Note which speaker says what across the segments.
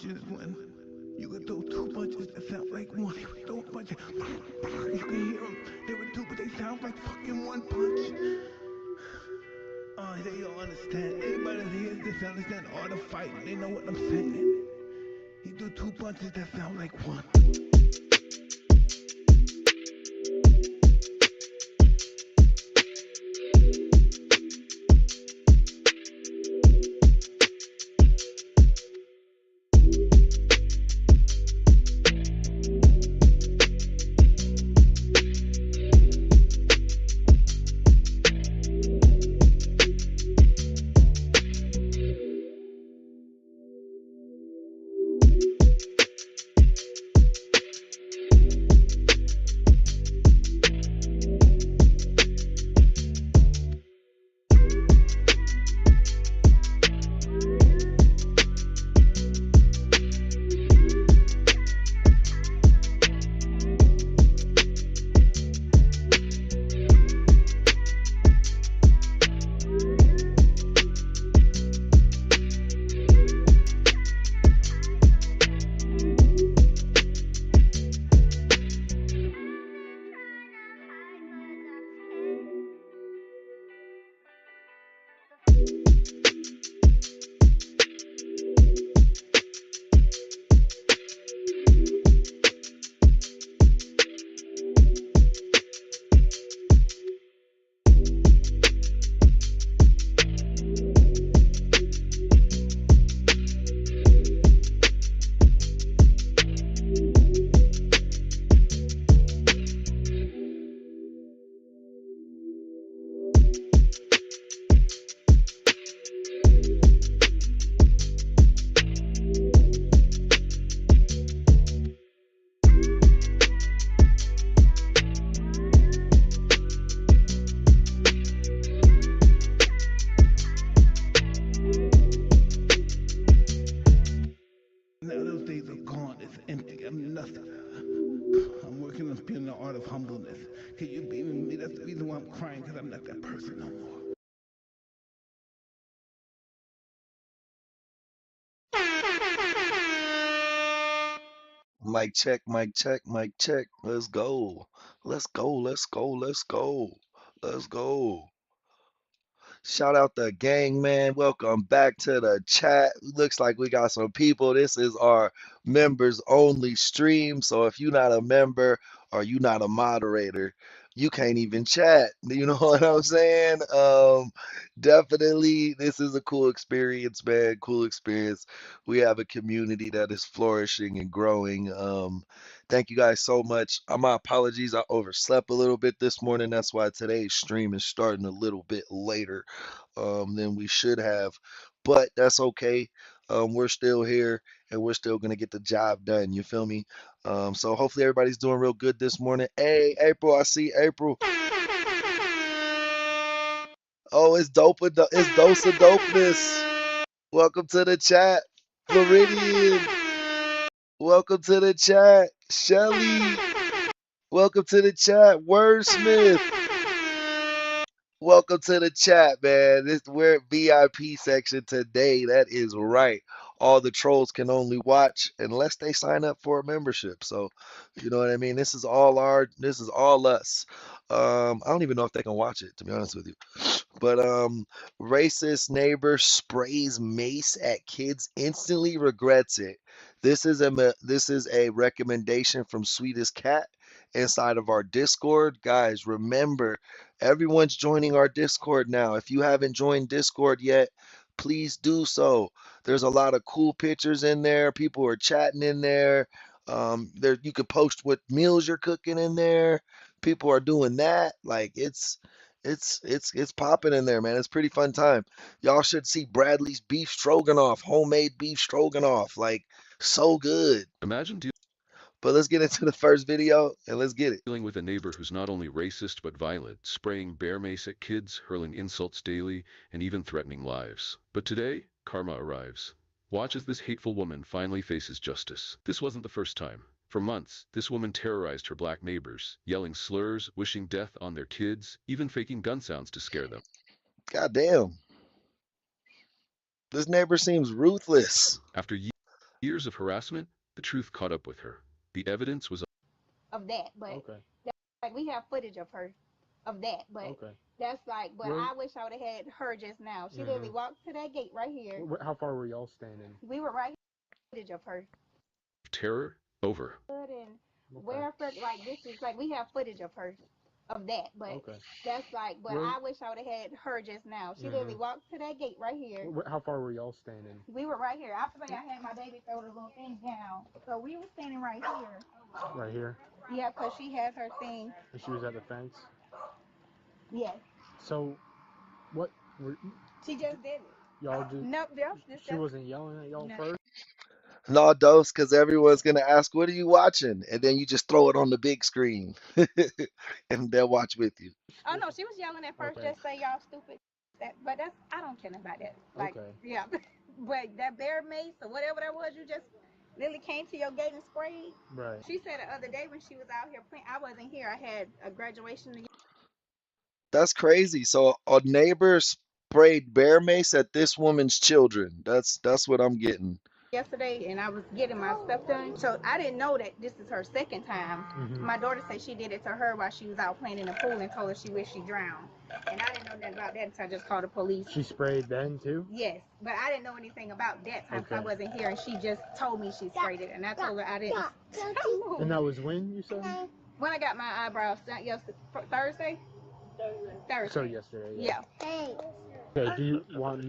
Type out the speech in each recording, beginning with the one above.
Speaker 1: punches when you could throw two punches that sound like one. You could throw a punch, you can hear them. They were two, but they sound like fucking one punch. They don't understand. Anybody that hears this understand art of fighting. They know what I'm saying. He threw two punches that sound like one. Now those days are gone. It's empty. I'm nothing. I'm working on being the art of humbleness. Can you be with me? That's the reason why I'm crying, because I'm not that person no more.
Speaker 2: Mic check, mic check, mic check. Let's go. Let's go, let's go, let's go. Let's go. Shout out the gang, man. Welcome back to the chat. Looks like we got some people. This is our members only stream. So if you're not a member or you're not a moderator, you can't even chat. You know what I'm saying? Definitely, this is a cool experience, man. Cool experience. We have a community that is flourishing and growing. Thank you guys so much. My apologies. I overslept a little bit this morning. That's why today's stream is starting a little bit later than we should have. But that's okay. We're still here and we're still gonna get the job done. You feel me? So hopefully everybody's doing real good this morning. Hey, April, I see April. Oh, it's dope. It's dose of dopeness. Welcome to the chat, Floridian. Welcome to the chat, Shelly. Welcome to the chat, Wordsmith. Welcome to the chat, man. We're at VIP section today. That is right. All the trolls can only watch unless they sign up for a membership. So, you know what I mean? This is all us. I don't even know if they can watch it, to be honest with you. But racist neighbor sprays mace at kids, instantly regrets it. This is a recommendation from Sweetest Cat inside of our Discord. Guys, remember, everyone's joining our Discord now. If you haven't joined Discord yet, please do so. There's a lot of cool pictures in there. People are chatting in there. There you could post what meals you're cooking in there. People are doing that. Like it's popping in there, man. It's a pretty fun time. Y'all should see Bradley's beef stroganoff, homemade beef stroganoff. Like so good.
Speaker 3: Imagine
Speaker 2: But let's get into the first video and let's get it.
Speaker 3: dealing with a neighbor who's not only racist but violent, spraying bear mace at kids, hurling insults daily, and even threatening lives. But today, karma arrives. Watch as this hateful woman finally faces justice. This wasn't the first time. For months, this woman terrorized her black neighbors, yelling slurs, wishing death on their kids, even faking gun sounds to scare them.
Speaker 2: God damn. This neighbor seems ruthless.
Speaker 3: After Years of harassment, the truth caught up with her. The evidence was
Speaker 4: of that, but like we have footage of her of that, but that's like, but I wish I would have had her just now. She literally walked to that gate right here.
Speaker 5: How far were y'all standing?
Speaker 4: We were right here. Footage of her.
Speaker 3: terror over.
Speaker 4: And where for, like this is like we have footage of her of that, but that's like, but I wish I would have had her just now. She literally walked to that gate right here.
Speaker 5: How far were y'all standing?
Speaker 4: We were right here. After I had my baby throw the little thing down, so we were standing right here.
Speaker 5: Right here?
Speaker 4: Yeah, because she has her thing.
Speaker 5: And she was at the fence?
Speaker 4: Yes.
Speaker 5: So, what were...
Speaker 4: She just did it.
Speaker 5: Y'all just...
Speaker 4: No,
Speaker 5: she wasn't yelling at y'all first?
Speaker 2: No, Dose, because everyone's gonna ask, "What are you watching?" And then you just throw it on the big screen, and they'll watch with you.
Speaker 4: Oh no, she was yelling at first. Just say y'all stupid. But that's, I don't care about that. Like, yeah, but that bear mace or whatever that was, you just literally came to your gate and sprayed.
Speaker 5: Right.
Speaker 4: She said the other day when she was out here playing, I wasn't here. I had a graduation.
Speaker 2: That's crazy. So a neighbor sprayed bear mace at this woman's children. That's what I'm getting.
Speaker 4: Yesterday, and I was getting my stuff done, so I didn't know that this is her second time. My daughter said she did it to her while she was out playing in the pool and told her she wished she drowned, and I didn't know nothing about that until I just called the police.
Speaker 5: She sprayed then too?
Speaker 4: Yes, but I didn't know anything about that time because I wasn't here, and she just told me she sprayed it, and I told her I didn't.
Speaker 5: And that was when, you said?
Speaker 4: When I got my eyebrows done Thursday.
Speaker 5: So yesterday.
Speaker 4: Yeah.
Speaker 5: Okay, do you want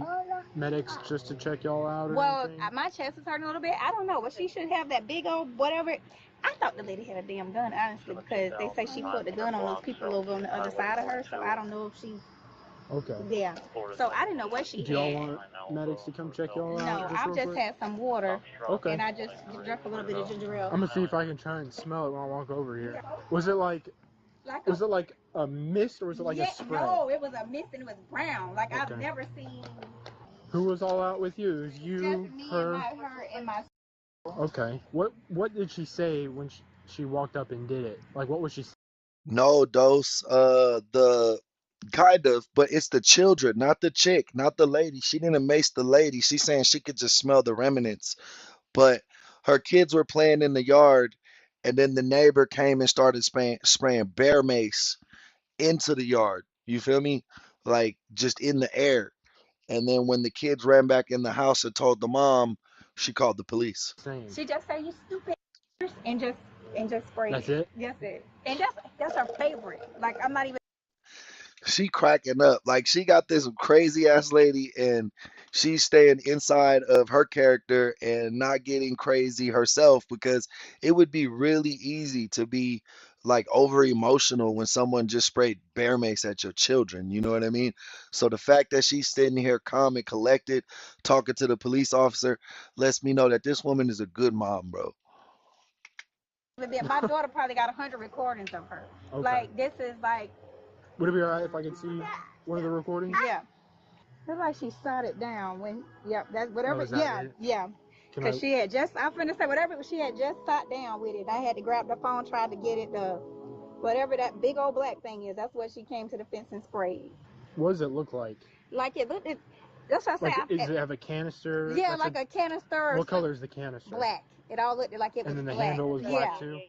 Speaker 5: medics just to check y'all out?
Speaker 4: Well, my chest is hurting a little bit. I don't know, but she should have that big old whatever. I thought the lady had a damn gun, honestly, because they say she put the gun on those people over on the other side of her, so I don't know if she...
Speaker 5: Okay.
Speaker 4: Yeah. So I didn't know what she had.
Speaker 5: Do y'all want medics to come check y'all out?
Speaker 4: No, I just had some water.
Speaker 5: Okay.
Speaker 4: And I just drank a little bit of ginger ale.
Speaker 5: I'm going to see if I can try and smell it when I walk over here. Was it like a mist or was it like a spray?
Speaker 4: No, it was a mist and it was brown. Like I've never seen.
Speaker 5: Who was all out with you? It was you,
Speaker 4: just me
Speaker 5: her,
Speaker 4: and my.
Speaker 5: Okay. What did she say when she walked up and did it? Like what was she saying?
Speaker 2: No, Dose. The kind of, but it's the children, not the chick, not the lady. She didn't mace the lady. She's saying she could just smell the remnants, but her kids were playing in the yard, and then the neighbor came and started spraying bear mace into the yard. You feel me? Like just in the air. And then when the kids ran back in the house and told the mom, she called the police.
Speaker 4: She just said, "You stupid," and just sprayed.
Speaker 5: That's it?
Speaker 4: That's it. And that's her favorite. Like I'm not even.
Speaker 2: She cracking up. Like she got this crazy ass lady and she's staying inside of her character and not getting crazy herself, because it would be really easy to be like over emotional when someone just sprayed bear mace at your children. You know what I mean? So the fact that she's sitting here calm and collected, talking to the police officer, lets me know that this woman is a good mom, bro.
Speaker 4: My daughter probably got 100 recordings of her. Okay. Like this is like.
Speaker 5: Would it be alright if I could see one of the recordings?
Speaker 4: Yeah. It's like she shot it down when, that's whatever. Yeah. Because she had just, I'm finna say, whatever she had just sat down with it. I had to grab the phone, tried to get it, whatever that big old black thing is. That's what she came to the fence and sprayed.
Speaker 5: What does it look like?
Speaker 4: Like it looked, that's what I say.
Speaker 5: Does it have a canister?
Speaker 4: Yeah, like a canister.
Speaker 5: What color is the canister?
Speaker 4: Black. It all looked like it was black.
Speaker 5: And then the handle was black too?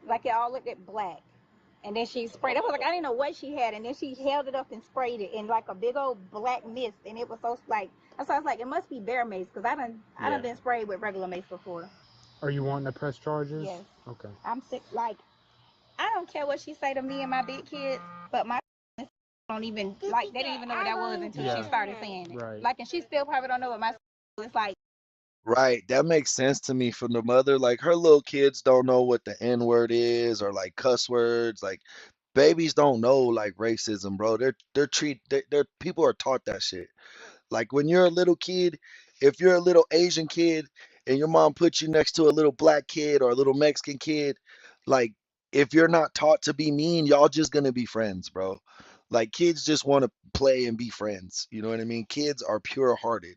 Speaker 4: Like it all looked at black. And then she sprayed. I was like, I didn't know what she had. And then she held it up and sprayed it in like a big old black mist. And it was so like, so I was like, it must be bear mace, because I done been sprayed with regular mace before.
Speaker 5: Are you wanting to press charges?
Speaker 4: Yes.
Speaker 5: Okay.
Speaker 4: I'm sick. Like, I don't care what she say to me and my big kids, but my don't even, like, they didn't even know what that was until she started saying it.
Speaker 5: Right.
Speaker 4: Like, and she still probably don't know what my it's like.
Speaker 2: Right, that makes sense to me from the mother. Like her little kids don't know what the N word is or like cuss words. Like babies don't know like racism, bro. They're people are taught that shit. Like when you're a little kid, if you're a little Asian kid and your mom puts you next to a little black kid or a little Mexican kid, like if you're not taught to be mean, y'all just gonna be friends, bro. Like kids just want to play and be friends. You know what I mean? Kids are pure hearted.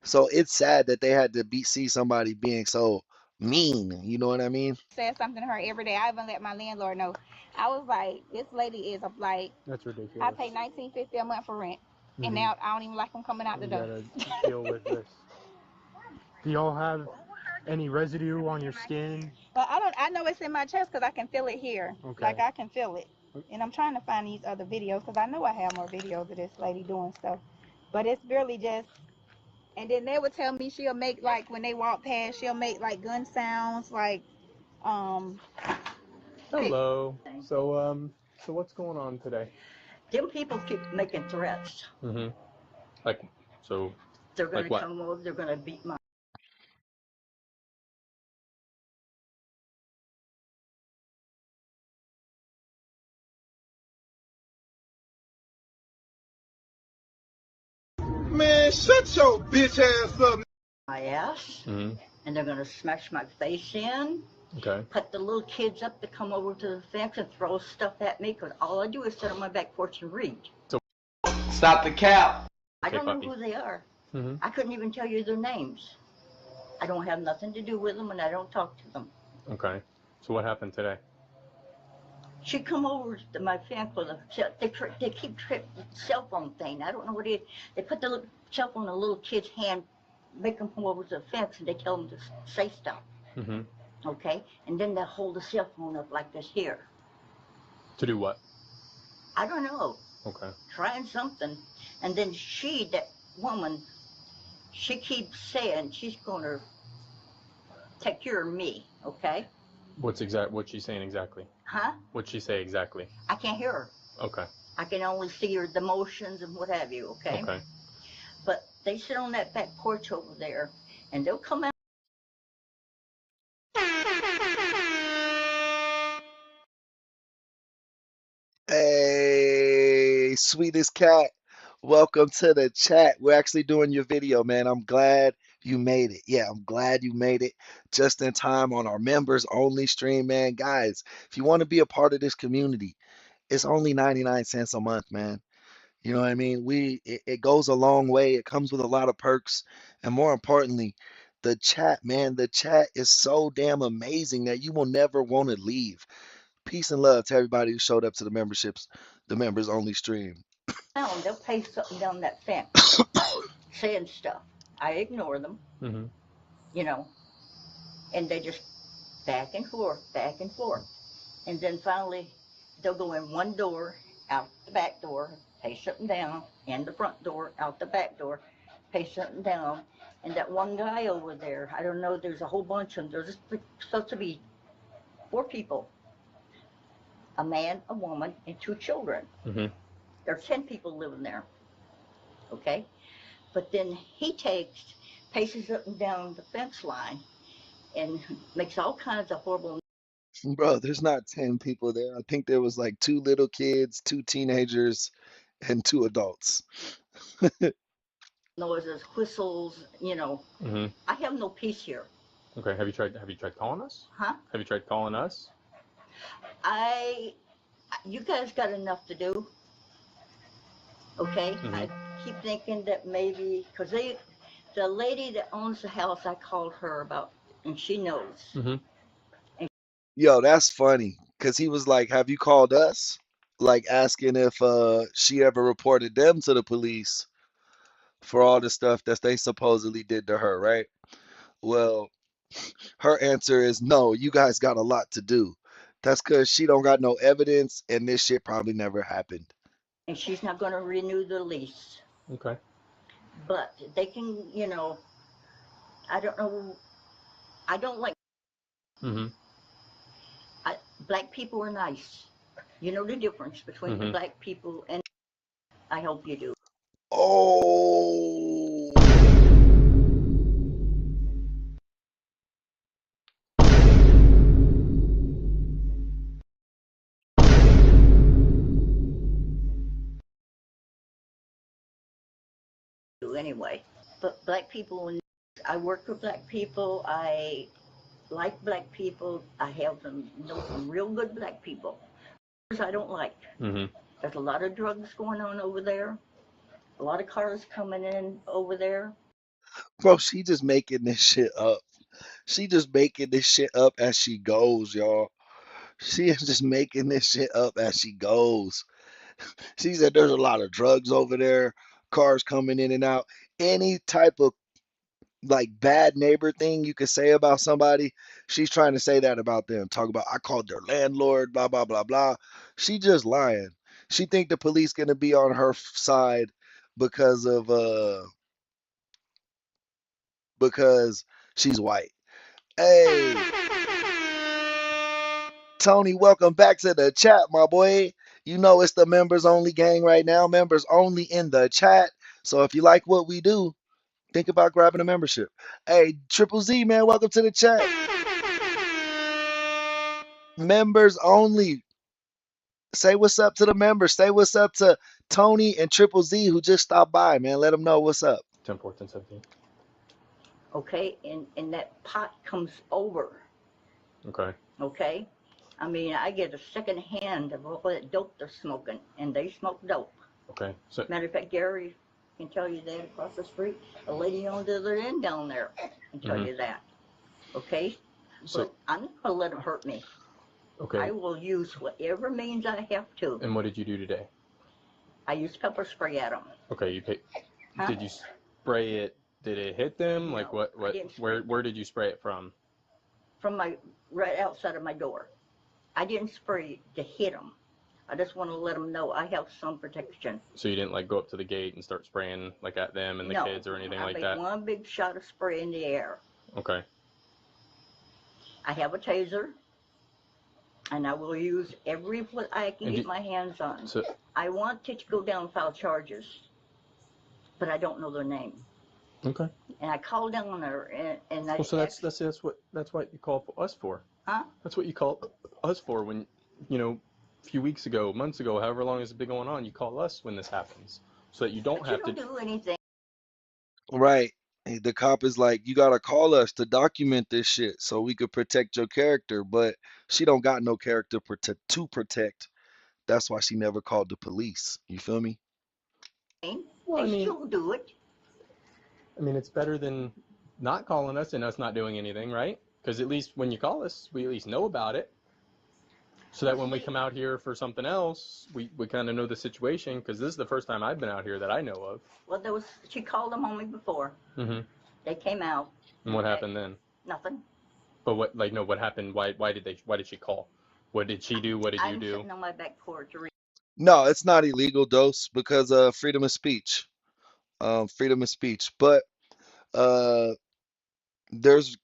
Speaker 2: So it's sad that they had to see somebody being so mean. You know what I mean?
Speaker 4: Said something to her every day. I even let my landlord know. I was like, this lady is like,
Speaker 5: that's ridiculous.
Speaker 4: I pay $19.50 a month for rent, and now I don't even like them coming out the door.
Speaker 5: Gotta deal with this. Do y'all have any residue on your skin?
Speaker 4: But I know it's in my chest because I can feel it here.
Speaker 5: Okay.
Speaker 4: Like I can feel it. And I'm trying to find these other videos because I know I have more videos of this lady doing stuff. But it's really just, and then they would tell me she'll make, like, when they walk past, she'll make like gun sounds, like,
Speaker 5: Hello. So what's going on today?
Speaker 6: Them people keep making threats.
Speaker 5: Mm-hmm. Like, so.
Speaker 6: They're going
Speaker 5: Like
Speaker 6: to
Speaker 5: what?
Speaker 6: come over, they're going to beat my.
Speaker 1: Man, shut your bitch ass up.
Speaker 6: My ass,
Speaker 5: Mm-hmm.
Speaker 6: and they're going to smash my face in.
Speaker 5: Okay.
Speaker 6: Put the little kids up to come over to the fence and throw stuff at me because all I do is sit on my back porch and read.
Speaker 5: So
Speaker 7: stop the cap.
Speaker 6: I don't
Speaker 5: puppy.
Speaker 6: know who they are.
Speaker 5: Mm-hmm.
Speaker 6: I couldn't even tell you their names. I don't have nothing to do with them and I don't talk to them.
Speaker 5: Okay. So what happened today?
Speaker 6: She come over to my fence with a, they keep tripping cell phone thing. I don't know what it is. They put the little cell phone in a little kid's hand, make them come over to the fence and they tell them to say stuff.
Speaker 5: Mm-hmm.
Speaker 6: Okay? And then they hold the cell phone up like this here.
Speaker 5: To do what?
Speaker 6: I don't know.
Speaker 5: Okay.
Speaker 6: Trying something. And then she, that woman, she keeps saying she's going to take care of me. Okay?
Speaker 5: What's she saying exactly?
Speaker 6: Huh?
Speaker 5: What'd she say exactly?
Speaker 6: I can't hear her.
Speaker 5: Okay.
Speaker 6: I can only see her, the motions and what have you. Okay?
Speaker 5: Okay.
Speaker 6: But they sit on that back porch over there and they'll come out.
Speaker 2: Hey, sweetest cat. Welcome to the chat. We're actually doing your video, man. I'm glad you made it. Yeah, I'm glad you made it just in time on our members only stream, man. Guys, if you want to be a part of this community, it's only 99 cents a month, man. You know what I mean? It goes a long way. It comes with a lot of perks. And more importantly, the chat, man, the chat is so damn amazing that you will never want to leave. Peace and love to everybody who showed up to the memberships, the members only stream.
Speaker 6: They'll paste something down that fence, saying stuff. I ignore them,
Speaker 5: Mm-hmm.
Speaker 6: you know, and they just back and forth, back and forth. And then finally, they'll go in one door, out the back door, paste something down, in the front door, out the back door, paste something down. And that one guy over there, I don't know, there's a whole bunch of them. There's supposed to be 4 people, a man, a woman, and 2 children.
Speaker 5: Mm-hmm.
Speaker 6: There are 10 people living there, okay? But then he paces up and down the fence line and makes all kinds of horrible
Speaker 2: Bro, there's not 10 people there. I think there was like 2 little kids, 2 teenagers, and 2 adults.
Speaker 6: noises, whistles, you know.
Speaker 5: Mm-hmm.
Speaker 6: I have no peace here.
Speaker 5: Okay. Have you tried calling us?
Speaker 6: Huh?
Speaker 5: Have you tried calling us?
Speaker 6: You guys got enough to do, okay?
Speaker 5: Mm-hmm.
Speaker 6: I keep thinking that maybe, because the lady that owns the house, I called her about, and she knows.
Speaker 5: Mm-hmm.
Speaker 2: Yo, that's funny. Because he was like, have you called us? Like asking if she ever reported them to the police for all the stuff that they supposedly did to her, right? Well, her answer is no, you guys got a lot to do. That's because she don't got no evidence and this shit probably never happened.
Speaker 6: And she's not going to renew the lease.
Speaker 5: Okay.
Speaker 6: But they can, you know, I don't know. I don't like.
Speaker 5: Mm-hmm.
Speaker 6: Black people are nice. You know the difference between the black people and. I hope you do.
Speaker 2: Oh.
Speaker 6: Anyway, but black people, I work with black people. I like black people. I have know some real good black people. I don't like.
Speaker 5: Mm-hmm.
Speaker 6: There's a lot of drugs going on over there. A lot of cars coming in over there.
Speaker 2: Bro, she just making this shit up. She just making this shit up as she goes, y'all. She is just making this shit up as she goes. She said there's a lot of drugs over there, cars coming in and out. Any type of like bad neighbor thing you could say about somebody, she's trying to say that about them. Talk about I called their landlord, blah blah blah blah. She just lying. She think the police gonna be on her side because of because she's white. Hey, Tony, welcome back to the chat, my boy. You know it's the members only gang right now. Members only in the chat. So if you like what we do, think about grabbing a membership. Hey, Triple Z, man, welcome to the chat. Members only. Say what's up to the members. Say what's up to Tony and Triple Z who just stopped by, man. Let them know what's up.
Speaker 5: 10, 14, 17.
Speaker 6: Okay, and that pot comes over.
Speaker 5: Okay.
Speaker 6: Okay? I mean, I get a second hand of all that dope they're smoking, and they smoke dope.
Speaker 5: Okay. So
Speaker 6: matter of fact, Gary can tell you that across the street. A lady on the other end down there can tell you that. Okay?
Speaker 5: So,
Speaker 6: but I'm not going to let them hurt me.
Speaker 5: Okay.
Speaker 6: I will use whatever means I have to.
Speaker 5: And what did you do today?
Speaker 6: I used pepper spray at them.
Speaker 5: Okay, you did you spray it? Did it hit them?
Speaker 6: No,
Speaker 5: like what where did you spray it from?
Speaker 6: From right outside of my door. I didn't spray to hit them. I just want to let them know I have some protection.
Speaker 5: So you didn't like go up to the gate and start spraying like at them and the kids or anything like that?
Speaker 6: I made one big shot of spray in the air.
Speaker 5: Okay.
Speaker 6: I have a taser, and I will use every what I can get my hands on.
Speaker 5: So,
Speaker 6: I want to go down and file charges, but I don't know their name.
Speaker 5: Okay.
Speaker 6: And I called down there, and I.
Speaker 5: Well, so that's what you call us for.
Speaker 6: Huh?
Speaker 5: That's what you call us for when, a few weeks ago, months ago, however long it's been going on, you call us when this happens, so that you don't have to
Speaker 6: do anything.
Speaker 2: Right. The cop is like, you gotta call us to document this shit so we could protect your character, but she don't got no character to protect. That's why she never called the police. You feel me?
Speaker 6: Well, they still do it.
Speaker 5: I mean, it's better than not calling us and us not doing anything, right? Because at least when you call us, we at least know about it. So that when we come out here for something else, we kind of know the situation, because this is the first time I've been out here that I know of.
Speaker 6: Well, she called them on me before.
Speaker 5: Mm-hmm.
Speaker 6: They came out.
Speaker 5: And what happened then?
Speaker 6: Nothing.
Speaker 5: But what happened? Why did she call? What did she do? What did you do?
Speaker 6: I'm sitting on my back porch.
Speaker 2: No, it's not illegal, Dose, because freedom of speech. Freedom of speech. But there's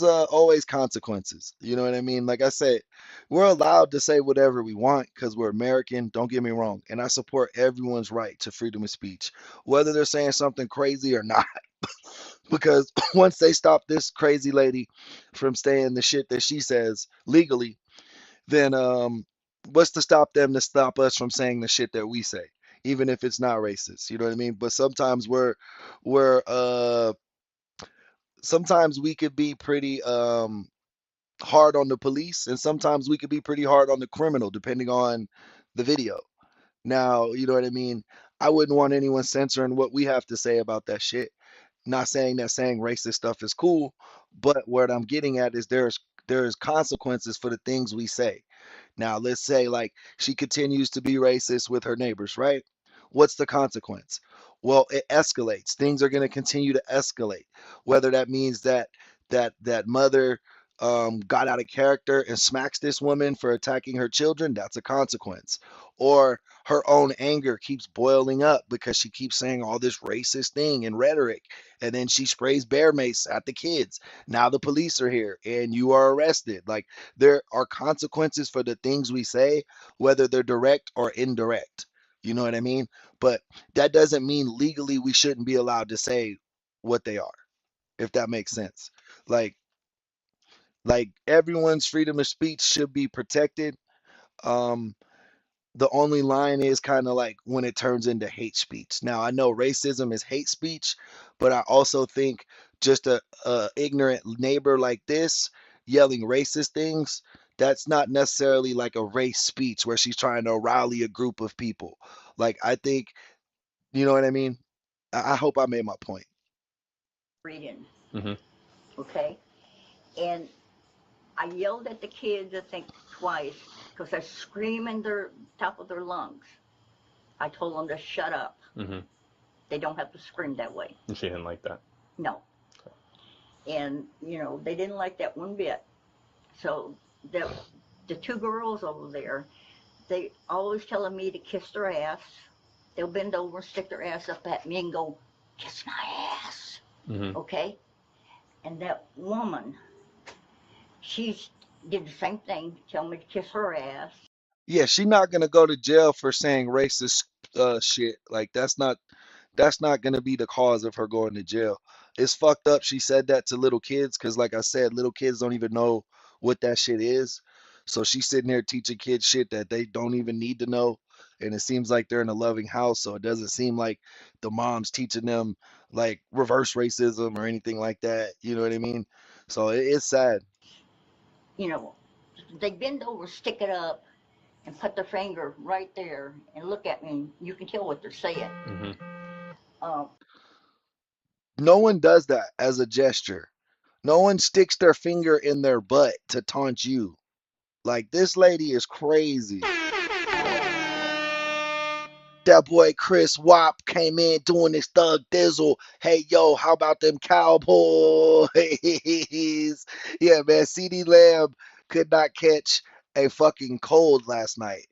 Speaker 2: always consequences. You know what I mean? Like I said, we're allowed to say whatever we want because we're American. Don't get me wrong. And I support everyone's right to freedom of speech, whether they're saying something crazy or not. Because once they stop this crazy lady from saying the shit that she says legally, then what's to stop them to stop us from saying the shit that we say, even if it's not racist? You know what I mean? But sometimes we're sometimes we could be pretty hard on the police, and sometimes we could be pretty hard on the criminal, depending on the video. Now, you know what I mean? I wouldn't want anyone censoring what we have to say about that shit. Not saying that saying racist stuff is cool, but what I'm getting at is there's consequences for the things we say. Now, let's say like she continues to be racist with her neighbors, right? What's the consequence? Well, it escalates. Things are going to continue to escalate. Whether that means that mother got out of character and smacks this woman for attacking her children, that's a consequence. Or her own anger keeps boiling up because she keeps saying all this racist thing and rhetoric, and then she sprays bear mace at the kids. Now the police are here and you are arrested. Like, there are consequences for the things we say, whether they're direct or indirect. You know what I mean? But that doesn't mean legally we shouldn't be allowed to say what they are, if that makes sense. Like everyone's freedom of speech should be protected. Um, the only line is kind of like when it turns into hate speech. Now, I know racism is hate speech, but I also think just a ignorant neighbor like this yelling racist things, that's not necessarily like a race speech where she's trying to rally a group of people. Like, I think, you know what I mean? I hope I made my point.
Speaker 6: Reading.
Speaker 5: Mm-hmm.
Speaker 6: Okay? And I yelled at the kids, I think, twice, because they're screaming their top of their lungs. I told them to shut up.
Speaker 5: Mm-hmm.
Speaker 6: They don't have to scream that way.
Speaker 5: And she didn't like that?
Speaker 6: No. And, they didn't like that one bit. So the two girls over there, they always telling me to kiss their ass. They'll bend over, stick their ass up at me and go, kiss my ass. Okay? And that woman, she did the same thing, tell me to kiss her ass.
Speaker 2: Yeah, she's not gonna go to jail for saying racist shit. Like that's not gonna be the cause of her going to jail. It's fucked up she said that to little kids because, like I said, little kids don't even know what that shit is. So she's sitting there teaching kids shit that they don't even need to know. And it seems like they're in a loving house, so it doesn't seem like the mom's teaching them like reverse racism or anything like that. You know what I mean? So it's sad.
Speaker 6: They bend over, stick it up, and put their finger right there and look at me, and you can tell what they're saying.
Speaker 2: No one does that as a gesture. No one sticks their finger in their butt to taunt you. Like, this lady is crazy. That boy Chris Wop came in doing his thug dizzle. Hey, yo, how about them Cowboys? Yeah, man, CD Lamb could not catch a fucking cold last night.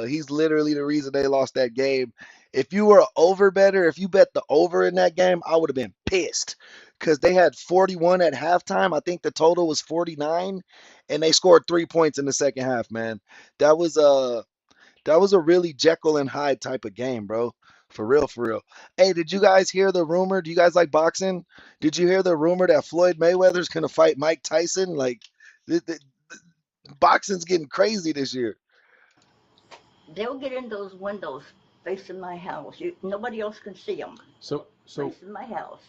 Speaker 2: He's literally the reason they lost that game. If you were an over better, if you bet the over in that game, I would have been pissed because they had 41 at halftime. I think the total was 49, and they scored 3 points in the second half, man. That was a really Jekyll and Hyde type of game, bro. For real, for real. Hey, did you guys hear the rumor? Do you guys like boxing? Did you hear the rumor that Floyd Mayweather's gonna fight Mike Tyson? Like, boxing's getting crazy this year.
Speaker 6: They'll get in those windows facing my house. Nobody else can see them.
Speaker 5: So
Speaker 6: facing my house,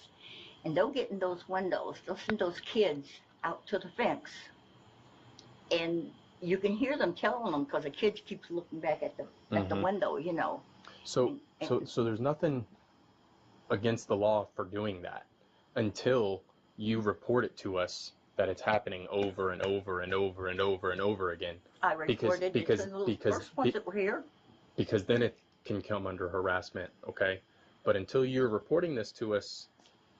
Speaker 6: and they'll get in those windows. They'll send those kids out to the fence, and you can hear them telling them because the kids keeps looking back at the window,
Speaker 5: So there's nothing against the law for doing that until you report it to us that it's happening over and over and over and over and over again.
Speaker 6: I reported it to the first ones that were here.
Speaker 5: Because then it can come under harassment, okay? But until you're reporting this to us,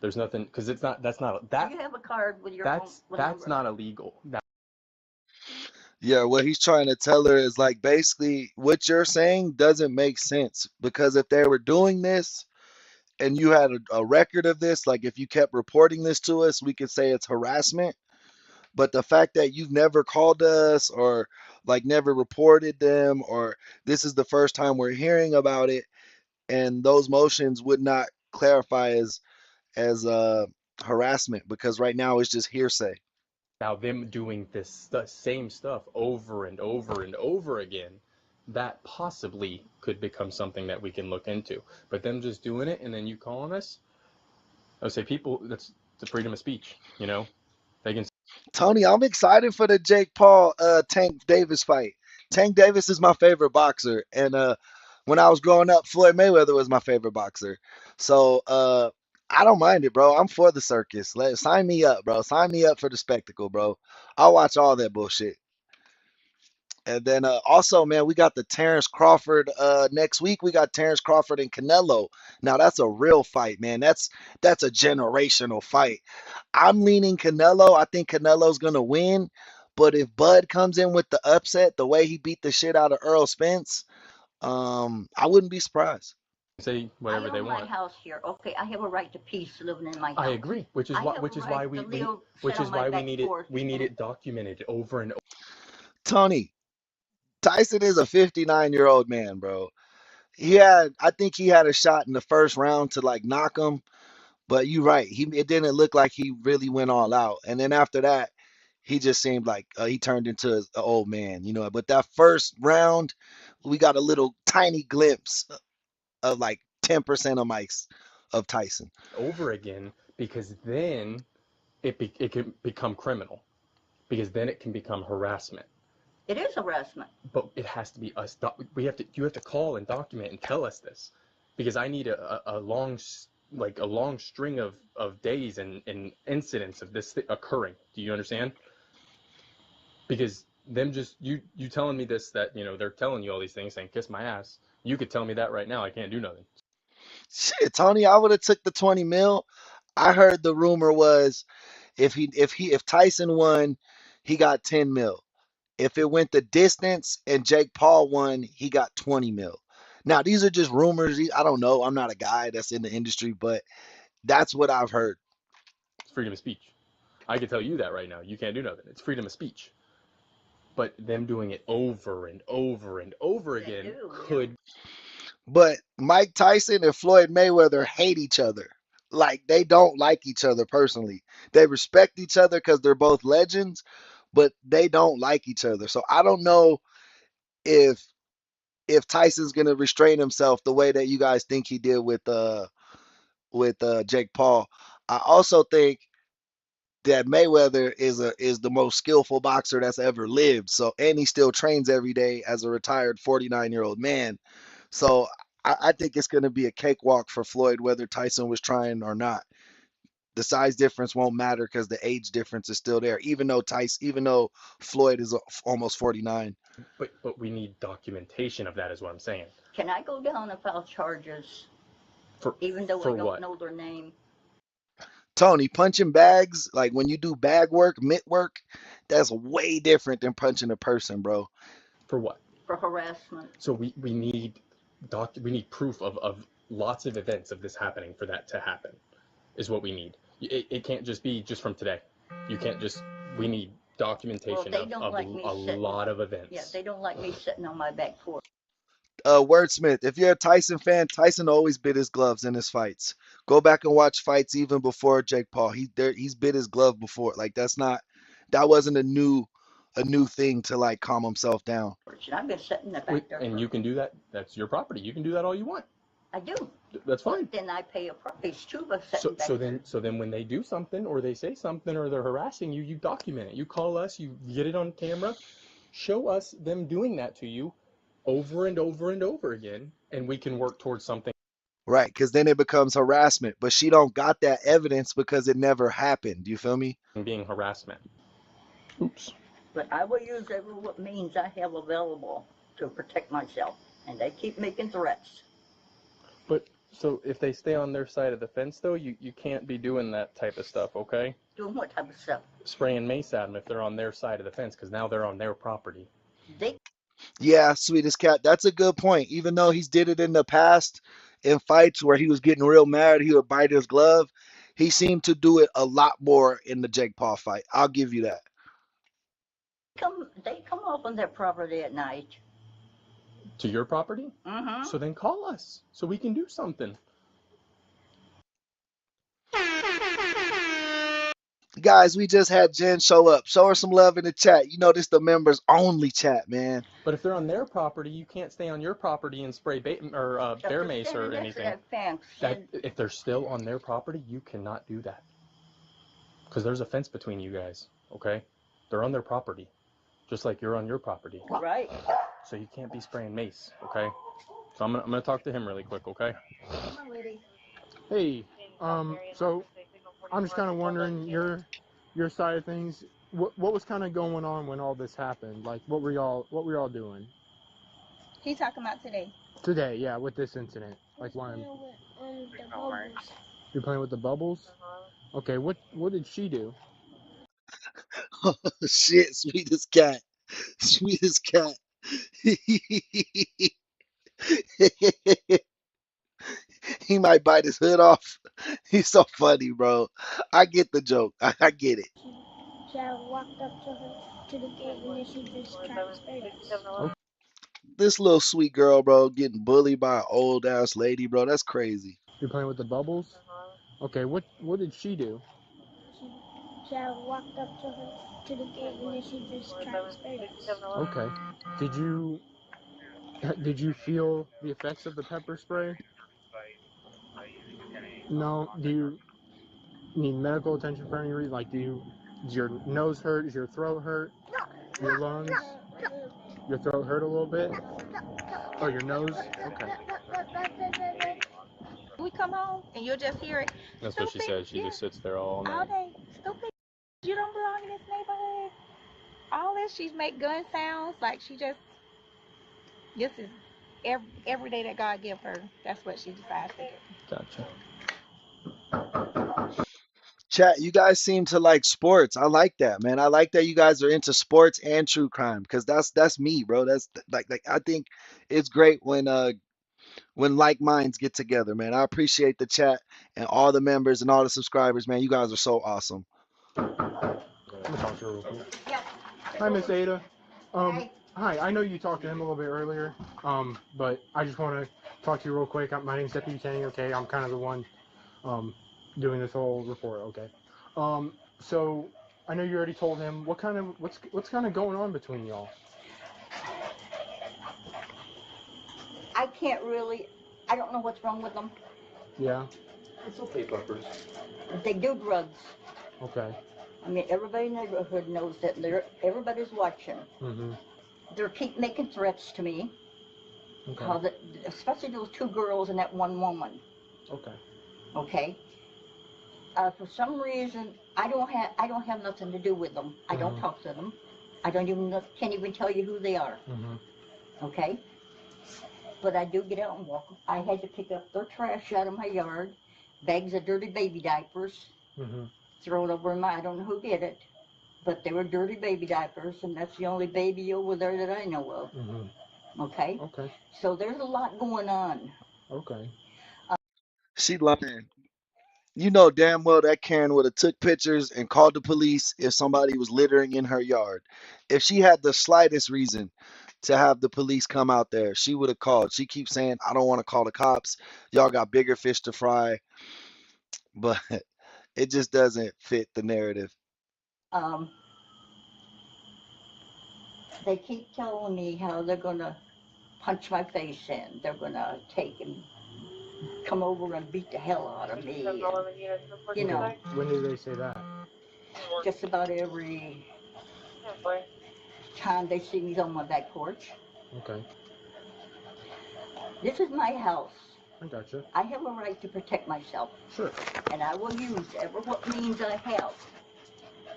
Speaker 5: there's nothing, because that's not that.
Speaker 6: You have a card with your
Speaker 5: that's not illegal.
Speaker 2: Yeah, what he's trying to tell her is like basically what you're saying doesn't make sense because if they were doing this and you had a record of this, like if you kept reporting this to us, we could say it's harassment. But the fact that you've never called us or like never reported them, or this is the first time we're hearing about it, and those motions would not clarify as harassment because right now it's just hearsay.
Speaker 5: Now, them doing this same stuff over and over and over again, that possibly could become something that we can look into. But them just doing it and then you calling us, I would say people, that's the freedom of speech, They can.
Speaker 2: Tony, I'm excited for the Jake Paul Tank Davis fight. Tank Davis is my favorite boxer, and when I was growing up, Floyd Mayweather was my favorite boxer. So I don't mind it, bro. I'm for the circus. Sign me up, bro. Sign me up for the spectacle, bro. I'll watch all that bullshit. And then also, man, we got the Terrence Crawford next week. We got Terrence Crawford and Canelo. Now that's a real fight, man. That's a generational fight. I'm leaning Canelo. I think Canelo's gonna win. But if Bud comes in with the upset, the way he beat the shit out of Earl Spence, I wouldn't be surprised.
Speaker 5: Say whatever they want.
Speaker 6: My house here. Okay, I have a right to peace living in my house.
Speaker 5: I agree, which is why we need it documented over and over.
Speaker 2: Tony, Tyson is a 59-year-old man, bro. I think he had a shot in the first round to like knock him, but you're right. It didn't look like he really went all out. And then after that, he just seemed like he turned into an old man, But that first round, we got a little tiny glimpse of like 10% of Tyson.
Speaker 5: Over again, because then it can become criminal, because then it can become harassment.
Speaker 6: It is harassment.
Speaker 5: But it has to be us. You have to call and document and tell us this, because I need a long string of days and incidents of this occurring. Do you understand? Because them just you telling me this, that they're telling you all these things saying kiss my ass. You could tell me that right now. I can't do nothing.
Speaker 2: Shit, Tony, I would have took the 20 mil. I heard the rumor was If Tyson won, he got 10 mil. If it went the distance and Jake Paul won, he got 20 mil. Now, these are just rumors. I don't know. I'm not a guy that's in the industry, but that's what I've heard.
Speaker 5: It's freedom of speech. I can tell you that right now. You can't do nothing. It's freedom of speech. But them doing it over and over and over again could.
Speaker 2: But Mike Tyson and Floyd Mayweather hate each other. Like they don't like each other personally. They respect each other because they're both legends, but they don't like each other. So I don't know if Tyson's gonna restrain himself the way that you guys think he did with Jake Paul. I also think that Mayweather is the most skillful boxer that's ever lived. So and he still trains every day as a retired 49-year-old man. So I think it's going to be a cakewalk for Floyd, whether Tyson was trying or not. The size difference won't matter because the age difference is still there, even though Floyd is almost 49.
Speaker 5: But we need documentation of that, is what I'm saying.
Speaker 6: Can I go down and file charges, even though I don't know their name?
Speaker 2: Tony, punching bags, like when you do bag work, mitt work, that's way different than punching a person, bro.
Speaker 5: For what?
Speaker 6: For harassment.
Speaker 5: So we need proof of lots of events of this happening for that to happen, is what we need. It can't just be just from today. You can't just. We need documentation of a lot of events.
Speaker 6: Yeah, they don't like me sitting on my back porch.
Speaker 2: Wordsmith, if you're a Tyson fan, Tyson always bit his gloves in his fights. Go back and watch fights even before Jake Paul. He's bit his glove before. Like that wasn't a new thing to like calm himself down.
Speaker 6: I've been sitting back there.
Speaker 5: And you can do that. That's your property. You can do that all you want.
Speaker 6: I do.
Speaker 5: That's fine.
Speaker 6: But then I pay a price too by
Speaker 5: So
Speaker 6: sitting back there.
Speaker 5: So then when they do something or they say something or they're harassing you, you document it. You call us. You get it on camera. Show us them doing that to you over and over and over again, and we can work towards something.
Speaker 2: Right, because then it becomes harassment. But she don't got that evidence because it never happened. Do you feel me?
Speaker 5: Being harassment. Oops.
Speaker 6: But I will use every means I have available to protect myself, and they keep making threats.
Speaker 5: But so if they stay on their side of the fence, though, you can't be doing that type of stuff, okay?
Speaker 6: Doing what type of stuff?
Speaker 5: Spraying mace at them if they're on their side of the fence, because now they're on their property.
Speaker 2: Yeah, sweetest cat. That's a good point. Even though he's did it in the past in fights where he was getting real mad, he would bite his glove. He seemed to do it a lot more in the Jake Paul fight. I'll give you that.
Speaker 6: They come off on their property at night.
Speaker 5: To your property?
Speaker 6: Mm-hmm.
Speaker 5: So then call us so we can do something.
Speaker 2: Guys, we just had Jen show up. Show her some love in the chat. You know this the members only chat, man.
Speaker 5: But if they're on their property, you can't stay on your property and spray bear mace or anything. If they're still on their property, you cannot do that. Because there's a fence between you guys, okay? They're on their property, just like you're on your property.
Speaker 6: Right.
Speaker 5: So you can't be spraying mace, okay? So I'm gonna talk to him really quick, okay?
Speaker 8: Hey, so I'm just kind of wondering your side of things. What was kind of going on when all this happened? Like, what were y'all doing?
Speaker 4: He talking about today.
Speaker 8: Today, yeah, with this incident. Like, why? You're playing with the bubbles? Okay, what did she do?
Speaker 2: Oh, shit, sweetest cat. Sweetest cat. He might bite his hood off. He's so funny, bro. I get the joke. I get it.
Speaker 9: I walked up to her to the gate and then she just tried to spray us.
Speaker 2: This little sweet girl, bro, getting bullied by an old ass lady, bro. That's crazy.
Speaker 8: You're playing with the bubbles? Okay, what did she do?
Speaker 9: I walked up to her to the gate and then she just tried to spray us.
Speaker 8: Okay. Did you feel the effects of the pepper spray? No. Do you need medical attention for any reason? Like, does your nose hurt? Does your throat hurt? Your lungs? Your throat hurt a little bit? Oh, your nose? Okay.
Speaker 4: We come home and you'll just hear it.
Speaker 5: That's what she said. She just sits there all night.
Speaker 4: All day. Stupid. You don't belong in this neighborhood. All this, she make gun sounds like this is every day that God give her. That's what she decides to do.
Speaker 5: Gotcha.
Speaker 2: Chat, you guys seem to like sports. I like that, man. I like that you guys are into sports and true crime because that's me, bro. That's like I think it's great when like minds get together, man. I appreciate the chat and all the members and all the subscribers, man. You guys are so awesome.
Speaker 8: Let me talk to her real quick.
Speaker 6: Yeah.
Speaker 8: Hi, Miss Ada.
Speaker 6: Hi.
Speaker 8: Hi. I know you talked to him a little bit earlier, but I just want to talk to you real quick. My name's Deputy Kenny. Okay, I'm kind of the one doing this whole report. Okay. So I know you already told him what's kind of going on between y'all.
Speaker 6: I can't really, I don't know what's wrong with them.
Speaker 8: Yeah.
Speaker 5: It's okay, Bumpers.
Speaker 6: They do drugs.
Speaker 8: Okay.
Speaker 6: I mean, everybody in the neighborhood knows that everybody's watching.
Speaker 8: Mhm.
Speaker 6: They keep making threats to me.
Speaker 8: Okay.
Speaker 6: Especially those two girls and that one woman.
Speaker 8: Okay.
Speaker 6: Okay. For some reason, I don't have nothing to do with them. I don't talk to them. I can't even tell you who they are.
Speaker 8: Mhm.
Speaker 6: Okay. But I do get out and walk. I had to pick up their trash out of my yard, bags of dirty baby diapers, throw it over I don't know who did it, but they were dirty baby diapers, and that's the only baby over there that I know of. Okay?
Speaker 8: Okay.
Speaker 6: So there's a lot going on.
Speaker 8: Okay.
Speaker 2: She lying. You know damn well that Karen would have took pictures and called the police if somebody was littering in her yard. If she had the slightest reason to have the police come out there, she would have called. She keeps saying, I don't want to call the cops. Y'all got bigger fish to fry. But it just doesn't fit the narrative.
Speaker 6: They keep telling me how they're going to punch my face in. They're going to take and come over and beat the hell out of me. And, you know.
Speaker 8: When did they say that?
Speaker 6: Just about every time they see me on my back porch.
Speaker 8: Okay.
Speaker 6: This is my house.
Speaker 8: I gotcha.
Speaker 6: I have a right to protect myself.
Speaker 8: Sure.
Speaker 6: And I will use what means I have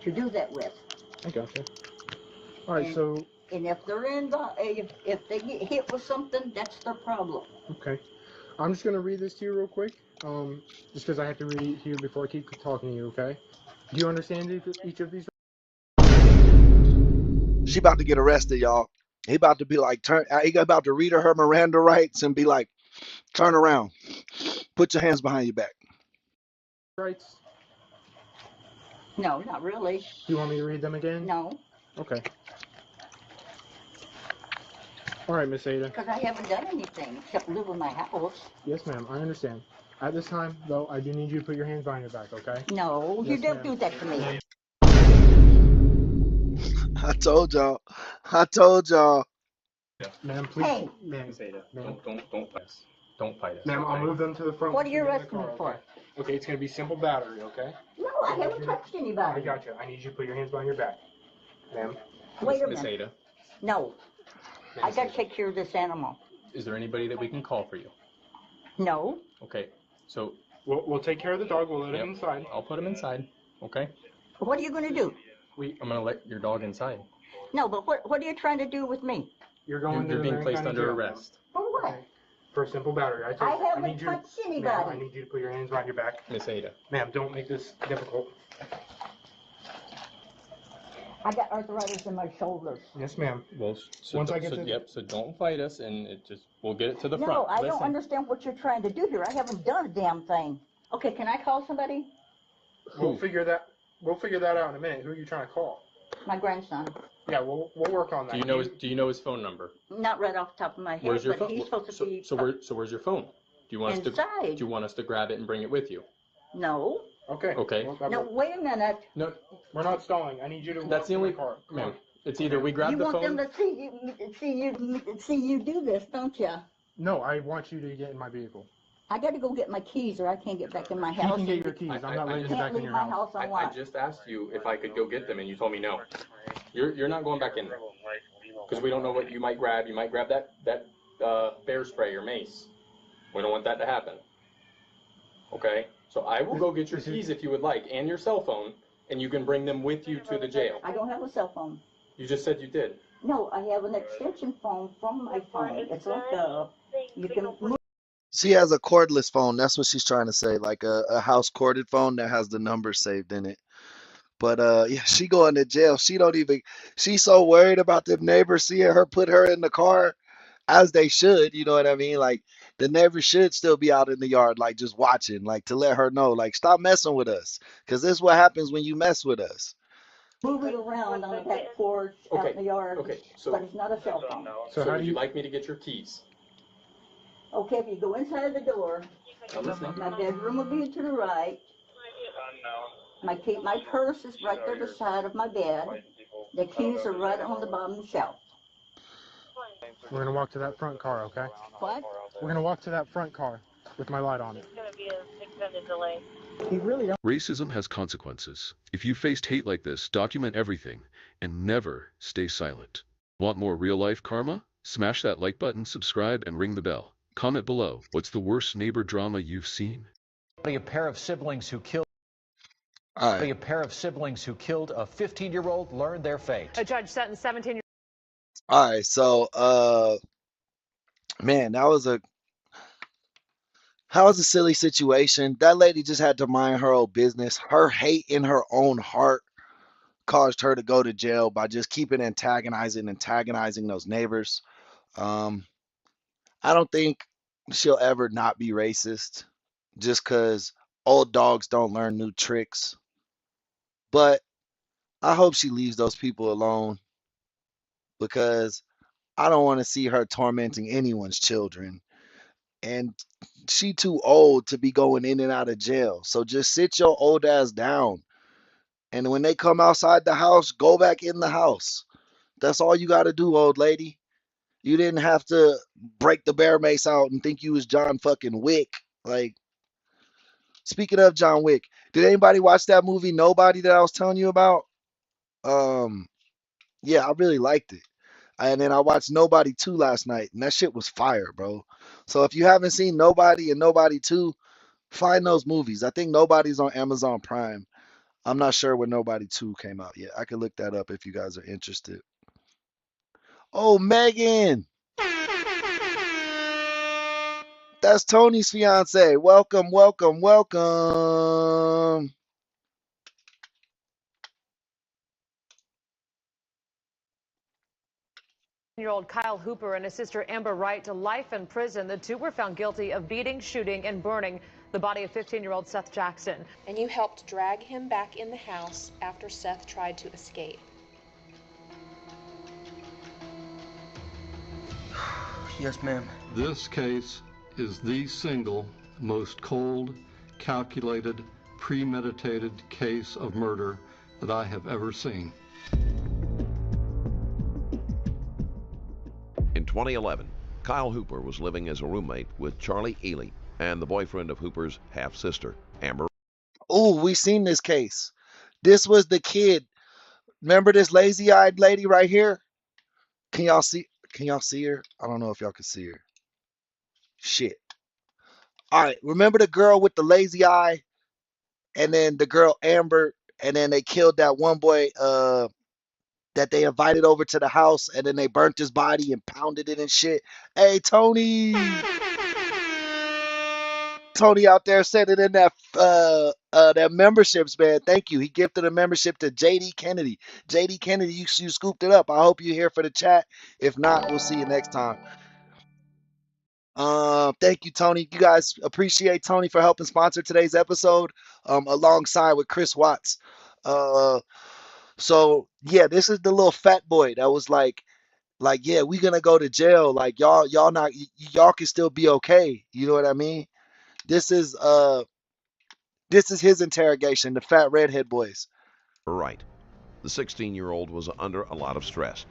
Speaker 6: to do that with.
Speaker 8: I gotcha. All right, so.
Speaker 6: And if they're if they get hit with something, that's their problem.
Speaker 8: Okay. I'm just gonna read this to you real quick. Just because I have to read it here before I keep talking to you. Okay. Do you understand each of these?
Speaker 2: She about to get arrested, y'all. He about to be like, he about to read her Miranda rights and be like, turn around. Put your hands behind your back.
Speaker 8: Rights?
Speaker 6: No, not really.
Speaker 8: Do you want me to read them again?
Speaker 6: No.
Speaker 8: Okay. All right, Miss Ada.
Speaker 6: Because I haven't done anything except live in my house.
Speaker 8: Yes, ma'am. I understand. At this time, though, I do need you to put your hands behind your back, okay?
Speaker 6: No,
Speaker 8: yes,
Speaker 6: you don't do that to me.
Speaker 2: I told y'all. I told y'all.
Speaker 8: Ma'am, please.
Speaker 6: Hey.
Speaker 8: Ma'am,
Speaker 5: Miss Ada,
Speaker 8: ma'am.
Speaker 5: don't fight us. Don't fight us.
Speaker 8: Ma'am, I'll move them to the front.
Speaker 6: What are you arresting me for?
Speaker 8: Okay, it's going to be simple battery, okay?
Speaker 6: No, I haven't touched anybody.
Speaker 8: I got you. I need you to put your hands behind your back. Ma'am?
Speaker 6: Wait a
Speaker 5: Miss
Speaker 6: minute.
Speaker 5: Ada.
Speaker 6: No. I got to take care of this animal.
Speaker 5: Is there anybody that we can call for you?
Speaker 6: No.
Speaker 5: Okay, so.
Speaker 8: We'll take care of the dog. We'll let him inside.
Speaker 5: I'll put him inside, okay?
Speaker 6: What are you going to do?
Speaker 5: I'm going to let your dog inside.
Speaker 6: No, but what are you trying to do with me?
Speaker 8: You're
Speaker 5: being placed under arrest.
Speaker 6: For what?
Speaker 8: Okay. For simple battery.
Speaker 6: I haven't touched anybody.
Speaker 8: Ma'am, I need you to put your hands behind your back.
Speaker 5: Miss Ada.
Speaker 8: Ma'am, don't make this difficult.
Speaker 6: I got arthritis in my shoulders.
Speaker 8: Yes, ma'am.
Speaker 5: Well, so don't fight us, and we'll get it to the front.
Speaker 6: No, I don't understand what you're trying to do here. I haven't done a damn thing. Okay, can I call somebody?
Speaker 8: We'll figure that out in a minute. Who are you trying to call?
Speaker 6: My grandson.
Speaker 8: Yeah, we'll work on that.
Speaker 5: Do you know his phone number?
Speaker 6: Not right off the top of my head.
Speaker 5: Where's your
Speaker 6: but
Speaker 5: phone?
Speaker 6: He's supposed to be.
Speaker 5: So where's your phone? Do you want us
Speaker 6: inside.
Speaker 5: do you want us to grab it and bring it with you?
Speaker 6: No.
Speaker 8: Okay.
Speaker 5: Okay.
Speaker 6: No, wait a minute.
Speaker 5: No,
Speaker 8: we're not stalling. I need you to.
Speaker 5: That's the only
Speaker 8: car.
Speaker 5: Ma'am, it's either we grab the phone.
Speaker 6: You want them to see you do this, don't you?
Speaker 8: No, I want you to get in my vehicle.
Speaker 6: I got to go get my keys, or I can't get back in my house.
Speaker 8: You can get your keys. I'm not letting you back in your house.
Speaker 5: I just asked you if I could go get them, and you told me no. You're not going back in there because we don't know what you might grab. You might grab that bear spray or mace. We don't want that to happen. Okay. So I will go get your keys if you would like, and your cell phone, and you can bring them with you to the jail.
Speaker 6: I don't have a cell phone.
Speaker 5: You just said you did.
Speaker 6: No, I have an extension phone from my phone. It's like you can move
Speaker 2: She has a cordless phone. That's what she's trying to say, like a house corded phone that has the number saved in it. But yeah, she going to jail. She don't even. She's so worried about the neighbors seeing her put her in the car, as they should. You know what I mean? Like the neighbors should still be out in the yard, like just watching, like to let her know, like stop messing with us, because this is what happens when you mess with us.
Speaker 6: Move it around on the back porch, out in the yard, but it's not a cell phone.
Speaker 5: So how would you like me to get your keys?
Speaker 6: Okay, if you go inside the door, my bedroom will be to the right. My purse is right there beside of my bed. The keys are right on the bottom shelf.
Speaker 8: We're gonna walk to that front car, okay?
Speaker 6: What?
Speaker 8: We're gonna walk to that front car with my light on it.
Speaker 9: It's gonna be a 6-minute delay.
Speaker 8: He really don't.
Speaker 3: Racism has consequences. If you faced hate like this, document everything and never stay silent. Want more real-life karma? Smash that like button, subscribe, and ring the bell. Comment below, what's the worst neighbor drama you've seen?
Speaker 10: A pair of siblings who killed
Speaker 2: All right.
Speaker 10: a 15-year-old learned their fate.
Speaker 11: A judge sentenced 17
Speaker 2: All right. So man, that was a silly situation. That lady just had to mind her own business. Her hate in her own heart caused her to go to jail by just keeping antagonizing those neighbors. I don't think she'll ever not be racist just because old dogs don't learn new tricks. But I hope she leaves those people alone because I don't want to see her tormenting anyone's children. And she too old to be going in and out of jail. So just sit your old ass down. And when they come outside the house, go back in the house. That's all you got to do, old lady. You didn't have to break the bear mace out and think you was John fucking Wick. Like, speaking of John Wick, did anybody watch that movie Nobody that I was telling you about? Yeah, I really liked it. And then I watched Nobody 2 last night, and that shit was fire, bro. So if you haven't seen Nobody and Nobody 2, find those movies. I think Nobody's on Amazon Prime. I'm not sure when Nobody 2 came out yet. I could look that up if you guys are interested. Oh, Megan! That's Tony's fiance. Welcome, welcome, welcome.
Speaker 11: year-old Kyle Hooper and his sister Amber Wright to life in prison. The two were found guilty of beating, shooting, and burning the body of 15-year-old Seth Jackson.
Speaker 12: And you helped drag him back in the house after Seth tried to escape.
Speaker 7: Yes, ma'am.
Speaker 13: This case is the single most cold, calculated, premeditated case of murder that I have ever seen.
Speaker 14: In 2011, Kyle Hooper was living as a roommate with Charlie Ely and the boyfriend of Hooper's half-sister, Amber.
Speaker 2: Oh, we seen this case. This was the kid. Remember this lazy-eyed lady right here? Can y'all see her? I don't know if y'all can see her. Shit. All right, remember the girl with the lazy eye? And then the girl Amber, and then they killed that one boy that they invited over to the house, and then they burnt his body and pounded it and shit. Hey, Tony! Tony out there said it in that memberships, man. Thank you. He gifted a membership to JD Kennedy. JD Kennedy, you scooped it up. I hope you're here for the chat. If not, we'll see you next time. Thank you, Tony. You guys appreciate Tony for helping sponsor today's episode, alongside with Chris Watts. So yeah, this is the little fat boy that was like, yeah, we gonna go to jail. Like y'all can still be okay. You know what I mean? This is his interrogation, the fat redhead boys.
Speaker 14: Right. The 16-year-old was under a lot of stress.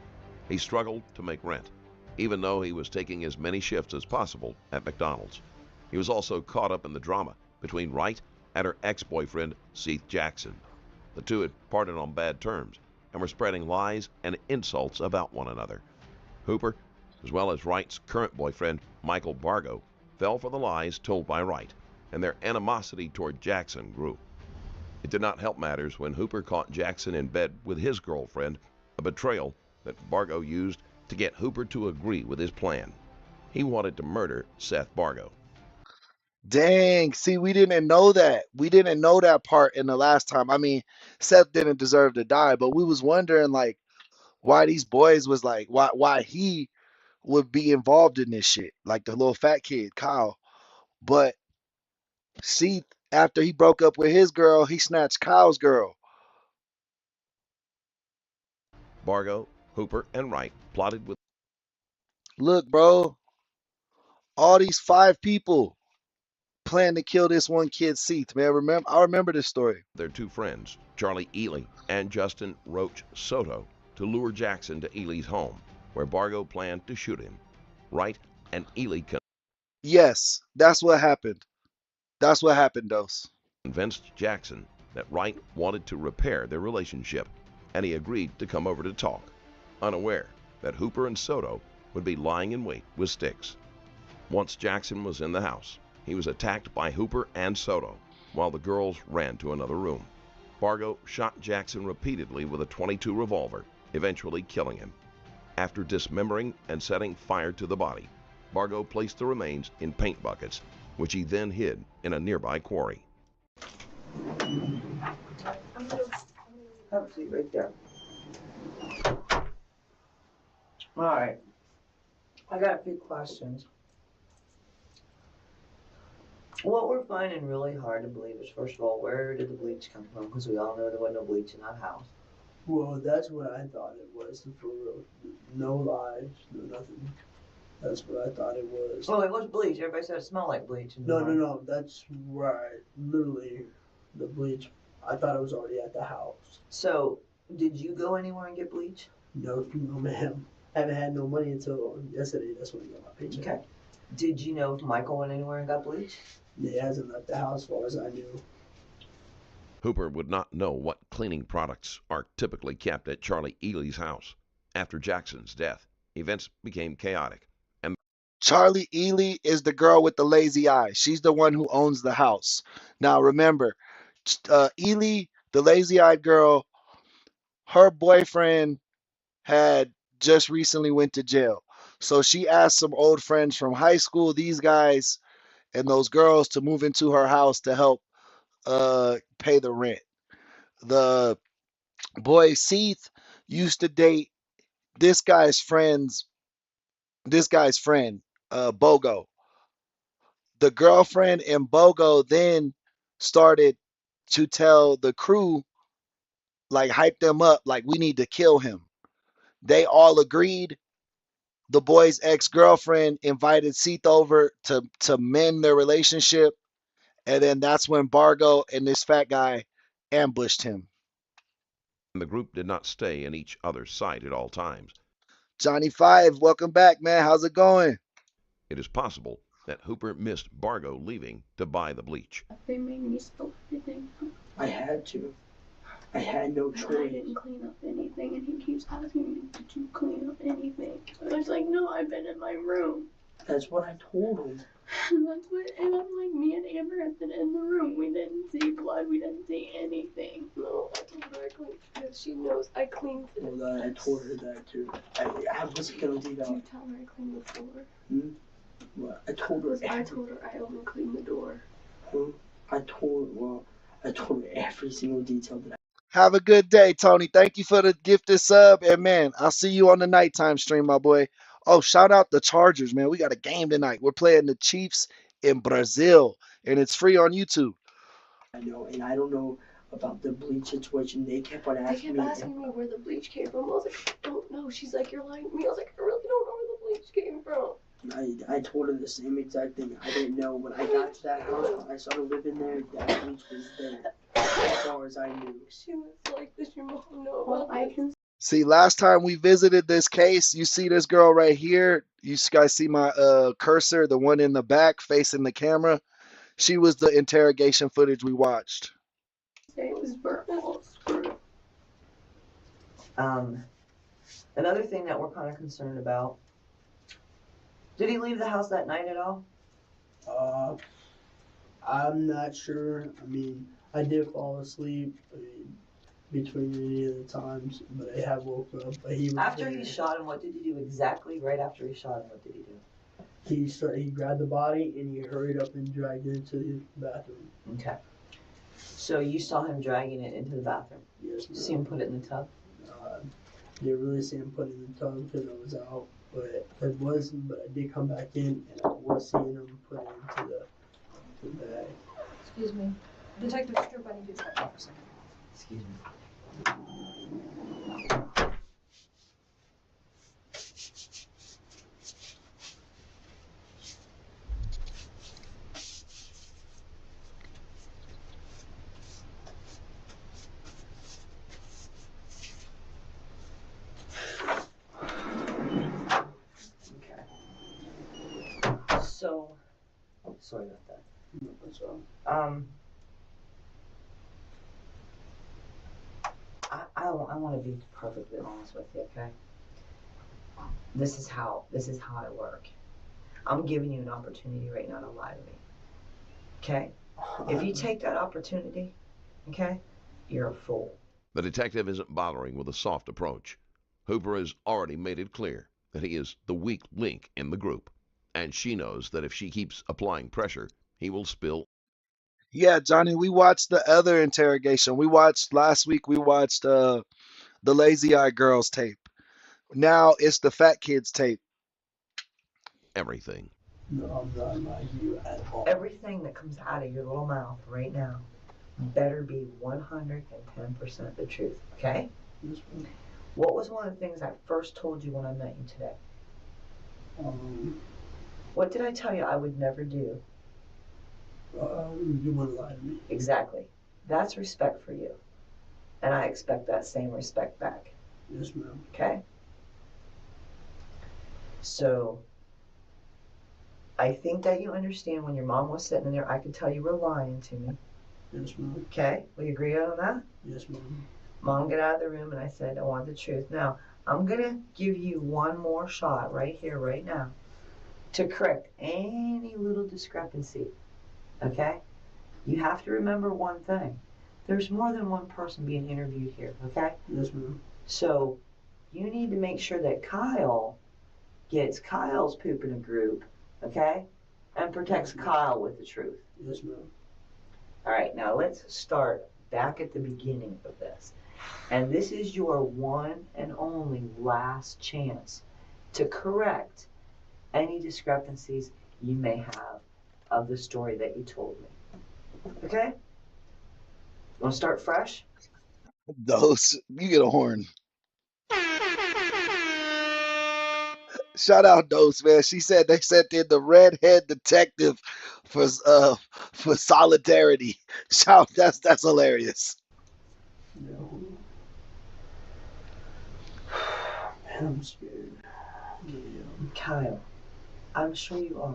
Speaker 14: He struggled to make rent, even though he was taking as many shifts as possible at McDonald's. He was also caught up in the drama between Wright and her ex-boyfriend, Seth Jackson. The two had parted on bad terms and were spreading lies and insults about one another. Hooper, as well as Wright's current boyfriend, Michael Bargo, fell for the lies told by Wright, and their animosity toward Jackson grew. It did not help matters when Hooper caught Jackson in bed with his girlfriend, a betrayal that Bargo used to get Hooper to agree with his plan. He wanted to murder Seth Bargo.
Speaker 2: Dang, see, we didn't know that. We didn't know that part in the last time. I mean, Seth didn't deserve to die, but we was wondering like why these boys was like why he would be involved in this shit, like the little fat kid, Kyle. But see, after he broke up with his girl, he snatched Kyle's girl.
Speaker 14: Bargo, Hooper, and Wright plotted with
Speaker 2: Look, bro, all these 5 people plan to kill this one kid, Seath, man. I remember this story.
Speaker 14: their 2 friends, Charlie Ely and Justin Roach Soto, to lure Jackson to Ely's home, where Bargo planned to shoot him. Wright and Ely
Speaker 2: Yes, that's what happened. That's what happened, Dose.
Speaker 14: convinced Jackson that Wright wanted to repair their relationship, and he agreed to come over to talk, unaware that Hooper and Soto would be lying in wait with sticks. Once Jackson was in the house, he was attacked by Hooper and Soto, while the girls ran to another room. Bargo shot Jackson repeatedly with a .22 revolver, eventually killing him. After dismembering and setting fire to the body, Bargo placed the remains in paint buckets, which he then hid in a nearby quarry.
Speaker 15: Have a seat right there. All right. I got a few questions. What we're finding really hard to believe is, first of all, where did the bleach come from? Because we all know there wasn't no bleach in that house.
Speaker 16: Well, that's what I thought it was, for real. No lies, no nothing. That's what I thought it was.
Speaker 15: Oh, it was bleach. Everybody said it smelled like bleach.
Speaker 16: No, that's right. Literally, the bleach, I thought it was already at the house.
Speaker 15: So, did you go anywhere and get bleach?
Speaker 16: No, ma'am. I haven't had no money until yesterday. That's when I got my paycheck.
Speaker 15: Okay. Did you know if Michael went anywhere and got bleach?
Speaker 16: Yeah, he hasn't left the house as far as I knew.
Speaker 14: Hooper would not know what cleaning products are typically kept at Charlie Ely's house. After Jackson's death, events became chaotic. And
Speaker 2: Charlie Ely is the girl with the lazy eye. She's the one who owns the house. Now remember, Ely, the lazy-eyed girl, her boyfriend had just recently went to jail. So she asked some old friends from high school, these guys and those girls, to move into her house to help pay the rent. The boy Seath used to date this guy's friend, Bogo. The girlfriend and Bogo then started to tell the crew, like hype them up, like we need to kill him. They all agreed. The boy's ex-girlfriend invited Seath over to mend their relationship, and then that's when Bargo and this fat guy ambushed him.
Speaker 14: the group did not stay in each other's sight at all times.
Speaker 2: Johnny Five, welcome back, man. How's it going?
Speaker 14: It is possible that Hooper missed Bargo leaving to buy the bleach.
Speaker 9: They made me spill everything.
Speaker 16: I had to. I had no choice.
Speaker 9: I didn't clean up anything, and he keeps asking me to clean up anything. I was like, no, I've been in my room.
Speaker 16: That's what I told him.
Speaker 9: And I'm like, me and Amber have been in the room. We didn't see blood. We didn't see anything. No, I told her I cleaned because she knows I cleaned it.
Speaker 16: Well, I told her that too. I wasn't gonna do that.
Speaker 9: Did you tell her I cleaned the floor?
Speaker 16: Well, I told her.
Speaker 9: I told her I only cleaned the door.
Speaker 16: I told her every single detail that I.
Speaker 2: Have a good day, Tony. Thank you for the gifted sub. And man, I'll see you on the nighttime stream, my boy. Oh, shout out the Chargers, man. We got a game tonight. We're playing the Chiefs in Brazil, and it's free on YouTube.
Speaker 16: I know, and I don't know about the bleach situation. They kept on asking me.
Speaker 9: They kept asking me where the bleach came from. I was like, I don't know. She's like, you're lying to me. I was like, I really don't know where the bleach came from.
Speaker 16: I told her the same exact thing. I didn't know. When I got to that house, when I started living there, that bleach was there. As far as I knew.
Speaker 9: She was like, does your mom know about I can.
Speaker 2: See, last time we visited this case, you see this girl right here. You guys see my cursor, the one in the back facing the camera. She was the interrogation footage we watched.
Speaker 9: It was burnt.
Speaker 15: Another thing that we're kind of concerned about. Did he leave the house that night at all?
Speaker 16: I'm not sure. I mean, I did fall asleep between any of the times, but I have woke up. But he was
Speaker 15: after
Speaker 16: there.
Speaker 15: he shot him, what did he do exactly right after he shot him? What did he do?
Speaker 16: He grabbed the body and he hurried up and dragged it into the bathroom.
Speaker 15: Okay. So you saw him dragging it into the bathroom?
Speaker 16: Yes, ma'am.
Speaker 15: See him put it in the tub?
Speaker 16: Didn't really see him put it in the tub because I was out, but I did come back in and I was seeing him put it into the bag.
Speaker 17: Excuse me. Detective Stroop, I need you to step off for a second.
Speaker 15: Excuse me. So, sorry about that.
Speaker 16: No, that's wrong.
Speaker 15: I want to be perfectly honest with you, okay? This is how I work. I'm giving you an opportunity right now to lie to me, okay? If you take that opportunity, okay, you're a fool.
Speaker 14: The detective isn't bothering with a soft approach. Hooper has already made it clear that he is the weak link in the group, and she knows that if she keeps applying pressure, he will spill.
Speaker 2: Yeah, Johnny, we watched the other interrogation. Last week, we watched the Lazy Eye Girls tape. Now it's the Fat Kids tape.
Speaker 14: Everything.
Speaker 16: No, I'm not lying to you at all.
Speaker 15: Everything that comes out of your little mouth right now better be 110% the truth, okay?
Speaker 16: Yes, ma'am.
Speaker 15: What was one of the things I first told you when I met you today? What did I tell you I would never do?
Speaker 16: You want to lie to me.
Speaker 15: Exactly. That's respect for you. And I expect that same respect back.
Speaker 16: Yes, ma'am.
Speaker 15: Okay? So, I think that you understand when your mom was sitting there, I could tell you were lying to me.
Speaker 16: Yes, ma'am.
Speaker 15: Okay? We agree on that?
Speaker 16: Yes, ma'am.
Speaker 15: Mom got out of the room and I said, I want the truth. Now, I'm going to give you one more shot right here, right now, to correct any little discrepancy. Okay? You have to remember one thing. There's more than one person being interviewed here, okay?
Speaker 16: Yes, ma'am.
Speaker 15: So, you need to make sure that Kyle gets Kyle's poop in a group, okay? And protects Kyle with the truth.
Speaker 16: Yes, ma'am.
Speaker 15: All right, now let's start back at the beginning of this. And this is your one and only last chance to correct any discrepancies you may have of the story that you told me. Okay? Want to start fresh?
Speaker 2: Dose, you get a horn. Shout out Dose, man. She said they sent in the redhead detective for solidarity. That's hilarious.
Speaker 16: No. Man, I'm scared.
Speaker 15: Kyle, I'm sure you are.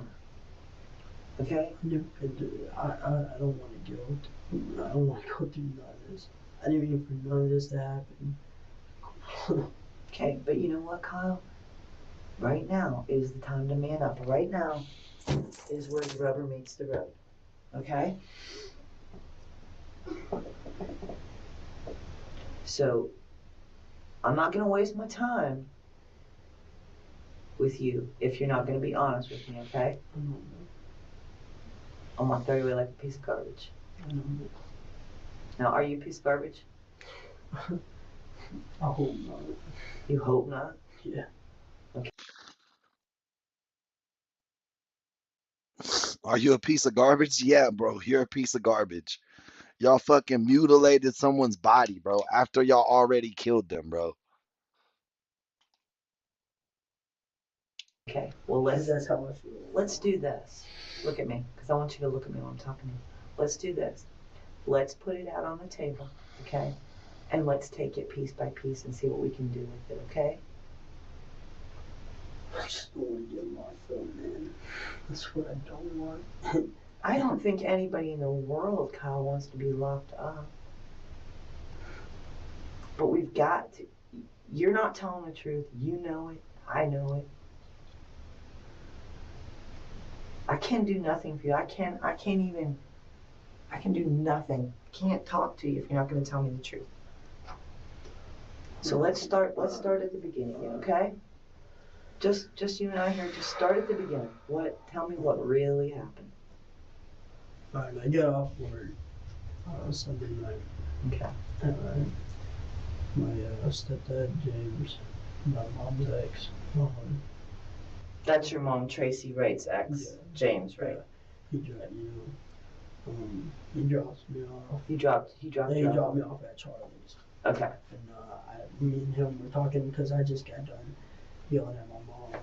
Speaker 15: Okay?
Speaker 16: I don't want to go. I don't want to go through none of this. I didn't mean for none of this to happen.
Speaker 15: Okay, but you know what, Kyle? Right now is the time to man up. Right now is where the rubber meets the road. Okay? So, I'm not going to waste my time with you if you're not going to be honest with me, okay? I'm going to throw you away like a piece of garbage. Now, are you a piece of garbage?
Speaker 16: I hope not.
Speaker 15: You hope not?
Speaker 16: Yeah.
Speaker 15: Okay.
Speaker 2: Are you a piece of garbage? Yeah, bro, you're a piece of garbage. Y'all fucking mutilated someone's body, bro, after y'all already killed them, bro.
Speaker 15: Okay, well, let's do this. Look at me, because I want you to look at me when I'm talking to you. Let's do this. Let's put it out on the table, okay? And let's take it piece by piece and see what we can do with it, okay?
Speaker 16: I just don't want to get my phone, man. That's what I don't want.
Speaker 15: I don't think anybody in the world, Kyle, wants to be locked up. But we've got to. You're not telling the truth. You know it. I know it. I can do nothing for you. I can do nothing. I can't talk to you if you're not going to tell me the truth. So let's start at the beginning, okay? Just you and I here. Just start at the beginning. Tell me what really happened.
Speaker 16: Alright, I get off work Sunday night.
Speaker 15: Okay.
Speaker 16: Alright. My stepdad James, my mom's ex.
Speaker 15: That's your mom, Tracy Wright's ex,
Speaker 16: Yeah.
Speaker 15: James, right?
Speaker 16: He drops me off.
Speaker 15: He dropped
Speaker 16: He dropped me off at Charlie's.
Speaker 15: Okay.
Speaker 16: And me and him were talking because I just got done yelling at my mom.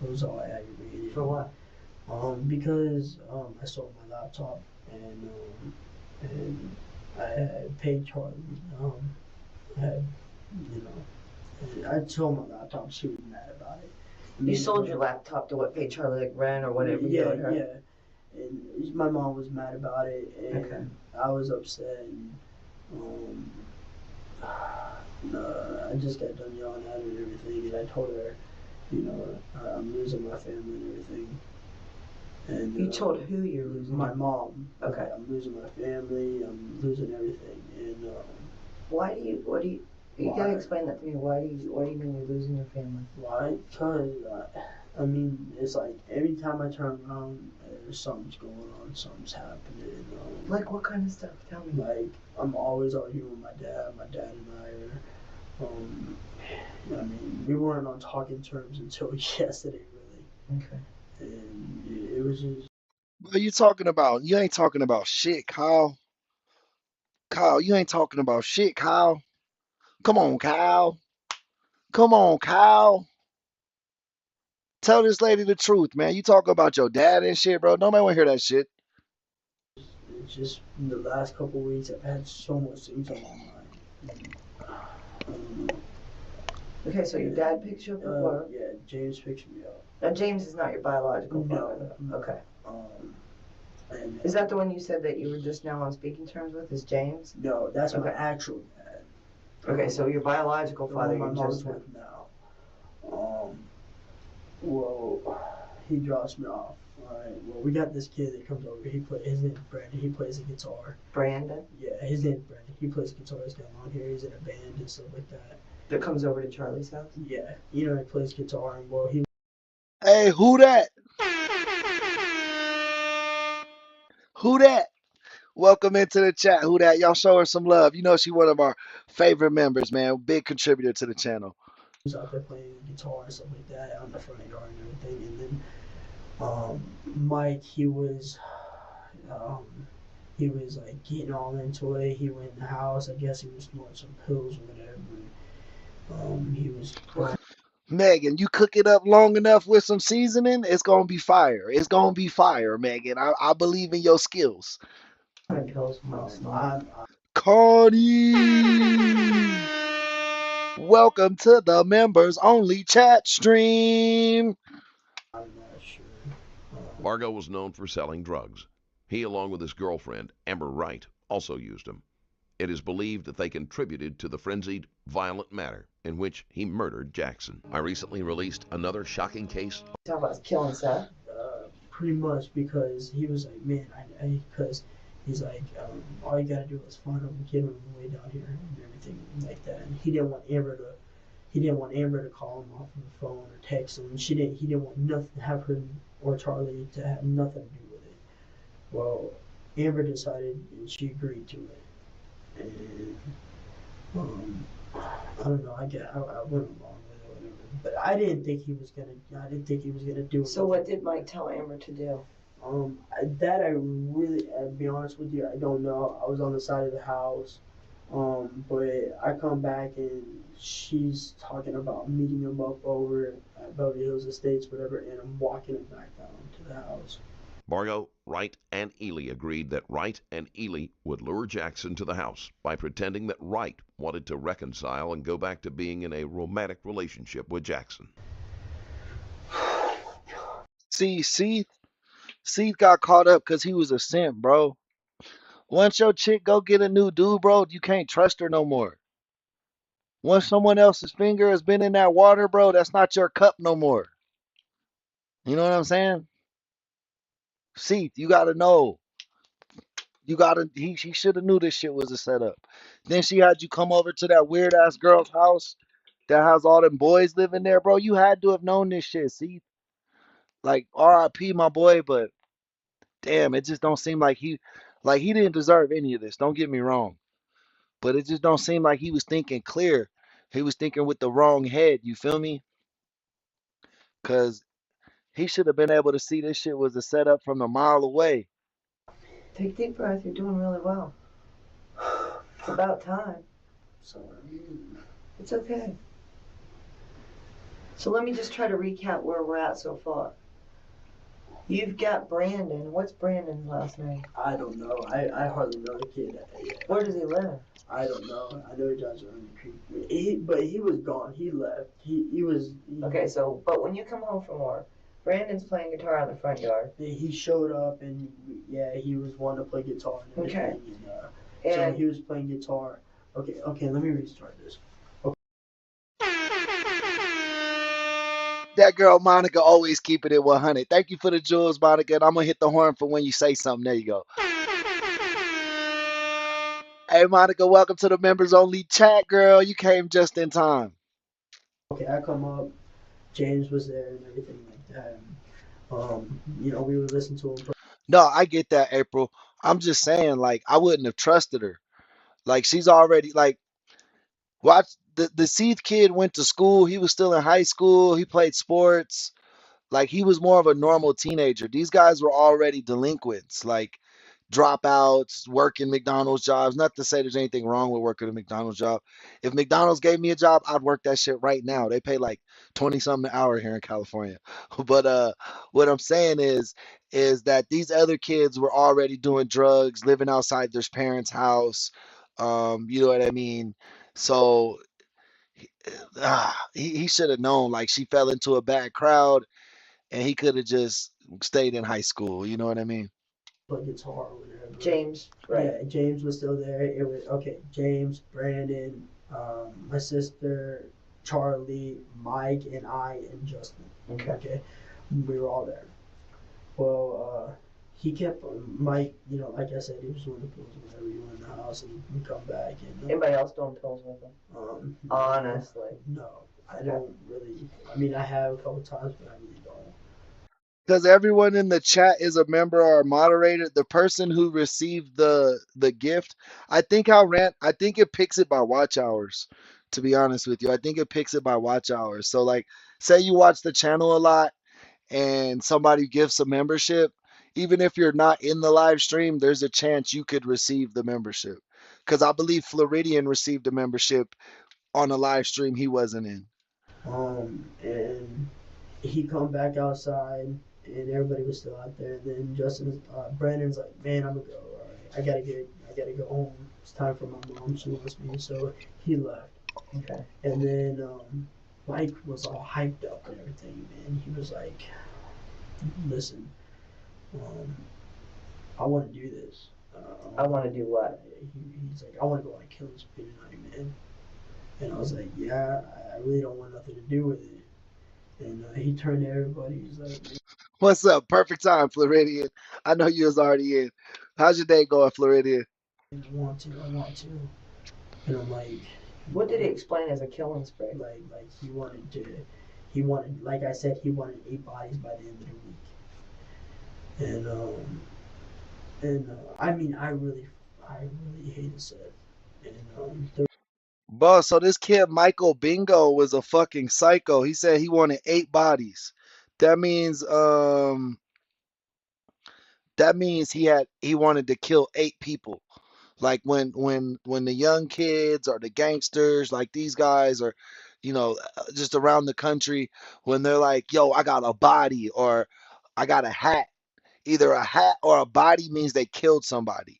Speaker 16: It was all aggravated.
Speaker 15: For what?
Speaker 16: Because I sold my laptop and I had paid Charlie. I sold my laptop. She was mad about it.
Speaker 15: You sold your laptop to what? Pay Charlie like rent or whatever?
Speaker 16: Yeah. And my mom was mad about it, and I was upset. And, I just got done yelling at her and everything, and I told her, I'm losing my family and everything. And
Speaker 15: you told who you're losing?
Speaker 16: My mom.
Speaker 15: Okay.
Speaker 16: I'm losing my family. I'm losing everything. And
Speaker 15: what do you gotta explain that to me. What do you mean you're losing your family?
Speaker 16: Why? Because it's like every time I turn around, something's going on, something's happening.
Speaker 15: Like what kind of stuff? Tell me.
Speaker 16: Like I'm always arguing with my dad. My dad and I are. We weren't on talking terms until yesterday, really.
Speaker 15: Okay.
Speaker 16: And it was just.
Speaker 2: What are you talking about? You ain't talking about shit, Kyle. Kyle, you ain't talking about shit, Kyle. Come on, Kyle. Come on, Kyle. Tell this lady the truth, man. You talk about your dad and shit, bro. Nobody want to hear that shit.
Speaker 16: It's just in the last couple of weeks, I've had so much things on my mind.
Speaker 15: Okay, so your dad picked you up at work?
Speaker 16: Yeah, James picked me up.
Speaker 15: Now, James is not your biological father? No. Okay. Is that the one you said that you were just now on speaking terms with? Is James?
Speaker 16: No, that's my actual dad.
Speaker 15: Okay, so your biological father
Speaker 16: my mom's with now. He drops me off. Alright, well, we got this kid that comes over. His name's Brandon. He plays the guitar.
Speaker 15: Brandon?
Speaker 16: Yeah, his name's Brandon. He plays guitar. He's got long hair. He's in a band and stuff like that.
Speaker 15: That comes over to Charlie's house?
Speaker 16: Yeah, he plays guitar and
Speaker 2: Hey, who that? Who that? Welcome into the chat. Who that? Y'all show her some love. You know she one of our favorite members, man. Big contributor to the channel.
Speaker 16: He was out there playing guitar and stuff like that out in the front yard and everything. And then Mike, he was like getting all into it. He went in the house. I guess he was snorting some pills or whatever. He was.
Speaker 2: Megan, you cook it up long enough with some seasoning, it's gonna be fire. It's gonna be fire, Megan. I believe in your skills. Cardi, welcome to the members only chat stream.
Speaker 16: I'm not sure.
Speaker 14: Margot was known for selling drugs. He, along with his girlfriend, Amber Wright, also used them. It is believed that they contributed to the frenzied, violent manner in which he murdered Jackson. I recently released another shocking case.
Speaker 15: Talk about killing Seth?
Speaker 16: Pretty much, because he was like, man, because he's like, all you gotta do is find him and get him on the way down here and everything like that. And he didn't want Amber to call him off the phone or text him. He didn't want nothing to have her or Charlie to have nothing to do with it. Well, Amber decided and she agreed to it. And I don't know. I went along with it, whatever. But I didn't think he was gonna do it.
Speaker 15: So what did Mike tell Amber to do?
Speaker 16: I'll be honest with you, I don't know. I was on the side of the house, but I come back and she's talking about meeting him up over at Beverly Hills Estates, whatever, and I'm walking him back down to the house.
Speaker 14: Margot, Wright, and Ely agreed that Wright and Ely would lure Jackson to the house by pretending that Wright wanted to reconcile and go back to being in a romantic relationship with Jackson.
Speaker 2: See, got caught up because he was a simp, bro. Once your chick go get a new dude, bro, you can't trust her no more. Once someone else's finger has been in that water, bro, that's not your cup no more. You know what I'm saying? See, you gotta know. He should have knew this shit was a setup. Then she had you come over to that weird ass girl's house that has all them boys living there, bro. You had to have known this shit. See, like R.I.P. my boy, but damn, it just don't seem like he didn't deserve any of this. Don't get me wrong, but it just don't seem like he was thinking clear. He was thinking with the wrong head. You feel me? Cause he should have been able to see this shit was a setup from a mile away.
Speaker 15: Take a deep breath. You're doing really well. It's about time.
Speaker 16: Sorry.
Speaker 15: It's okay. So let me just try to recap where we're at so far. You've got Brandon. What's Brandon's last name?
Speaker 16: I don't know. I hardly know the kid.
Speaker 15: Where does he live?
Speaker 16: I don't know. I know he drives around the creek. But he was gone. He left. He was.
Speaker 15: Okay, so, but when you come home from work, Brandon's playing guitar in the front yard.
Speaker 16: He showed up and, yeah, he was wanting to play guitar and everything.
Speaker 15: Okay.
Speaker 16: So he was playing guitar. Okay, let me restart this.
Speaker 2: That girl Monica always keeping it 100. Thank you for the jewels, Monica. And I'm gonna hit the horn for when you say something. There you go. Hey, Monica, welcome to the members only chat, girl. You came just in time.
Speaker 16: Okay, I come up. James was there and everything like that. You know, we would listen to him.
Speaker 2: No, I get that, April. I'm just saying, like, I wouldn't have trusted her. Like, she's already like, watch the Seeth kid went to school. He was still in high school. He played sports. Like, he was more of a normal teenager. These guys were already delinquents, like dropouts, working McDonald's jobs. Not to say there's anything wrong with working a McDonald's job. If McDonald's gave me a job, I'd work that shit right now. They pay like 20 something an hour here in California. But what I'm saying is that these other kids were already doing drugs, living outside their parents' house. You know what I mean? So he should have known, like, she fell into a bad crowd and he could have just stayed in high school. You know what I mean?
Speaker 16: Play guitar or whatever.
Speaker 15: James, right?
Speaker 16: Yeah, James was still there. It was okay. James, Brandon, my sister, Charlie, Mike, and I, and Justin. Okay, we were all there. Well, he kept Mike. You know, like I said, he was doing the pills or whatever. You went in the house and he'd come back. And
Speaker 15: Anybody else doing pills with him? Honestly,
Speaker 16: no, I don't really. I mean, I have a couple times, but I really don't.
Speaker 2: Because everyone in the chat is a member or a moderator. The person who received the gift, I think it picks it by watch hours. To be honest with you, I think it picks it by watch hours. So, like, say you watch the channel a lot and somebody gives a membership, even if you're not in the live stream, there's a chance you could receive the membership. Because I believe Floridian received a membership on a live stream he wasn't in.
Speaker 16: And he come back outside, and everybody was still out there. And then Brandon's like, "Man, I'm gonna go. All right, I gotta go home. It's time for my mom. She wants me." So he left.
Speaker 15: Okay.
Speaker 16: And then Mike was all hyped up and everything, man. He was like, "Listen, I want to do this.
Speaker 15: I want to do what?"
Speaker 16: He's like, "I want to go on a killing spree tonight, man." And I was like, "Yeah, I really don't want nothing to do with it." And he turned to everybody. He's like,
Speaker 2: What's up? Perfect time, Floridian. I know you was already in. How's your day going, Floridian?
Speaker 16: I want to. And I'm like,
Speaker 15: what did he explain as a killing spree?
Speaker 16: Like he wanted, like I said, he wanted 8 bodies by the end of the week. And I mean, I really hated Seth. And
Speaker 2: Bro, so this kid Michael Bingo was a fucking psycho. He said he wanted 8 bodies. That means he wanted to kill 8 people. Like when the young kids or the gangsters, like these guys, or just around the country, when they're like, "Yo, I got a body," or "I got a hat," either a hat or a body means they killed somebody.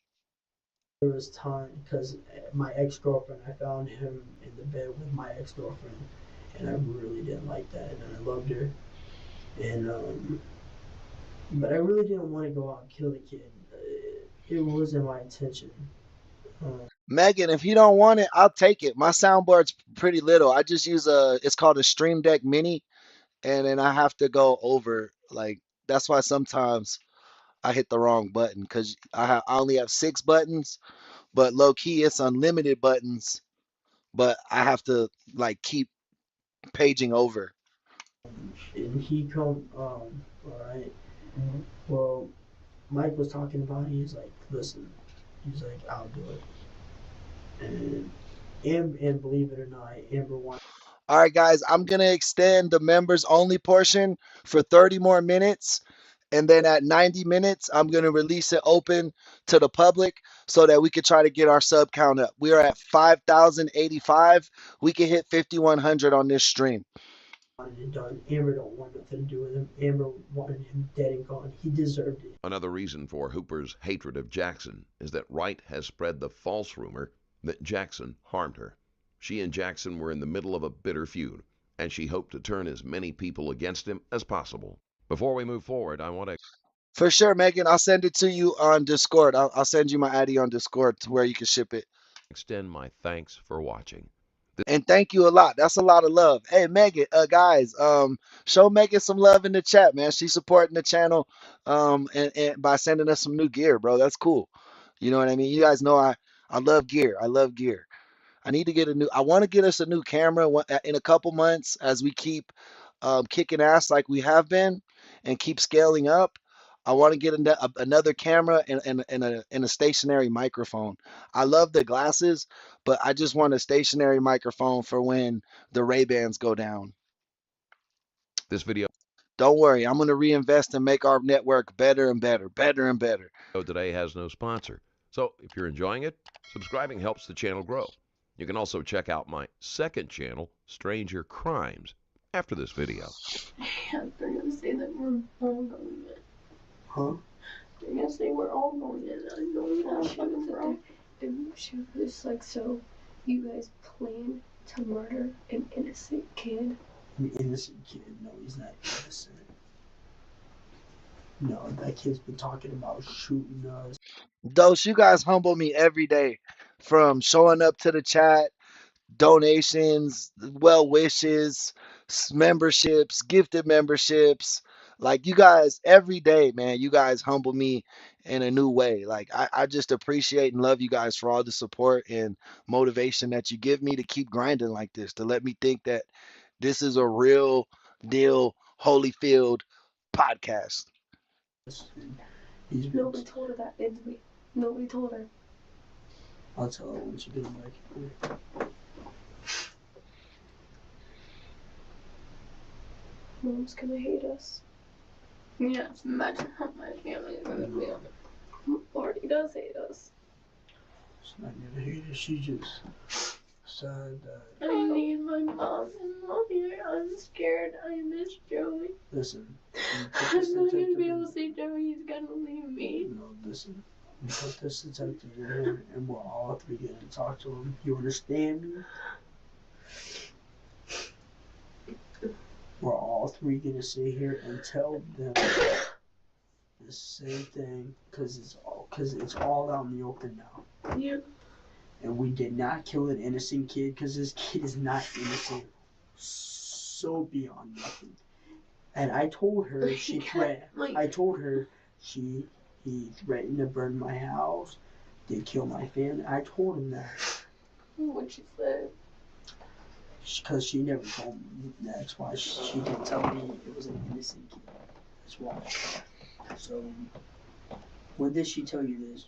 Speaker 16: there was time because my ex-girlfriend, I found him in the bed with my ex-girlfriend, and I really didn't like that, and I loved her, and but I really didn't want to go out and kill the kid. It wasn't my intention.
Speaker 2: Megan, if you don't want it, I'll take it. My soundboard's pretty little. I just use it's called a Stream Deck Mini, and then I have to go over, like, that's why sometimes I hit the wrong button, because I only have 6 buttons, but low key it's unlimited buttons, but I have to, like, keep paging over.
Speaker 16: And he come, all right. Well, Mike was talking about it. He's like, listen, he's like, I'll do it. And believe it or not, Amber wanted.
Speaker 2: All right, guys, I'm going to extend the members only portion for 30 more minutes. And then at 90 minutes, I'm going to release it open to the public so that we can try to get our sub count up. We are at 5,085. We can hit 5,100 on this stream.
Speaker 16: It done. Amber don't want nothing to do with him. Amber wanted him dead and gone. He deserved it.
Speaker 14: Another reason for Hooper's hatred of Jackson is that Wright has spread the false rumor that Jackson harmed her. She and Jackson were in the middle of a bitter feud, and she hoped to turn as many people against him as possible. Before we move forward, I want to...
Speaker 2: For sure, Megan, I'll send it to you on Discord. I'll send you my ID on Discord to where you can ship it.
Speaker 14: extend my thanks for watching.
Speaker 2: And thank you a lot. That's a lot of love. Hey, Megan, guys, show Megan some love in the chat, man. She's supporting the channel and by sending us some new gear, bro. That's cool. You know what I mean? You guys know I love gear. I love gear. I need to get I want to get us a new camera in a couple months as we keep kicking ass like we have been and keep scaling up. I want to get another camera and a stationary microphone. I love the glasses, but I just want a stationary microphone for when the Ray-Bans go down.
Speaker 14: This video...
Speaker 2: Don't worry, I'm going to reinvest and make our network better and better, better and better.
Speaker 14: Today has no sponsor. So if you're enjoying it, subscribing helps the channel grow. You can also check out my second channel, Stranger Crimes, after this video.
Speaker 9: Yeah, they're gonna say that we're all going in.
Speaker 16: Huh?
Speaker 9: They're gonna say we're all going in. I don't know fucking bro. She was like, so you guys plan to murder an innocent kid?
Speaker 16: An innocent kid? No, he's not innocent. No, that kid's been talking about shooting us.
Speaker 2: Dose, you guys humble me every day, from showing up to the chat, donations, well wishes, memberships, gifted memberships. Like, you guys every day, man, you guys humble me in a new way. Like, I just appreciate and love you guys for all the support and motivation that you give me to keep grinding like this, to let me think that this is a real deal Holyfield podcast.
Speaker 9: Nobody told her that, did we? Nobody told her.
Speaker 16: I'll tell her when she gets back.
Speaker 9: Mom's gonna hate us. Yeah, imagine how my family is gonna feel. Already does hate us.
Speaker 16: She's not gonna hate us, she just said that.
Speaker 9: I need my mom and mommy. I'm scared. I miss Joey.
Speaker 16: Listen.
Speaker 9: I'm not gonna be able to say Joey's gonna leave me.
Speaker 16: No, listen. We put this detective in here and we're all three gonna talk to him. You understand me? We're all three gonna sit here and tell them the same thing because it's all out in the open now.
Speaker 9: Yeah.
Speaker 16: And we did not kill an innocent kid because this kid is not innocent. So beyond nothing. And I told her he threatened to burn my house, to kill my family. I told him that.
Speaker 9: What'd she say?
Speaker 16: Because she never told me. That's why she didn't tell me it was an innocent kid. That's why. So, when did she tell you this?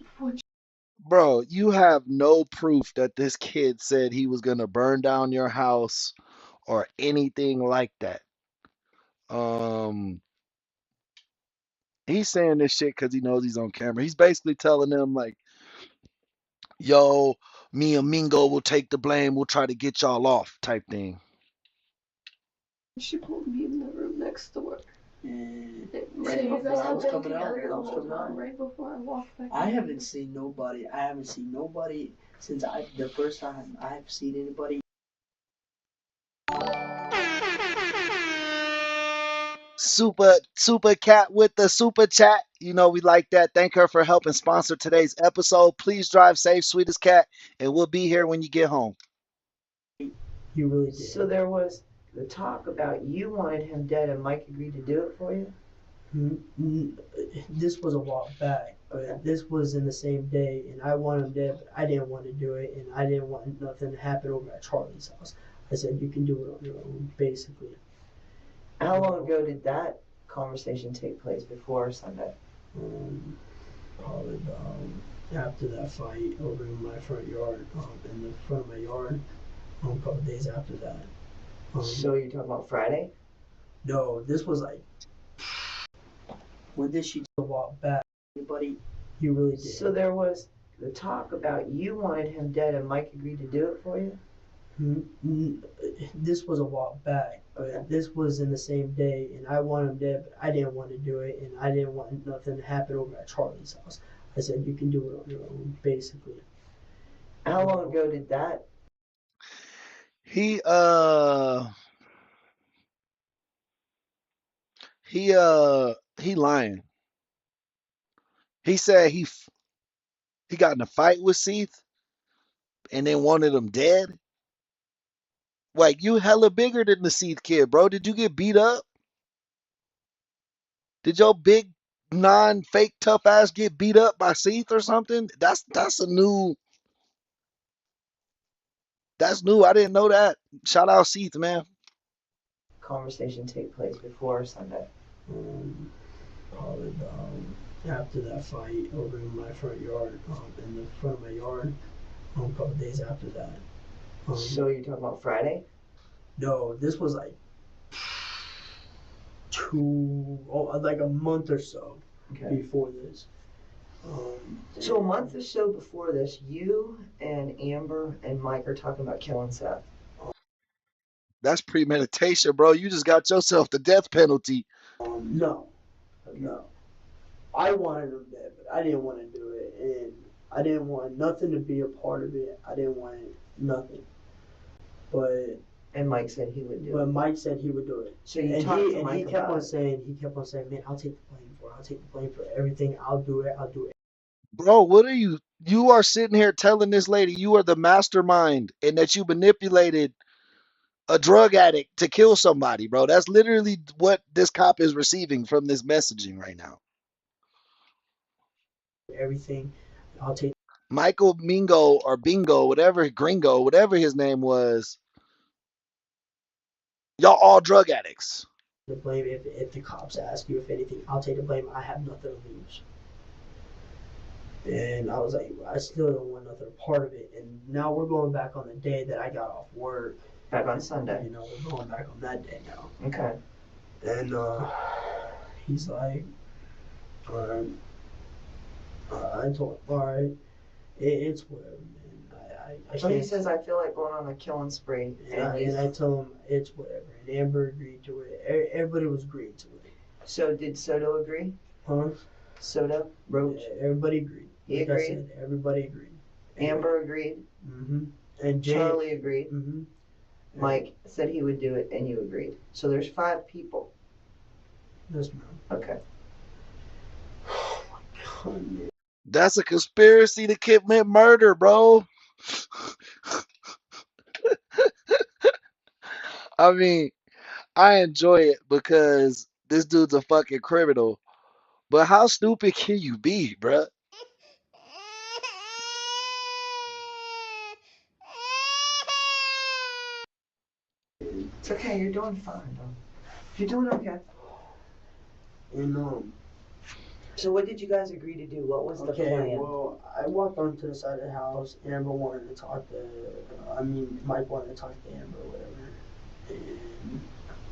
Speaker 2: Bro, you have no proof that this kid said he was going to burn down your house or anything like that. He's saying this shit because he knows he's on camera. He's basically telling them, like, yo, me and Mingo will take the blame. We'll try to get y'all off type thing.
Speaker 9: She pulled me in the room next door.
Speaker 16: Right
Speaker 9: you guys have been
Speaker 16: coming out.
Speaker 9: together the whole time, right before I walked back.
Speaker 16: I haven't seen nobody since the first time I've seen anybody. Super Cat with the super chat. You know we like that. Thank her for helping sponsor today's episode. Please drive safe, sweetest cat, and we'll be here when you get home.
Speaker 15: You really did. So there was the talk about you wanted him dead and Mike agreed to do it for you?
Speaker 16: This was a while back, but this was in the same day, and I wanted him dead, but I didn't want to do it, and I didn't want nothing to happen over at Charlie's house. I said, you can do it on your own, basically.
Speaker 15: How long ago did that conversation take place, before or Sunday?
Speaker 16: Probably about after that fight over in my front yard, in the front of my yard, a couple of days after that.
Speaker 15: So you're talking about Friday?
Speaker 16: No, this was like, when this shit a while back, buddy, he really did.
Speaker 15: So there was the talk about you wanted him dead and Mike agreed to do it for you?
Speaker 16: This was a while back, but this was in the same day, and I wanted him dead, but I didn't want to do it, and I didn't want nothing to happen over at Charlie's house. I said, you can do it on your own, basically.
Speaker 15: How long ago did that?
Speaker 2: He lying. He said he got in a fight with Seath and then wanted him dead. Like, you hella bigger than the Seath kid, bro. Did you get beat up? Did your big non-fake tough ass get beat up by Seath or something? That's new. I didn't know that. Shout out Seath, man.
Speaker 15: Conversation take place, before or Sunday?
Speaker 16: Probably after that fight over in my front yard, in the front of my yard, a couple of days after that.
Speaker 15: So you're talking about Friday?
Speaker 16: No, this was like like a month or so before this.
Speaker 15: So a month or so before this, you and Amber and Mike are talking about killing Seth.
Speaker 2: That's premeditation, bro. You just got yourself the death penalty.
Speaker 16: No. I wanted him dead, but I didn't want to do it, and I didn't want nothing to be a part of it. I didn't want nothing.
Speaker 15: And Mike said he would do it.
Speaker 16: But Mike said he would do it.
Speaker 15: So you talked to Mike
Speaker 16: he kept on saying, man, I'll take the blame for everything. I'll do it.
Speaker 2: Bro, what are you? You are sitting here telling this lady you are the mastermind and that you manipulated a drug addict to kill somebody, bro. That's literally what this cop is receiving from this messaging right now.
Speaker 16: Everything. I'll take.
Speaker 2: Michael Mingo or Bingo, Gringo, whatever his name was. Y'all all drug addicts.
Speaker 16: The blame if the cops ask you if anything, I'll take the blame. I have nothing to lose. And I was like, I still don't want nothing a part of it. And now we're going back on the day that I got off work.
Speaker 15: Back on Sunday.
Speaker 16: You know, we're going back on that day now.
Speaker 15: Okay.
Speaker 16: And he's like, all right. I told him, all right, it's whatever, man.
Speaker 15: So he says, I feel like going on a killing spree.
Speaker 16: And I told him, it's whatever. And Amber agreed to it. Everybody was agreeing to it.
Speaker 15: So did Soto agree?
Speaker 16: Huh?
Speaker 15: Soto? Roach?
Speaker 16: Everybody agreed.
Speaker 15: He
Speaker 16: agreed?
Speaker 15: I
Speaker 16: said, everybody agreed.
Speaker 15: Amber agreed?
Speaker 16: Mm-hmm. And
Speaker 15: Charlie agreed?
Speaker 16: Mm-hmm.
Speaker 15: Mike said he would do it, and you agreed. So there's 5 people.
Speaker 16: Yes, ma'am.
Speaker 15: Okay.
Speaker 16: Oh, my God, man.
Speaker 2: That's a conspiracy to commit murder, bro. I mean, I enjoy it because this dude's a fucking criminal. But how stupid can you be, bruh?
Speaker 15: It's okay, you're doing fine, though. You're doing okay.
Speaker 16: And
Speaker 15: so what did you guys agree to do? What was the plan?
Speaker 16: Okay, well, I walked onto the side of the house. Amber wanted to talk to, Mike wanted to talk to Amber or whatever.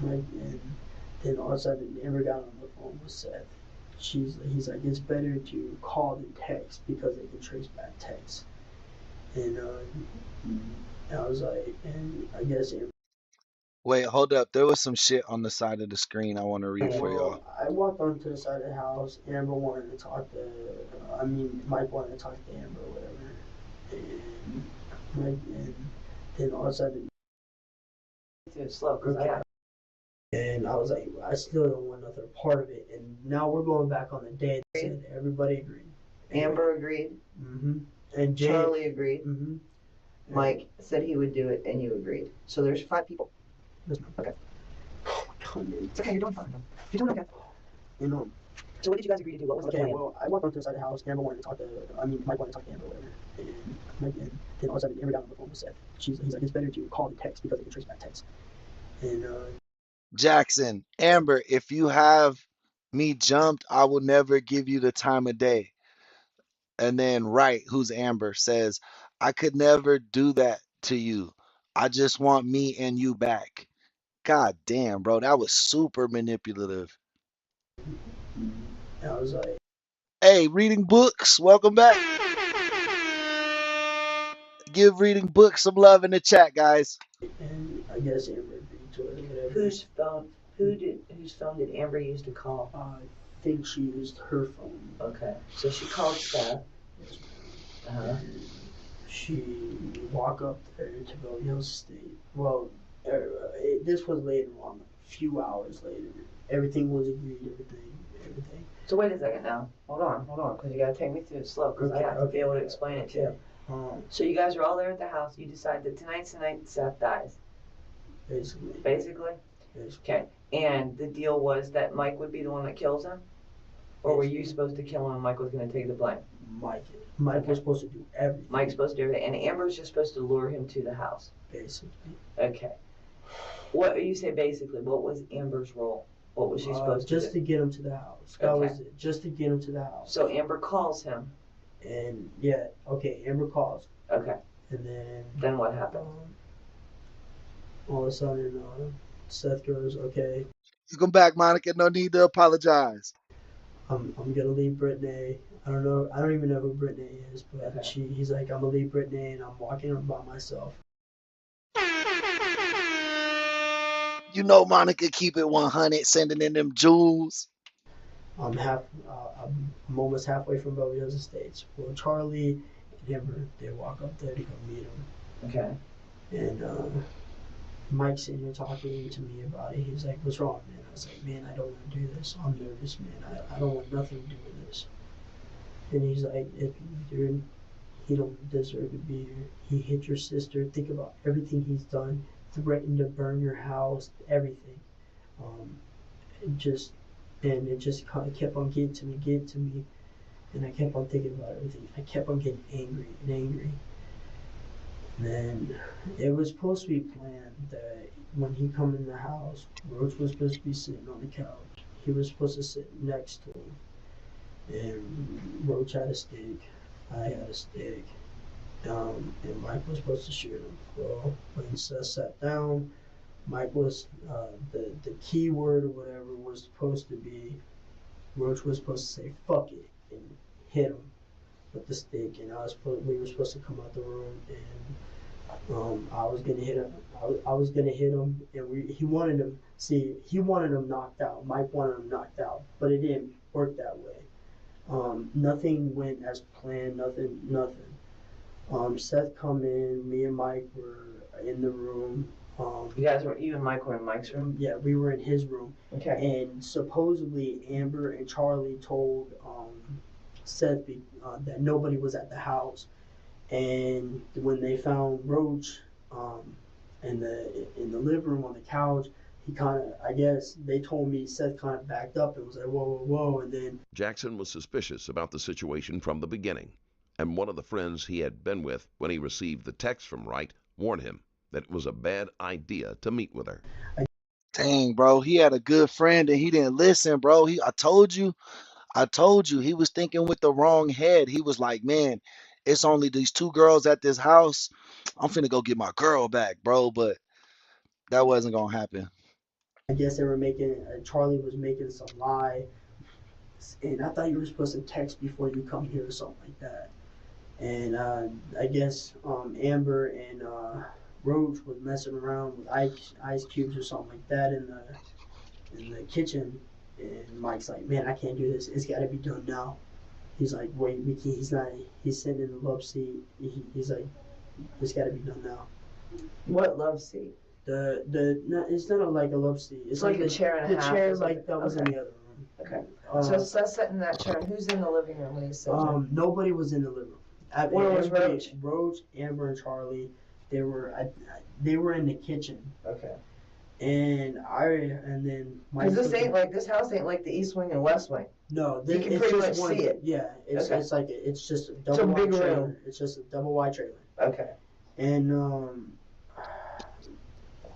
Speaker 16: And then all of a sudden, Amber got on the phone with Seth. He's like, it's better to call than text because they can trace back text. And I was like, and I guess Amber.
Speaker 2: Wait, hold up. There was some shit on the side of the screen I want to read for y'all.
Speaker 16: I walked onto the side of the house. Amber wanted to talk to, Mike wanted to talk to Amber or whatever. And then all of a sudden, and I was like, I still don't want nothing a part of it. And now we're going back on the day that said everybody agreed.
Speaker 15: Amber agreed.
Speaker 16: Mm-hmm. And
Speaker 15: Charlie agreed.
Speaker 16: Mm-hmm.
Speaker 15: Mike said he would do it, and you agreed. So there's 5 people. Okay.
Speaker 16: Oh my God, man.
Speaker 15: It's okay, you're doing fine, though. You're doing okay.
Speaker 16: You know.
Speaker 15: So what did you guys agree to do? What was the plan?
Speaker 16: Well, I walked onto the side of the house. Amber wanted to talk to, Mike wanted to talk to Amber or whatever. And then all of a sudden, Amber got on the phone with Seth. He's like, it's better to call and text because they can trace back text. And
Speaker 2: Jackson, Amber, if you have me jumped, I will never give you the time of day. And then Wright, who's Amber, says, I could never do that to you. I just want me and you back. God damn, bro, that was super manipulative.
Speaker 16: I was like,
Speaker 2: hey, reading books, welcome back. Give reading books some love in the chat, guys.
Speaker 16: And I guess Amber agreed to it or whatever.
Speaker 15: Whose phone did Amber use to call?
Speaker 16: I think she used her phone.
Speaker 15: Okay, so she called Seth.
Speaker 16: She walked up there to Belleville State. Well, this was later on, a few hours later. Everything was agreed, everything.
Speaker 15: So wait a second now. Hold on, because you gotta take me through it slow, because I have to be able to explain it to you. So you guys are all there at the house. You decide that tonight's the night Seth dies. Basically? Okay. And the deal was that Mike would be the one that kills him? Or were you supposed to kill him and Mike was going to take the blame?
Speaker 16: Mike was supposed to do everything.
Speaker 15: Mike's supposed to do everything. And Amber's just supposed to lure him to the house?
Speaker 16: Basically.
Speaker 15: Okay. What you say basically? What was Amber's role? What was she supposed to do?
Speaker 16: Just to get him to the house. That was it. Just to get him to the house.
Speaker 15: So Amber calls him.
Speaker 16: And Amber calls.
Speaker 15: Okay.
Speaker 16: And
Speaker 15: then what happened?
Speaker 16: All of a sudden, Seth goes, okay.
Speaker 2: Welcome back, Monica. No need to apologize.
Speaker 16: I'm gonna leave Brittany. I don't even know who Brittany is, but he's like, I'm gonna leave Brittany and I'm walking by myself.
Speaker 2: You know Monica keep it 100, sending in them jewels.
Speaker 16: I'm almost halfway from Belleville Estates. Well, Charlie and Amber, they walk up there to go meet him.
Speaker 15: Okay.
Speaker 16: And Mike's sitting here talking to me about it. He's like, what's wrong, man? I was like, man, I don't want to do this. I'm nervous, man. I don't want nothing to do with this. And he's like, dude, he don't deserve to be here. He hit your sister. Think about everything he's done. Threatened to burn your house, everything. It just kind of kept on getting to me. And I kept on thinking about everything. I kept on getting angry. And then it was supposed to be planned that when he come in the house, Roach was supposed to be sitting on the couch. He was supposed to sit next to him. And Roach had a stick. I had a stick. And Mike was supposed to shoot him. Well, when Seth sat down, Mike was, the key word or whatever was supposed to be, Roach was supposed to say, fuck it, and hit him with the stick. And we were supposed to come out the room, and I was gonna hit him. I was gonna hit him, and he wanted him knocked out. Mike wanted him knocked out, but it didn't work that way. Nothing went as planned. Nothing. Seth come in. Me and Mike were in the room.
Speaker 15: You and Mike were in Mike's room?
Speaker 16: Yeah, we were in his room.
Speaker 15: Okay.
Speaker 16: And supposedly Amber and Charlie told Seth that nobody was at the house. And when they found Roach in the living room on the couch, he kind of, I guess they told me Seth kind of backed up and was like, whoa, and then
Speaker 14: Jackson was suspicious about the situation from the beginning, and one of the friends he had been with when he received the text from Wright warned him that it was a bad idea to meet with her.
Speaker 2: Dang, bro, he had a good friend and he didn't listen, bro. I told you, he was thinking with the wrong head. He was like, man, it's only these two girls at this house. I'm finna go get my girl back, bro. But that wasn't gonna happen.
Speaker 16: I guess they were Charlie was making some lie. And I thought you were supposed to text before you come here or something like that. And I guess Amber and Roach was messing around with ice cubes or something like that in the kitchen. And Mike's like, man, I can't do this. It's got to be done now. He's like, wait, we can't. He's sitting in the love seat. He's like, it's got to be done now.
Speaker 15: What love seat?
Speaker 16: It's not like a love seat. It's
Speaker 15: like the chair and a half.
Speaker 16: The chair like that was in the other room.
Speaker 15: Okay. So Seth's sitting in that chair. And who's in the living room when he's sitting there?
Speaker 16: Nobody was in the living room.
Speaker 15: Where was Roach?
Speaker 16: Roach, Amber, and Charlie. They were in the kitchen.
Speaker 15: Okay. And
Speaker 16: then
Speaker 15: Because this house ain't like the East Wing and West Wing.
Speaker 16: No,
Speaker 15: you can pretty much see it.
Speaker 16: Yeah, it's
Speaker 15: Okay.
Speaker 16: it's like it's just a
Speaker 15: It's
Speaker 16: double
Speaker 15: a
Speaker 16: wide
Speaker 15: big
Speaker 16: trailer.
Speaker 15: room.
Speaker 16: It's just a double wide trailer.
Speaker 15: Okay.
Speaker 16: And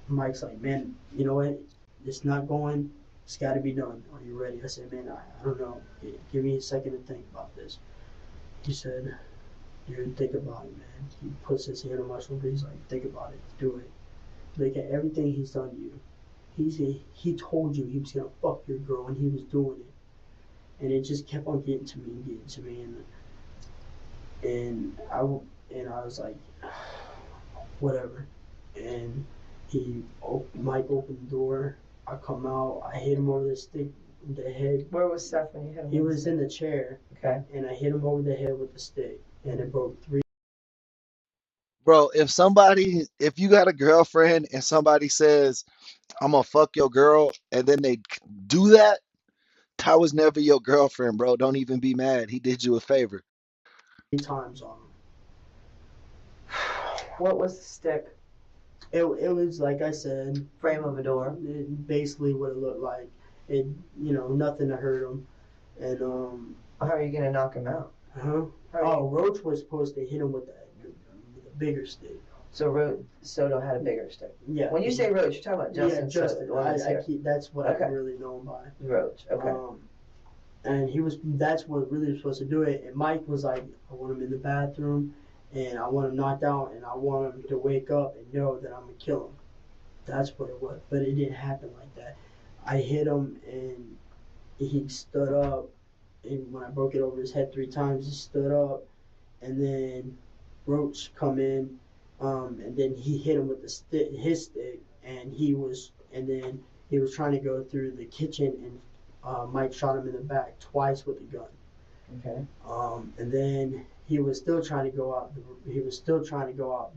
Speaker 16: Mike's like, man, you know what? It's not going. It's got to be done. Are you ready? I said, man, I don't know. Give me a second to think about this. He said, dude, think about it, man. He puts his hand on my shoulder. He's like, think about it. Do it. Look at everything he's done to you. He told you he was gonna fuck your girl, and he was doing it. And it just kept on getting to me, and I was like, whatever. And Mike opened the door. I come out. I hit him over the stick, the head.
Speaker 15: Where was Seth when you hit him?
Speaker 16: He was in the chair.
Speaker 15: Okay.
Speaker 16: And I hit him over the head with the stick, and it broke 3.
Speaker 2: Bro, if you got a girlfriend and somebody says, I'm gonna fuck your girl, and then they do that, that was never your girlfriend, bro. Don't even be mad. He did you a favor.
Speaker 16: 3 times on him.
Speaker 15: What was the stick?
Speaker 16: It was like I said,
Speaker 15: frame of a door.
Speaker 16: Basically what it looked like. It nothing to hurt him. And
Speaker 15: how are you gonna knock him out?
Speaker 16: Huh? Oh, Roach was supposed to hit him with the bigger stick.
Speaker 15: So Soto had a bigger stick.
Speaker 16: Yeah.
Speaker 15: When you say Roach, you're talking about Justin.
Speaker 16: Yeah, Justin.
Speaker 15: Soto,
Speaker 16: that's what I'm really known by.
Speaker 15: Roach. Okay.
Speaker 16: And that's what really was supposed to do it. And Mike was like, I want him in the bathroom, and I want him knocked out, and I want him to wake up and know that I'm gonna kill him. That's what it was. But it didn't happen like that. I hit him, and he stood up, and when I broke it over his head 3 times, he stood up, and then Roach come in, and then he hit him with his stick, and then he was trying to go through the kitchen, and Mike shot him in the back twice with a gun.
Speaker 15: Okay.
Speaker 16: And then he was still trying to go out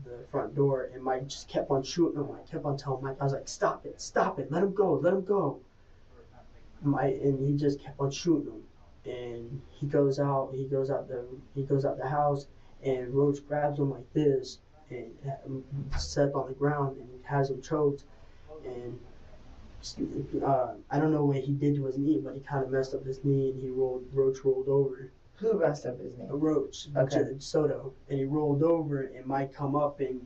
Speaker 16: the front door, and Mike just kept on shooting him. I kept on telling Mike, I was like, stop it, let him go. And he just kept on shooting him. And he goes out the house, and Roach grabs him like this and set on the ground and has him choked. And I don't know what he did to his knee, but he kind of messed up his knee, and Roach rolled over.
Speaker 15: Who messed up his knee?
Speaker 16: Roach, Soto, and he rolled over, and Mike come up and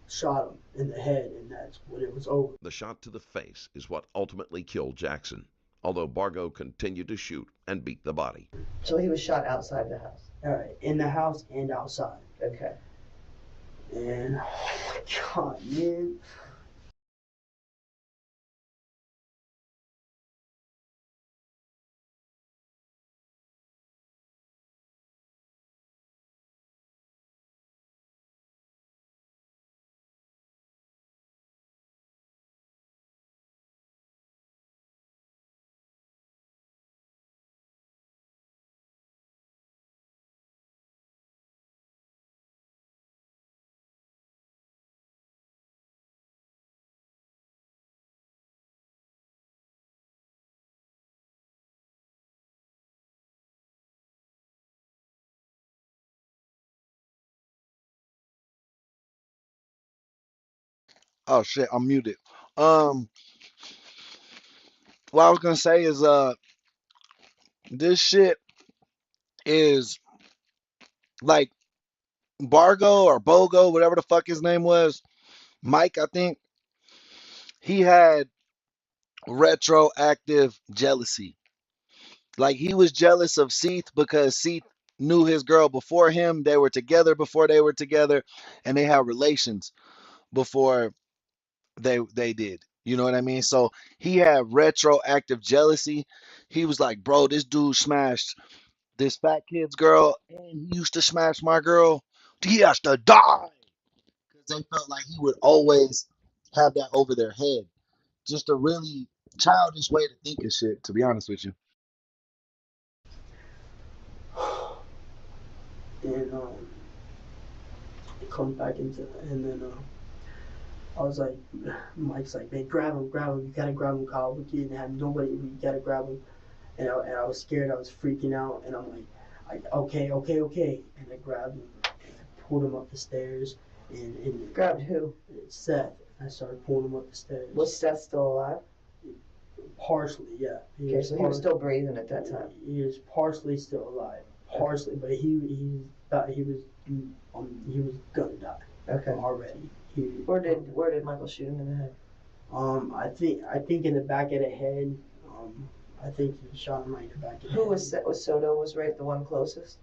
Speaker 16: shot him in the head, and that's when it was over.
Speaker 14: The shot to the face is what ultimately killed Jackson, although Bargo continued to shoot and beat the body.
Speaker 15: So he was shot outside the house?
Speaker 16: All right, in the house and outside.
Speaker 15: Okay.
Speaker 16: And, oh my God, man.
Speaker 2: Oh shit, I'm muted. What I was gonna say is this shit is like Bargo or Bogo, whatever the fuck his name was, Mike, I think, he had retroactive jealousy. Like he was jealous of Seath because Seath knew his girl before him. They were together before they were together, and they had relations before they did. You know what I mean? So he had retroactive jealousy. He was like, bro, this dude smashed this fat kid's girl, and he used to smash my girl. He has to die. Because they felt like he would always have that over their head. Just a really childish way to think of shit, to be honest with you.
Speaker 16: And it comes back into, and then I was like, Mike's like, man, grab him, you gotta grab him, Kyle. We can't have nobody, we gotta grab him. And I was scared, I was freaking out, and I'm like, okay. And I grabbed him, and I pulled him up the stairs, and
Speaker 15: grabbed who?
Speaker 16: Seth. I started pulling him up the stairs.
Speaker 15: Was Seth still alive?
Speaker 16: Partially, yeah.
Speaker 15: Okay, so he was still breathing at that time.
Speaker 16: He was partially still alive, partially, but he thought he was gonna die.
Speaker 15: Okay.
Speaker 16: Already.
Speaker 15: Where did Michael shoot him in the head?
Speaker 16: I think in the back of the head. I think he shot him right in the back of the head.
Speaker 15: Who was Soto? Was right the one closest?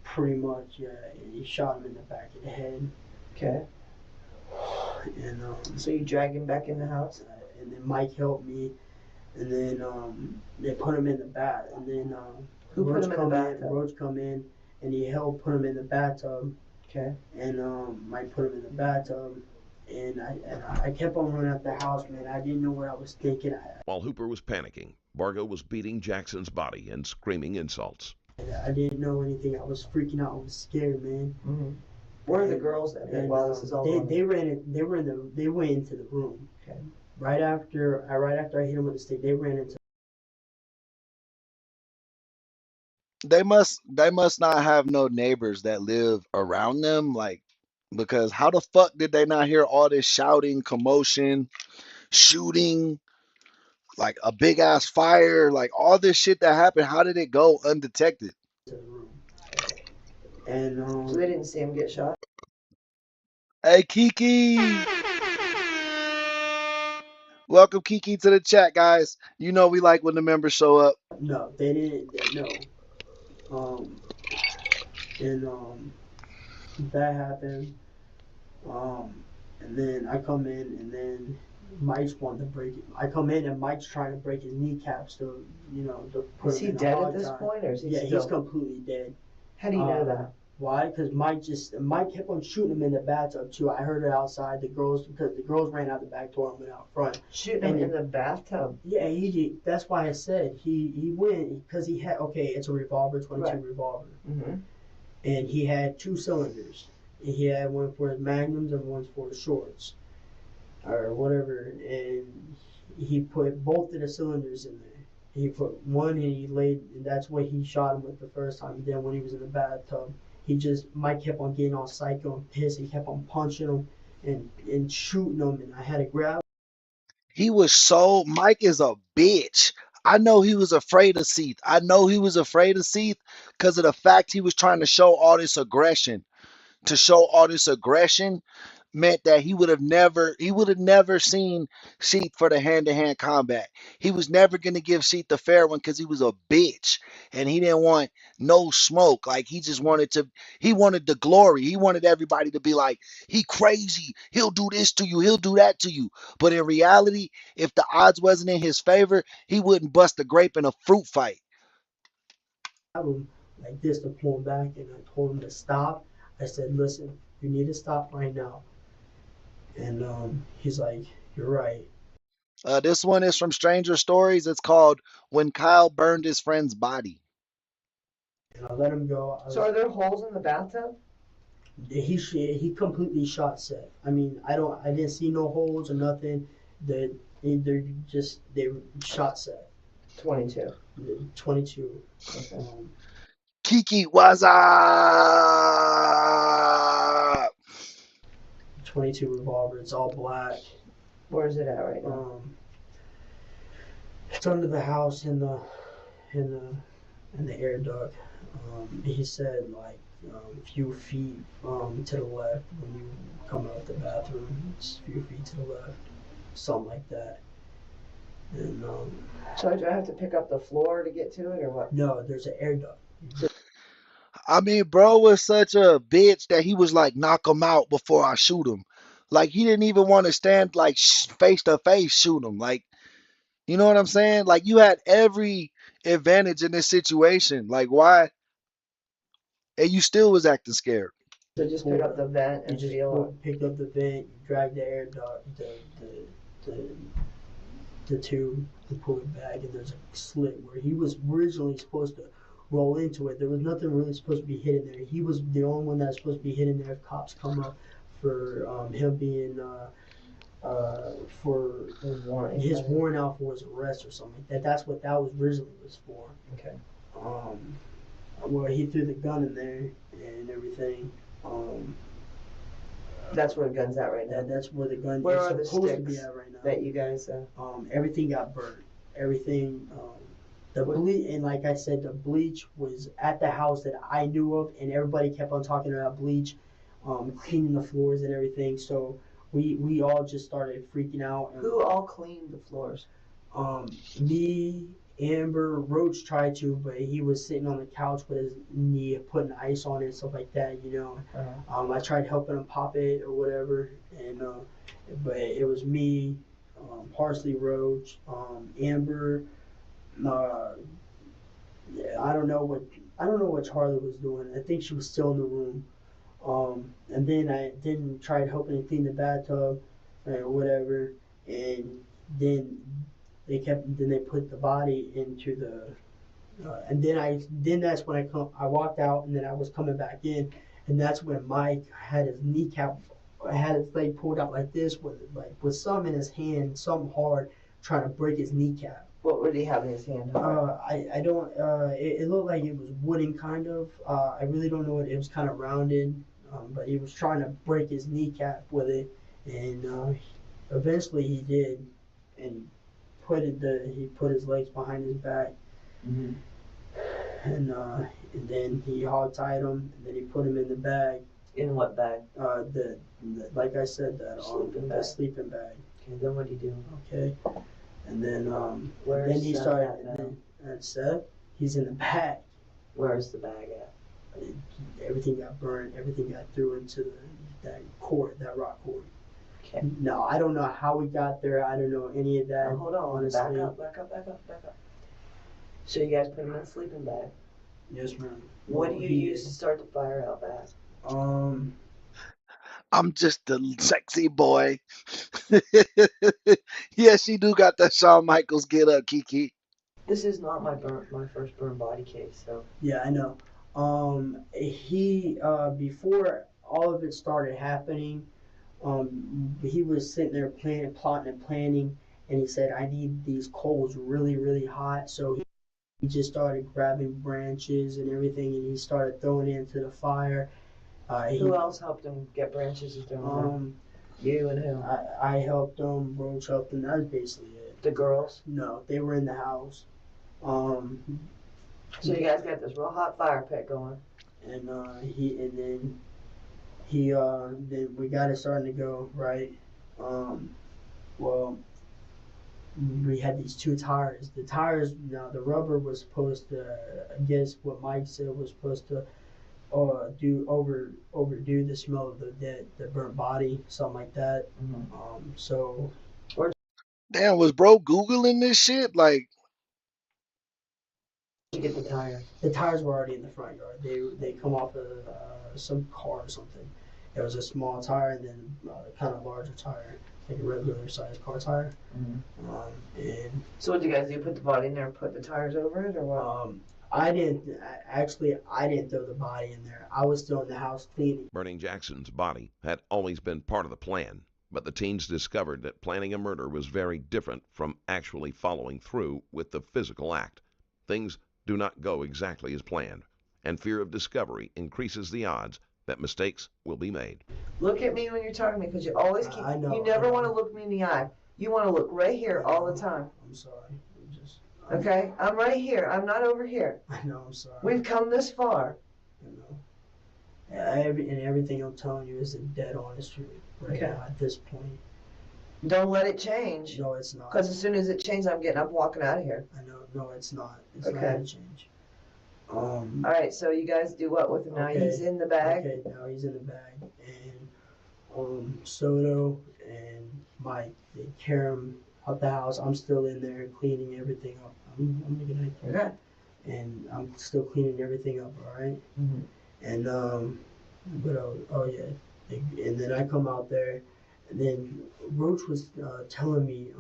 Speaker 16: Pretty much, yeah. He shot him in the back of the head.
Speaker 15: Okay.
Speaker 16: And
Speaker 15: so you drag him back in the house?
Speaker 16: And then Mike helped me, and then they put him in the bath, and then
Speaker 15: who put him in the bathtub?
Speaker 16: Roach come in, and he helped put him in the bathtub.
Speaker 15: Okay.
Speaker 16: And Mike put him in the bathtub, and I kept on running out the house, man. I didn't know what I was thinking.
Speaker 14: While Hooper was panicking, Bargo was beating Jackson's body and screaming insults.
Speaker 16: I didn't know anything. I was freaking out. I was scared, man.
Speaker 15: Mm-hmm. Where are the girls then? While this is all
Speaker 16: they went into the room.
Speaker 15: Okay.
Speaker 16: Right after I hit him with the stick, they ran into.
Speaker 2: They must not have no neighbors that live around them, like, because how the fuck did they not hear all this shouting, commotion, shooting, like a big ass fire, like all this shit that happened? How did it go undetected?
Speaker 16: And
Speaker 15: so they didn't see him get shot?
Speaker 2: Hey, Kiki. Welcome, Kiki, to the chat, guys. You know we like when the members show up.
Speaker 16: No, they didn't. No. That happened. And then I come in, and then Mike's wanting to break it. I come in, and Mike's trying to break his kneecaps to put
Speaker 15: Is
Speaker 16: him
Speaker 15: he
Speaker 16: in
Speaker 15: dead
Speaker 16: a
Speaker 15: at this point, or is he still?
Speaker 16: he's completely dead.
Speaker 15: How do you know that?
Speaker 16: Why? Because Mike kept on shooting him in the bathtub too. I heard it outside. Because the girls ran out the back door and went out front.
Speaker 15: Shooting him in the bathtub?
Speaker 16: Yeah, that's why I said he went because he had it's a revolver, 22 revolver, and he had 2 cylinders. And he had one for his magnums and one for his shorts, or whatever. And he put both of the cylinders in there. He put one and he laid, and that's what he shot him with the first time. And then when he was in the bathtub, Mike kept on getting all psycho and pissed. He kept on punching him and shooting him, and I had to grab.
Speaker 2: Mike is a bitch. I know he was afraid of Seth. I know he was afraid of Seth because of the fact he was trying to show all this aggression. To show all this aggression meant that he would have never seen Seth for the hand-to-hand combat. He was never going to give Seth the fair one because he was a bitch and he didn't want no smoke. Like he wanted the glory. He wanted everybody to be like, he crazy. He'll do this to you. He'll do that to you. But in reality, if the odds wasn't in his favor, he wouldn't bust a grape in a fruit fight.
Speaker 16: Like this to pull him back, and I told him to stop. I said, listen, you need to stop right now. And he's like, you're right.
Speaker 2: This one is from Stranger Stories. It's called When Kyle Burned His Friend's Body.
Speaker 16: And I let him go.
Speaker 15: So are there holes in the bathtub?
Speaker 16: He completely shot Seth. I mean, I didn't see no holes or nothing. They shot Seth.
Speaker 15: 22.
Speaker 16: 22.
Speaker 15: Okay.
Speaker 2: Kiki, what's up?
Speaker 16: 22 revolver. It's all black.
Speaker 15: Where is it at right now?
Speaker 16: It's under the house in the air duct. He said like a few feet to the left when you come out the bathroom. It's a few feet to the left, something like that. And
Speaker 15: so do I have to pick up the floor to get to it, or what?
Speaker 16: No, there's an air duct.
Speaker 2: I mean, bro was such a bitch that he was like, knock him out before I shoot him. Like, he didn't even want to stand, like, face to face shoot him. Like, you know what I'm saying? Like, you had every advantage in this situation. Like, why? And you still was acting scared.
Speaker 15: So just pick up the vent and
Speaker 16: pick up the vent, drag the air duct, the tube, and pull it back, and there's a slit where he was originally supposed to roll into it. There was nothing really supposed to be hidden there. He was the only one that's supposed to be hidden there if cops come up for him being for his warrant out for his arrest or something like that. That's what that was originally was for.
Speaker 15: Okay.
Speaker 16: Well, he threw the gun in there and everything.
Speaker 15: That's where the gun's at right now.
Speaker 16: That's where the gun
Speaker 15: Where
Speaker 16: is
Speaker 15: are the
Speaker 16: supposed to be
Speaker 15: sticks
Speaker 16: at right now.
Speaker 15: that you guys?
Speaker 16: Everything got burnt. Everything. The bleach, and like I said, the bleach was at the house that I knew of, and everybody kept on talking about bleach, cleaning the floors and everything. So we all just started freaking out. And,
Speaker 15: who all cleaned the floors?
Speaker 16: Me, Amber, Roach tried to, but he was sitting on the couch with his knee, putting ice on it and stuff like that, you know. I tried helping him pop it or whatever, and but it was me, Parsley, Roach, Amber. I don't know what Charlie was doing. I think she was still in the room. And then I tried helping to clean the bathtub or whatever, and then they put the body into the and then that's when I walked out, and then I was coming back in, and that's when Mike had his kneecap, had his leg pulled out like this with some in his hand, some hard, trying to break his kneecap.
Speaker 15: What would he have in his hand?
Speaker 16: I don't. It looked like it was wooden, kind of. I really don't know what it was, kind of rounded, but he was trying to break his kneecap with it, and eventually he did, and he put his legs behind his back, and then he hog-tied him, and then he put him in the bag.
Speaker 15: In what bag?
Speaker 16: The like I said, that sleeping bag.
Speaker 15: Okay, then what do you do?
Speaker 16: Okay. And then
Speaker 15: Where's
Speaker 16: he
Speaker 15: Seth
Speaker 16: started.
Speaker 15: at now?
Speaker 16: And Seth, he's in the bag.
Speaker 15: Where's the bag at?
Speaker 16: Everything got burned. Everything got through into that rock cord.
Speaker 15: Okay.
Speaker 16: No, I don't know how we got there. I don't know any of that.
Speaker 15: Now, hold on.
Speaker 16: Honestly.
Speaker 15: Back up. So you guys put him in a sleeping bag.
Speaker 16: Yes, ma'am.
Speaker 15: What do you use to start the fire out back?
Speaker 2: I'm just a sexy boy. Yes, you do got that Shawn Michaels get up, Kiki.
Speaker 15: This is not my first burn body case, so.
Speaker 16: Yeah, I know. He before all of it started happening, he was sitting there plotting and planning, and he said, "I need these coals really, really hot." So he just started grabbing branches and everything, and he started throwing it into the fire.
Speaker 15: Who else helped him get branches and throw them? You and who?
Speaker 16: I helped him. Roach helped him. That was basically it.
Speaker 15: The girls?
Speaker 16: No, they were in the house.
Speaker 15: So you guys got this real hot fire pit going.
Speaker 16: And then we got it starting to go right. Well, we had these two tires. The tires, now the rubber was supposed to, I guess what Mike said was supposed to overdo the smell of the burnt body, something like that. So.
Speaker 2: Damn, was bro Googling this shit? Like.
Speaker 15: You get the tires?
Speaker 16: The tires were already in the front yard. They come off of some car or something. It was a small tire and then kind of larger tire, like a regular sized car tire. And
Speaker 15: so what did you guys do? Put the body in there and put the tires over it, or what?
Speaker 16: I didn't throw the body in there. I was still in the house cleaning.
Speaker 14: Burning Jackson's body had always been part of the plan, but the teens discovered that planning a murder was very different from actually following through with the physical act. Things do not go exactly as planned, and fear of discovery increases the odds that mistakes will be made.
Speaker 15: Look at me when you're talking to me, because you always keep, you never want to look me in the eye. You want to look right here all the time.
Speaker 16: I'm sorry.
Speaker 15: Okay? I'm right here. I'm not over here.
Speaker 16: I know, I'm sorry.
Speaker 15: We've come this far.
Speaker 16: I know. Everything I'm telling you is a dead honest truth right now at this point.
Speaker 15: Don't let it change.
Speaker 16: No, it's not.
Speaker 15: Because as soon as it changes, I'm getting up and walking out of here.
Speaker 16: I know. No, it's not. It's not going to change.
Speaker 15: All right, so you guys do what with him now? He's in the bag?
Speaker 16: Okay, now he's in the bag. And Soto and Mike, they carry him out the house. I'm still in there cleaning everything up. I'm making it.
Speaker 15: Okay.
Speaker 16: And I'm still cleaning everything up, all right? And, and then I come out there, and then Roach was telling me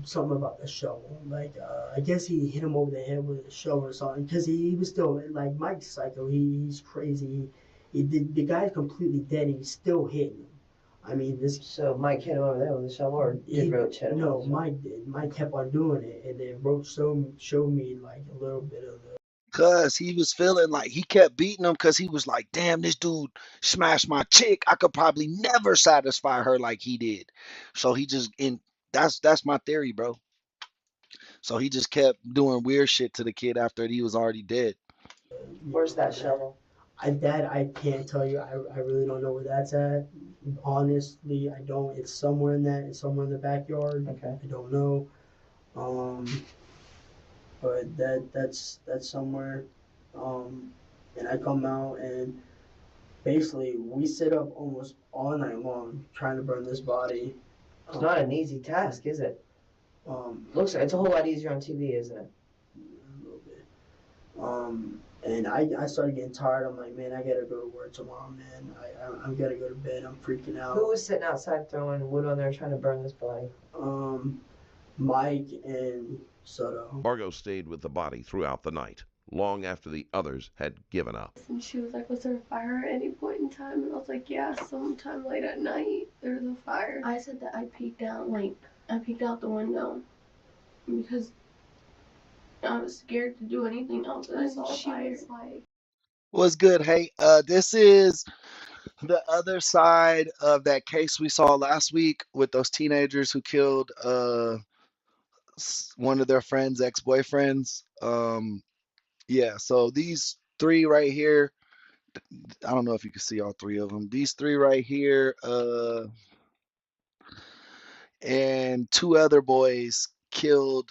Speaker 16: something about the shovel. Like, I guess he hit him over the head with a shovel or something, because he was still, like, Mike's psycho. He's crazy. The guy's completely dead, and he's still hitting him. I mean, this.
Speaker 15: So Mike hit him over there with a shovel, or did Roach hit him?
Speaker 16: No, Mike did. Mike kept on doing it, and then Roach showed me like a little bit of the.
Speaker 2: Cause he was feeling like he kept beating him because he was like, damn, this dude smashed my chick. I could probably never satisfy her like he did. So he just in that's my theory, bro. So he just kept doing weird shit to the kid after he was already dead.
Speaker 15: Where's that shovel?
Speaker 16: I can't tell you. I really don't know where that's at. Honestly, I don't. It's somewhere in that. It's somewhere in the backyard.
Speaker 15: Okay.
Speaker 16: I don't know. But that's somewhere. And I come out and basically we sit up almost all night long trying to burn this body.
Speaker 15: It's not an easy task, is it? Looks like it's a whole lot easier on TV, isn't it?
Speaker 16: A little bit. And I started getting tired. I'm like, man, I gotta go to work tomorrow, man. I gotta go to bed. I'm freaking out.
Speaker 15: Who was sitting outside throwing wood on there trying to burn this body?
Speaker 16: Mike and Soto.
Speaker 14: Margot stayed with the body throughout the night, long after the others had given up.
Speaker 9: And she was like, was there a fire at any point in time? And I was like, yeah, sometime late at night there's a fire. I said that I peeked out the window because I was scared to do anything else and I saw a fire. Was like,
Speaker 2: What's good? Hey, this is the other side of that case we saw last week with those teenagers who killed one of their friends' ex-boyfriends. Yeah, so these three right here, I don't know if you can see all three of them. These three right here, and two other boys killed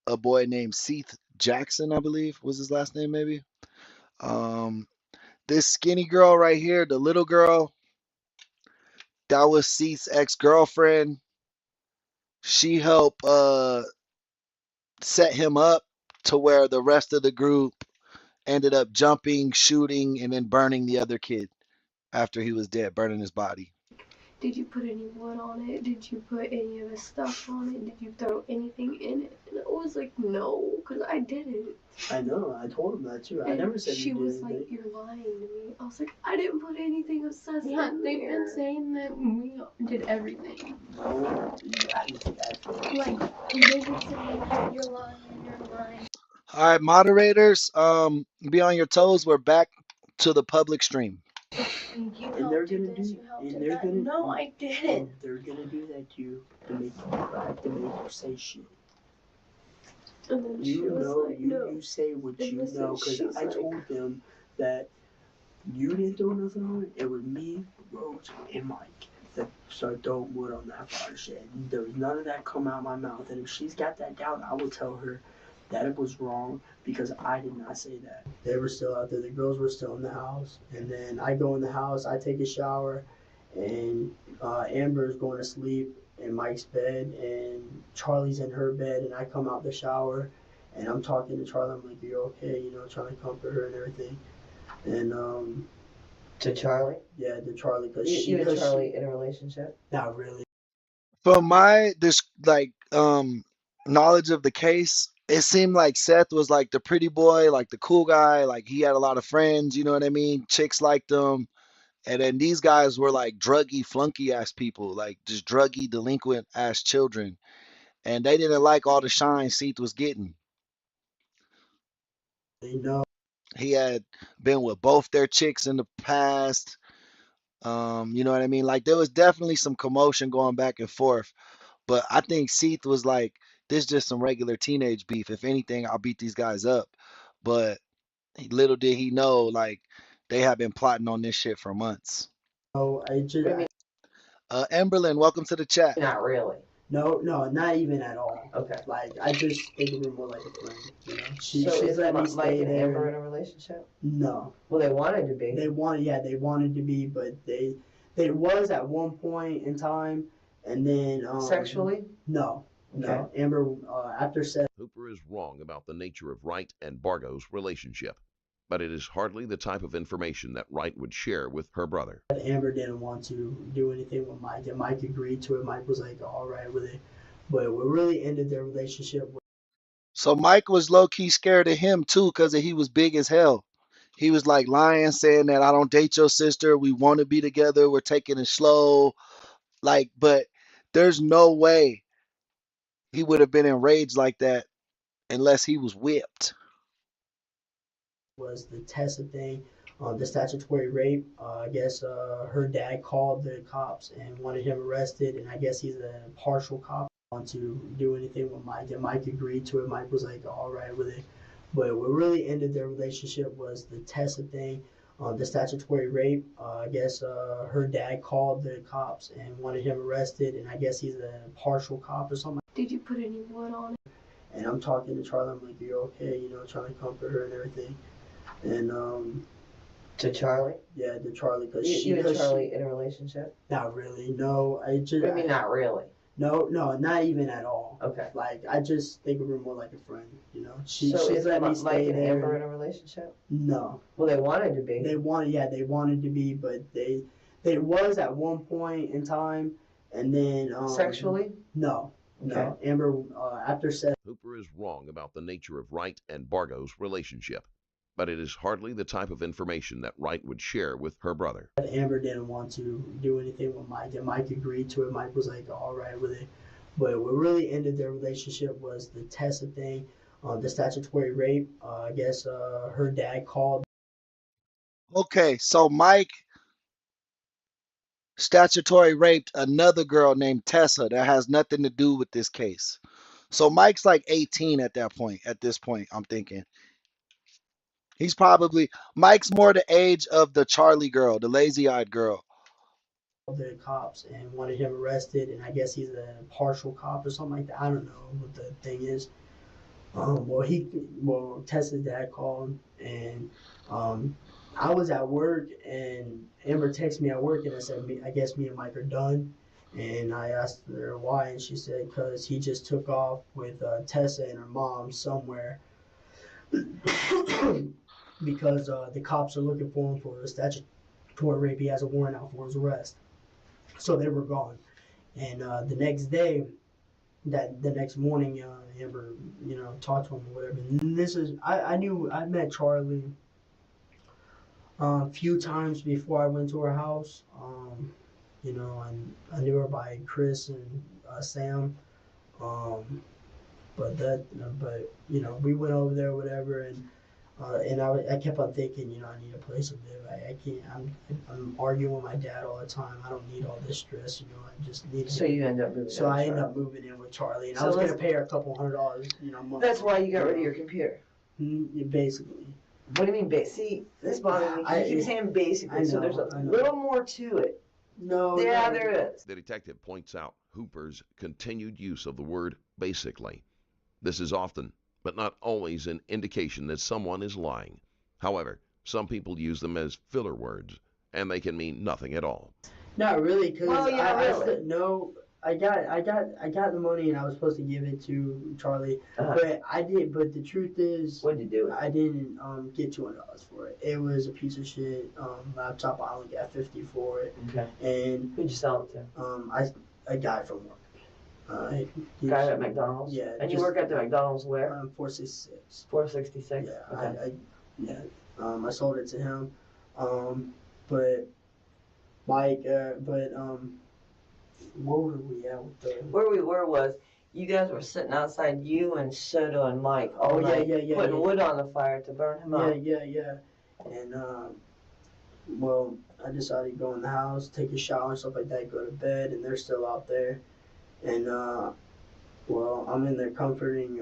Speaker 2: a boy named Seth Jackson, I believe was his last name, maybe. This skinny girl right here, the little girl, that was Seth's ex-girlfriend. She helped set him up to where the rest of the group ended up jumping, shooting, and then burning the other kid after he was dead, burning his body.
Speaker 9: did you put any wood on it? Did you put any of the stuff on it? Did you throw anything in it? And I was like, no, because I didn't.
Speaker 16: I know, I told him that too. I
Speaker 9: And
Speaker 16: never said
Speaker 9: she
Speaker 16: you did
Speaker 9: was like, you're lying to me. I was like, I didn't put anything of sus in there. They've been saying that we did everything. Like, they've been saying that you're lying.
Speaker 2: All right, moderators, be on your toes. We're back to the public stream.
Speaker 9: And you
Speaker 16: And they're
Speaker 9: helped do
Speaker 16: gonna
Speaker 9: this,
Speaker 16: do,
Speaker 9: you helped
Speaker 16: and
Speaker 9: do
Speaker 16: they're
Speaker 9: that.
Speaker 16: gonna,
Speaker 9: No, I didn't.
Speaker 16: and they're gonna do that to you to make you cry, to make you say shit.
Speaker 9: And then she
Speaker 16: You
Speaker 9: was
Speaker 16: know,
Speaker 9: like, no.
Speaker 16: you say what
Speaker 9: And
Speaker 16: you
Speaker 9: listen,
Speaker 16: know, because
Speaker 9: she's
Speaker 16: I
Speaker 9: like-
Speaker 16: told them that you didn't throw nothing on it. It was me, Rose, and Mike that started throwing wood on that fire shit. There was none of that come out of my mouth. And if she's got that doubt, I will tell her that it was wrong because I did not say that. They were still out there. The girls were still in the house. And then I go in the house, I take a shower, and Amber's going to sleep in Mike's bed, and Charlie's in her bed, and I come out the shower, and I'm talking to Charlie. I'm like, "You're okay?" You know, trying to comfort her and everything. And
Speaker 15: To Charlie?
Speaker 16: yeah, to Charlie, because
Speaker 15: You and Charlie in a relationship?
Speaker 16: Not really.
Speaker 2: From my knowledge of the case, it seemed like Seth was like the pretty boy, like the cool guy, like he had a lot of friends, you know what I mean? Chicks liked him. And then these guys were like druggy, flunky ass people, like just druggy, delinquent ass children. And they didn't like all the shine Seth was getting.
Speaker 16: You know,
Speaker 2: he had been with both their chicks in the past. You know what I mean? Like there was definitely some commotion going back and forth. But I think Seth was like, this is just some regular teenage beef. If anything, I'll beat these guys up. But little did he know, like, they have been plotting on this shit for months.
Speaker 16: Oh, I just.
Speaker 2: Emberlyn, welcome to the chat.
Speaker 15: Not really.
Speaker 16: No, not even at all.
Speaker 15: Okay.
Speaker 16: Like I just think of her more like a friend. You know, she's
Speaker 15: is
Speaker 16: let me
Speaker 15: Mike
Speaker 16: stay
Speaker 15: and
Speaker 16: there.
Speaker 15: Amber in a relationship?
Speaker 16: No.
Speaker 15: Well, they wanted to be.
Speaker 16: They wanted to be, but they was at one point in time, and then
Speaker 15: Sexually?
Speaker 16: No.
Speaker 15: Okay.
Speaker 16: Amber after Seth.
Speaker 14: Hooper is wrong about the nature of Wright and Bargo's relationship, but it is hardly the type of information that Wright would share with her brother.
Speaker 16: Amber didn't want to do anything with Mike, and Mike agreed to it. Mike was like, all right with it. But what really ended their relationship.
Speaker 2: So Mike was low-key scared of him, too, because he was big as hell. He was like lying, saying that I don't date your sister. We want to be together. We're taking it slow. Like, but there's no way he would have been enraged like that unless he was whipped.
Speaker 16: Was the Tessa thing, the statutory rape. I guess her dad called the cops and wanted him arrested, and I guess he's a partial cop. Want to do anything with Mike, and Mike agreed to it. Mike was like, all right with it. But what really ended their relationship was the Tessa thing, the statutory rape. I guess her dad called the cops and wanted him arrested, and I guess he's a partial cop or something.
Speaker 9: Did you put any blood on it?
Speaker 16: And I'm talking to Charlie. I'm like, you're okay, you know, trying to comfort her and everything. And
Speaker 15: To Charlie?
Speaker 16: yeah, to Charlie, because
Speaker 15: You and Charlie in a relationship?
Speaker 16: Not really. No, I just.
Speaker 15: What do you mean not really?
Speaker 16: No, not even at all.
Speaker 15: Okay.
Speaker 16: Like, I just think of her more like a friend, you know.
Speaker 15: So
Speaker 16: She's
Speaker 15: is
Speaker 16: let me
Speaker 15: Mike
Speaker 16: stay
Speaker 15: and
Speaker 16: there.
Speaker 15: Amber in a relationship?
Speaker 16: No.
Speaker 15: Well, they wanted to be.
Speaker 16: They wanted to be, but they was at one point in time, and then
Speaker 15: Sexually?
Speaker 16: No.
Speaker 14: Okay.
Speaker 16: Amber after sex.
Speaker 14: Hooper is wrong about the nature of Wright and Bargo's relationship, but it is hardly the type of information that Wright would share with her brother.
Speaker 16: Amber didn't want to do anything with Mike, and Mike agreed to it. Mike was like, all right with it. But what really ended their relationship was the Tessa thing, the statutory rape. I guess her dad called.
Speaker 2: Okay, so Mike statutory raped another girl named Tessa that has nothing to do with this case. So Mike's like 18 at this point, I'm thinking. Mike's more the age of the Charlie girl, the lazy-eyed girl.
Speaker 16: The cops and wanted him arrested, and I guess he's a partial cop or something like that. I don't know what the thing is. Tessa's dad called, and I was at work, and Amber texted me at work, and I said, I guess me and Mike are done. And I asked her why, and she said, because he just took off with Tessa and her mom somewhere because the cops are looking for him for a statutory rape. He has a warrant out for his arrest. So they were gone. And the next day, the next morning, Amber, talked to him or whatever. And I met Charlie a few times before I went to her house. And I knew her by Chris and Sam. But we went over there, whatever, and I kept on thinking, I need a place to live. I can't. I'm arguing with my dad all the time. I don't need all this stress. I just need.
Speaker 15: So you end up moving.
Speaker 16: So I ended up moving in with Charlie, and I was gonna pay her a couple $100, a month.
Speaker 15: That's why you got rid of your computer.
Speaker 16: Basically.
Speaker 15: What do you mean, See, this bothers me. You keep saying basically, so there's a little more to it.
Speaker 16: No.
Speaker 15: Yeah, there is.
Speaker 14: The detective points out Hooper's continued use of the word basically. This is often, but not always, an indication that someone is lying. However, some people use them as filler words, and they can mean nothing at all.
Speaker 16: Not really, because I got the money and I was supposed to give it to Charlie, but I did. But the truth is,
Speaker 15: what did you do?
Speaker 16: I didn't get $200 for it. It was a piece of shit laptop. I only got $50 for it.
Speaker 15: Okay.
Speaker 16: And
Speaker 15: who'd you sell it to?
Speaker 16: A guy from work.
Speaker 15: Guy at McDonald's.
Speaker 16: Yeah.
Speaker 15: And you work at the McDonald's where?
Speaker 16: 466.
Speaker 15: 466.
Speaker 16: Yeah. Okay. I sold it to him, but Mike. Where were we at with the?
Speaker 15: Where we were was you guys were sitting outside, you and Soto and Mike, all night, putting wood on the fire to burn him up.
Speaker 16: Yeah. And I decided to go in the house, take a shower and stuff like that, go to bed, and they're still out there. And I'm in there comforting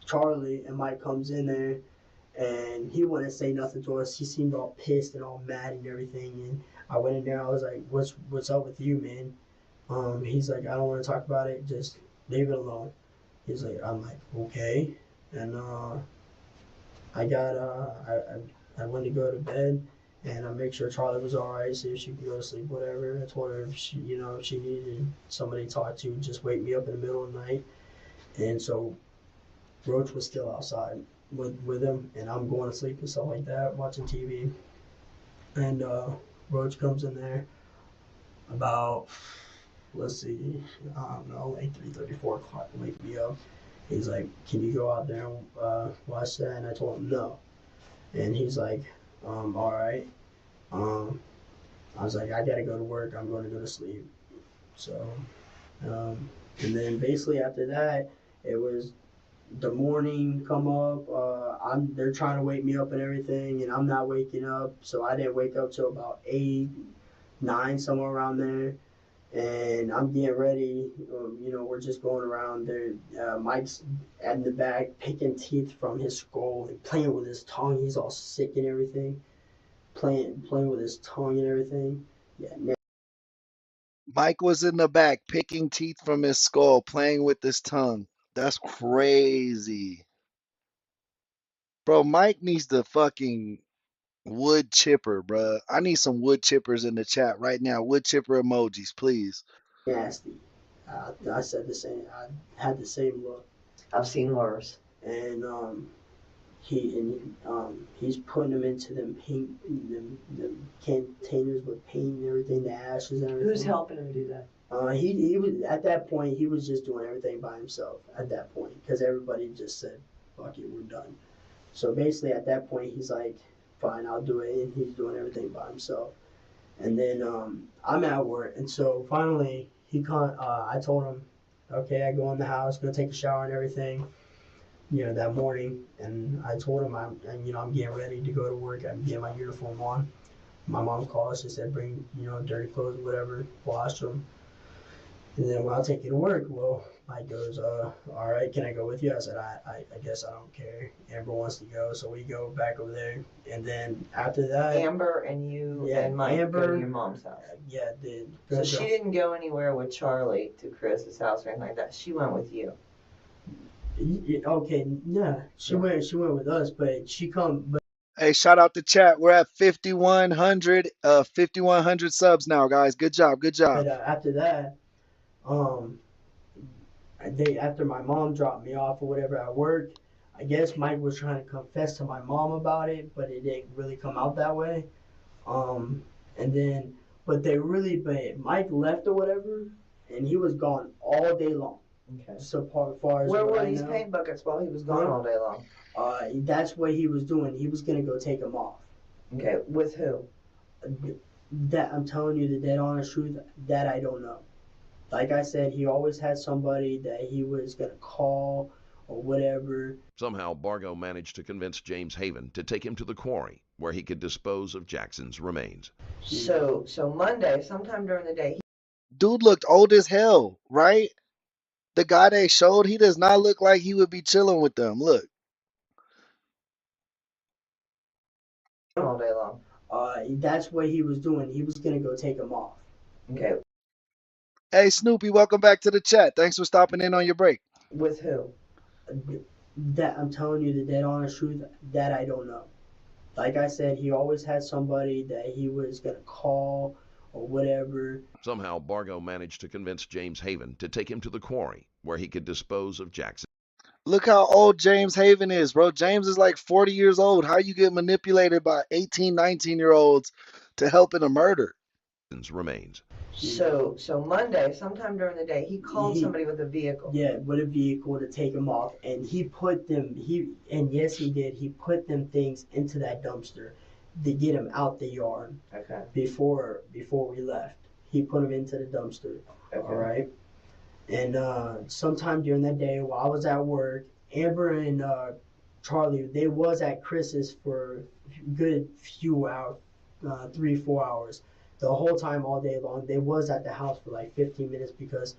Speaker 16: Charlie, and Mike comes in there, and he wouldn't say nothing to us. He seemed all pissed and all mad and everything. And I went in there. I was like, "What's up with you, man?" He's like, "I don't want to talk about it. Just leave it alone." He's like, I'm like, okay. And I went to go to bed, and I make sure Charlie was all right, see if she could go to sleep, whatever. I told her if she needed somebody to talk to, just wake me up in the middle of the night. And so Roach was still outside with him, and I'm going to sleep and stuff like that, watching TV. And Roach comes in there about, let's see, I don't know, like 3:30, 4 o'clock, wake me up. He's like, "Can you go out there and watch that?" And I told him no. And he's like, all right. I was like, I gotta go to work. I'm going to go to sleep. So, and then basically after that, it was the morning come up. They're trying to wake me up and everything, and I'm not waking up. So I didn't wake up till about 8, 9, somewhere around there. And I'm getting ready. We're just going around there. Mike's in the back picking teeth from his skull and playing with his tongue. He's all sick and everything. Playing with his tongue and everything. Yeah.
Speaker 2: Mike was in the back picking teeth from his skull, playing with his tongue. That's crazy. Bro, Mike needs the fucking wood chipper, bruh. I need some wood chippers in the chat right now. Wood chipper emojis, please.
Speaker 16: Nasty. I said the same. I had the same look.
Speaker 15: I've seen worse.
Speaker 16: And he's putting them into them paint, them containers with paint and everything, the ashes and everything.
Speaker 15: Who's helping him do that?
Speaker 16: He was at that point. He was just doing everything by himself at that point because everybody just said, "Fuck it, we're done." So basically, at that point, he's like, "Fine, I'll do it," and he's doing everything by himself. And then I'm at work, and so finally I told him, "Okay, I go in the house, go take a shower and everything." That morning, and I told him I'm getting ready to go to work. I'm getting my uniform on. My mom called. She said, "Bring dirty clothes, whatever, wash them." And then I'll take you to work. Well, Mike goes, "All right, can I go with you?" I said, I guess I don't care. Amber wants to go, so we go back over there. And then after that,
Speaker 15: Amber and you and Mike go to your mom's house.
Speaker 16: Yeah, did.
Speaker 15: So she didn't go anywhere with Charlie to Chris's house or anything like that. She went with you.
Speaker 16: Okay, yeah, she went with us, but but
Speaker 2: Hey, shout out the chat. We're at 5,100 subs now, guys. Good job, good job.
Speaker 16: But after that, after my mom dropped me off or whatever at work, I guess Mike was trying to confess to my mom about it, but it didn't really come out that way. And then, but Mike left or whatever, and he was gone all day long.
Speaker 15: Okay.
Speaker 16: So far as
Speaker 15: where were these paint buckets while he was gone all day long?
Speaker 16: That's what he was doing. He was gonna go take them off.
Speaker 15: Okay, with who?
Speaker 16: That I'm telling you the dead honest truth. That I don't know. Like I said, he always had somebody that he was gonna call or whatever.
Speaker 14: Somehow, Bargo managed to convince James Haven to take him to the quarry where he could dispose of Jackson's remains.
Speaker 15: So Monday, sometime during the day.
Speaker 2: Dude looked old as hell, right? The guy they showed, he does not look like he would be chilling with them. Look.
Speaker 15: All day long.
Speaker 16: That's what he was doing. He was gonna go take them off.
Speaker 15: Okay.
Speaker 2: Hey, Snoopy, welcome back to the chat. Thanks for stopping in on your break.
Speaker 15: With who?
Speaker 16: That I'm telling you the dead honest truth. That I don't know. Like I said, he always had somebody that he was gonna call or whatever.
Speaker 14: Somehow, Bargo managed to convince James Haven to take him to the quarry where he could dispose of Jackson.
Speaker 2: Look how old James Haven is, bro. James is like 40 years old. How you get manipulated by 18, 19-year-olds to help in a murder?
Speaker 14: Remains.
Speaker 15: So Monday, sometime during the day, he called somebody with a vehicle.
Speaker 16: Yeah, with a vehicle to take them off, and he put them. Yes, he did. He put them things into that dumpster to get them out the yard.
Speaker 15: Okay.
Speaker 16: Before we left, he put them into the dumpster. Okay. All right. And sometime during that day, while I was at work, Amber and Charlie, they was at Chris's for a good few hours, 3-4 hours. The whole time, all day long, they was at the house for like 15 minutes because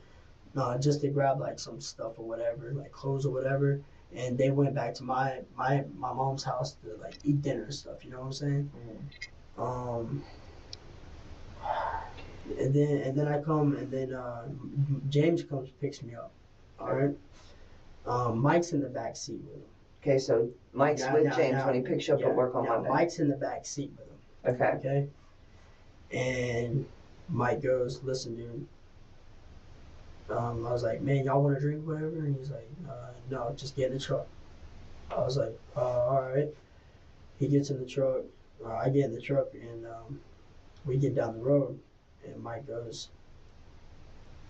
Speaker 16: just to grab like some stuff or whatever, like clothes or whatever. And they went back to my mom's house to like eat dinner and stuff. You know what I'm saying? Mm-hmm. And then I come, and then James comes picks me up. All right. Mike's in the back seat with him.
Speaker 15: Okay, so Mike's with James when he picks you up at work on Monday.
Speaker 16: Mike's in the back seat with him.
Speaker 15: Okay.
Speaker 16: Okay. And Mike goes, "Listen, dude." I was like, "Man, y'all want to drink, whatever?" And he's like, "No, just get in the truck." I was like, "All right." He gets in the truck. I get in the truck, and we get down the road. And Mike goes,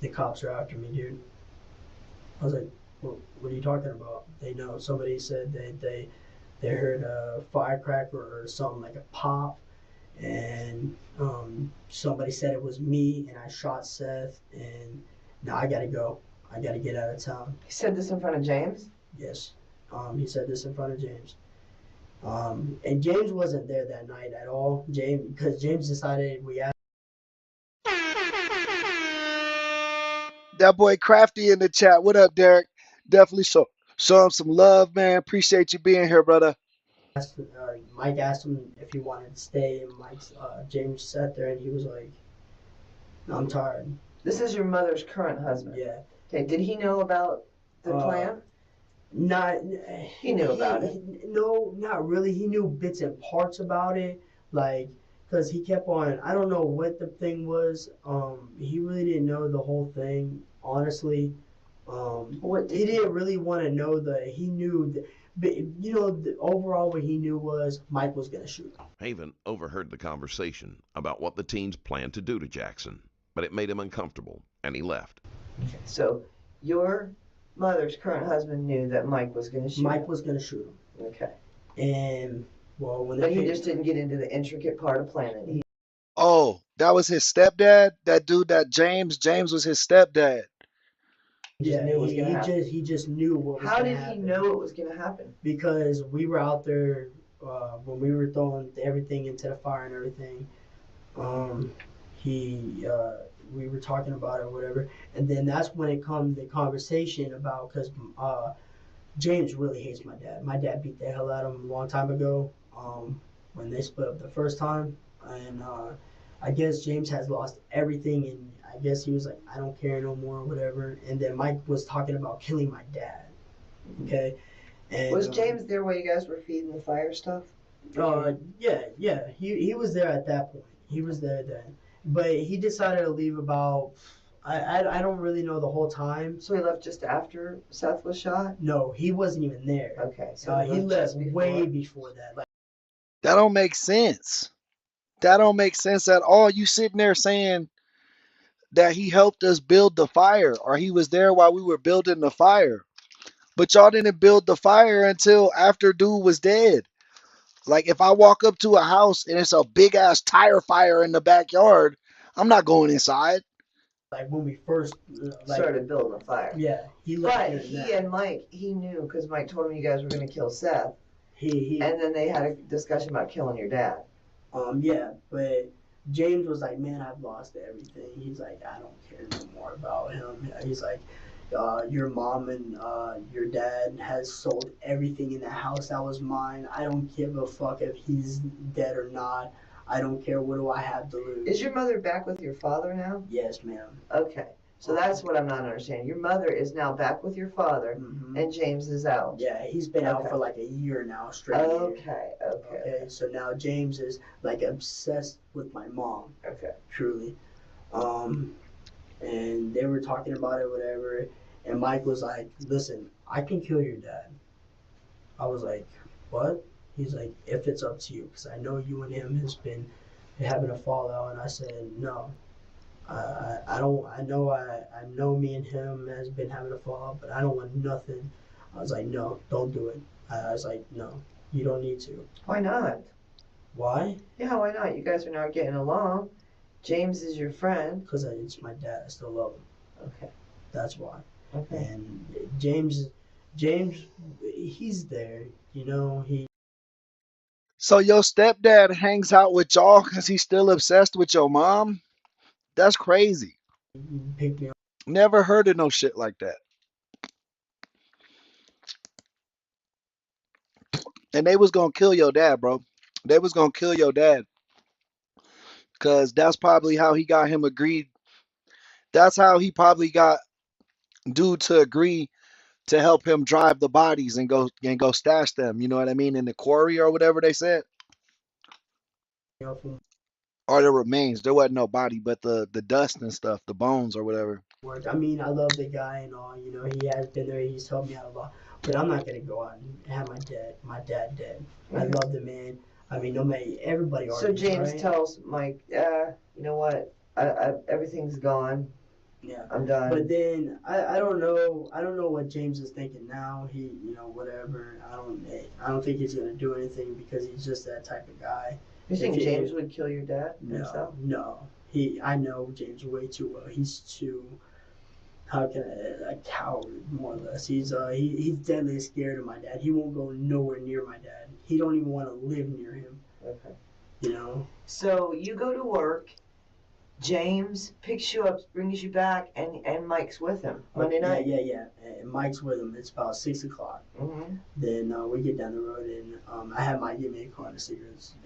Speaker 16: "The cops are after me, dude." I was like, "What are you talking about?" They know. Somebody said they heard a firecracker or something like a pop, and somebody said it was me, and I shot Seth, and now I gotta go. I gotta get out of town.
Speaker 15: He said this in front of James?
Speaker 16: Yes. He said this in front of James. And James wasn't there that night at all. Because James decided we asked.
Speaker 2: That boy Crafty in the chat. What up, Derek? Definitely show him some love, man. Appreciate you being here, brother.
Speaker 16: Mike asked him if he wanted to stay, and James sat there and he was like, "I'm tired."
Speaker 18: This is your mother's current husband.
Speaker 16: Yeah.
Speaker 18: Okay. Did he know about the plan?
Speaker 16: Not.
Speaker 18: He knew about it.
Speaker 16: No, not really. He knew bits and parts about it, because he kept on. I don't know what the thing was. He really didn't know the whole thing, honestly. He didn't really want to know he knew. But overall, what he knew was Mike was gonna shoot him.
Speaker 14: Haven overheard the conversation about what the teens planned to do to Jackson, but it made him uncomfortable, and he left.
Speaker 18: Okay, so your mother's current husband knew that Mike was going to shoot
Speaker 16: Mike
Speaker 18: him.
Speaker 16: was gonna shoot him.
Speaker 18: Okay.
Speaker 16: And
Speaker 18: but he just didn't get into the intricate part of planning.
Speaker 2: Oh, that was his stepdad? That dude, James was his stepdad.
Speaker 16: Yeah, he just knew what was
Speaker 18: How
Speaker 16: gonna
Speaker 18: did
Speaker 16: happen.
Speaker 18: he know it was going to happen?
Speaker 16: Because we were out there when we were throwing everything into the fire and everything. We were talking about it or whatever, and then that's when it comes the conversation about, because James really hates my dad. My dad beat the hell out of him a long time ago when they split up the first time, and I guess James has lost everything, and I guess he was like, I don't care no more or whatever. And then Mike was talking about killing my dad. Okay. And,
Speaker 18: was James there while you guys were feeding the fire stuff?
Speaker 16: Yeah. He was there at that point. He was there then. But he decided to leave about, I don't really know the whole time.
Speaker 18: So he left just after Seth was shot?
Speaker 16: No, he wasn't even there.
Speaker 18: Okay. So
Speaker 16: he left way before that.
Speaker 2: That don't make sense. That don't make sense at all. You sitting there saying that he helped us build the fire, or he was there while we were building the fire. But y'all didn't build the fire until after dude was dead. Like, if I walk up to a house and it's a big ass tire fire in the backyard, I'm not going inside.
Speaker 16: Like when we first
Speaker 18: started building a fire.
Speaker 16: Yeah, he left.
Speaker 18: But he and Mike, he knew, because Mike told him you guys were going to kill Seth. And then they had a discussion about killing your dad.
Speaker 16: Yeah, but James was like, man, I've lost everything. He's like, I don't care no more about him. He's like, your mom and your dad has sold everything in the house that was mine. I don't give a fuck if he's dead or not. I don't care. What do I have to lose?
Speaker 18: Is your mother back with your father now?
Speaker 16: Yes, ma'am.
Speaker 18: Okay. So that's what I'm not understanding. Your mother is now back with your father, and James is out.
Speaker 16: Yeah, he's been out for like a year now, straight.
Speaker 18: Okay.
Speaker 16: So now James is like obsessed with my mom.
Speaker 18: Okay.
Speaker 16: Truly. And they were talking about it, whatever. And Mike was like, listen, I can kill your dad. I was like, what? He's like, if it's up to you, because I know you and him has been having a fallout. And I said, no. I know me and him has been having a fallout, but I don't want nothing. I was like, no, don't do it. I was like, no, you don't need to.
Speaker 18: Why not?
Speaker 16: Why?
Speaker 18: Yeah, why not? You guys are now getting along. James is your friend.
Speaker 16: Because it's my dad. I still love him.
Speaker 18: Okay.
Speaker 16: That's why.
Speaker 18: Okay.
Speaker 16: And James, he's there.
Speaker 2: So your stepdad hangs out with y'all because he's still obsessed with your mom? That's crazy.
Speaker 16: Pick me up.
Speaker 2: Never heard of no shit like that. And they was gonna kill your dad, bro. They was gonna kill your dad. Cause that's probably how he got him agreed. That's how he probably got dude to agree to help him drive the bodies and go stash them. You know what I mean? In the quarry or whatever they said. Or the remains. There wasn't no body, but the dust and stuff, the bones or whatever.
Speaker 16: I mean, I love the guy and all. He has been there. He's helped me out a lot. But I'm not gonna go out and have my dad dead. I love the man. I mean, no matter everybody.
Speaker 18: So James
Speaker 16: right?
Speaker 18: tells Mike, you know what? Everything's gone.
Speaker 16: Yeah,
Speaker 18: I'm done.
Speaker 16: But then I don't know. I don't know what James is thinking now. He, whatever. I don't think he's gonna do anything because he's just that type of guy.
Speaker 18: You think James would kill your dad himself?
Speaker 16: No. I know James way too well. He's too. how can a coward, more or less. He's deadly scared of my dad. He won't go nowhere near my dad. He don't even want to live near him.
Speaker 15: Okay.
Speaker 16: You know.
Speaker 15: So you go to work. James picks you up, brings you back, and Mike's with him Monday night.
Speaker 16: Yeah. And Mike's with him. It's about 6 o'clock.
Speaker 15: Mm-hmm.
Speaker 16: Then we get down the road, and I have Mike give me a carton of cigarettes.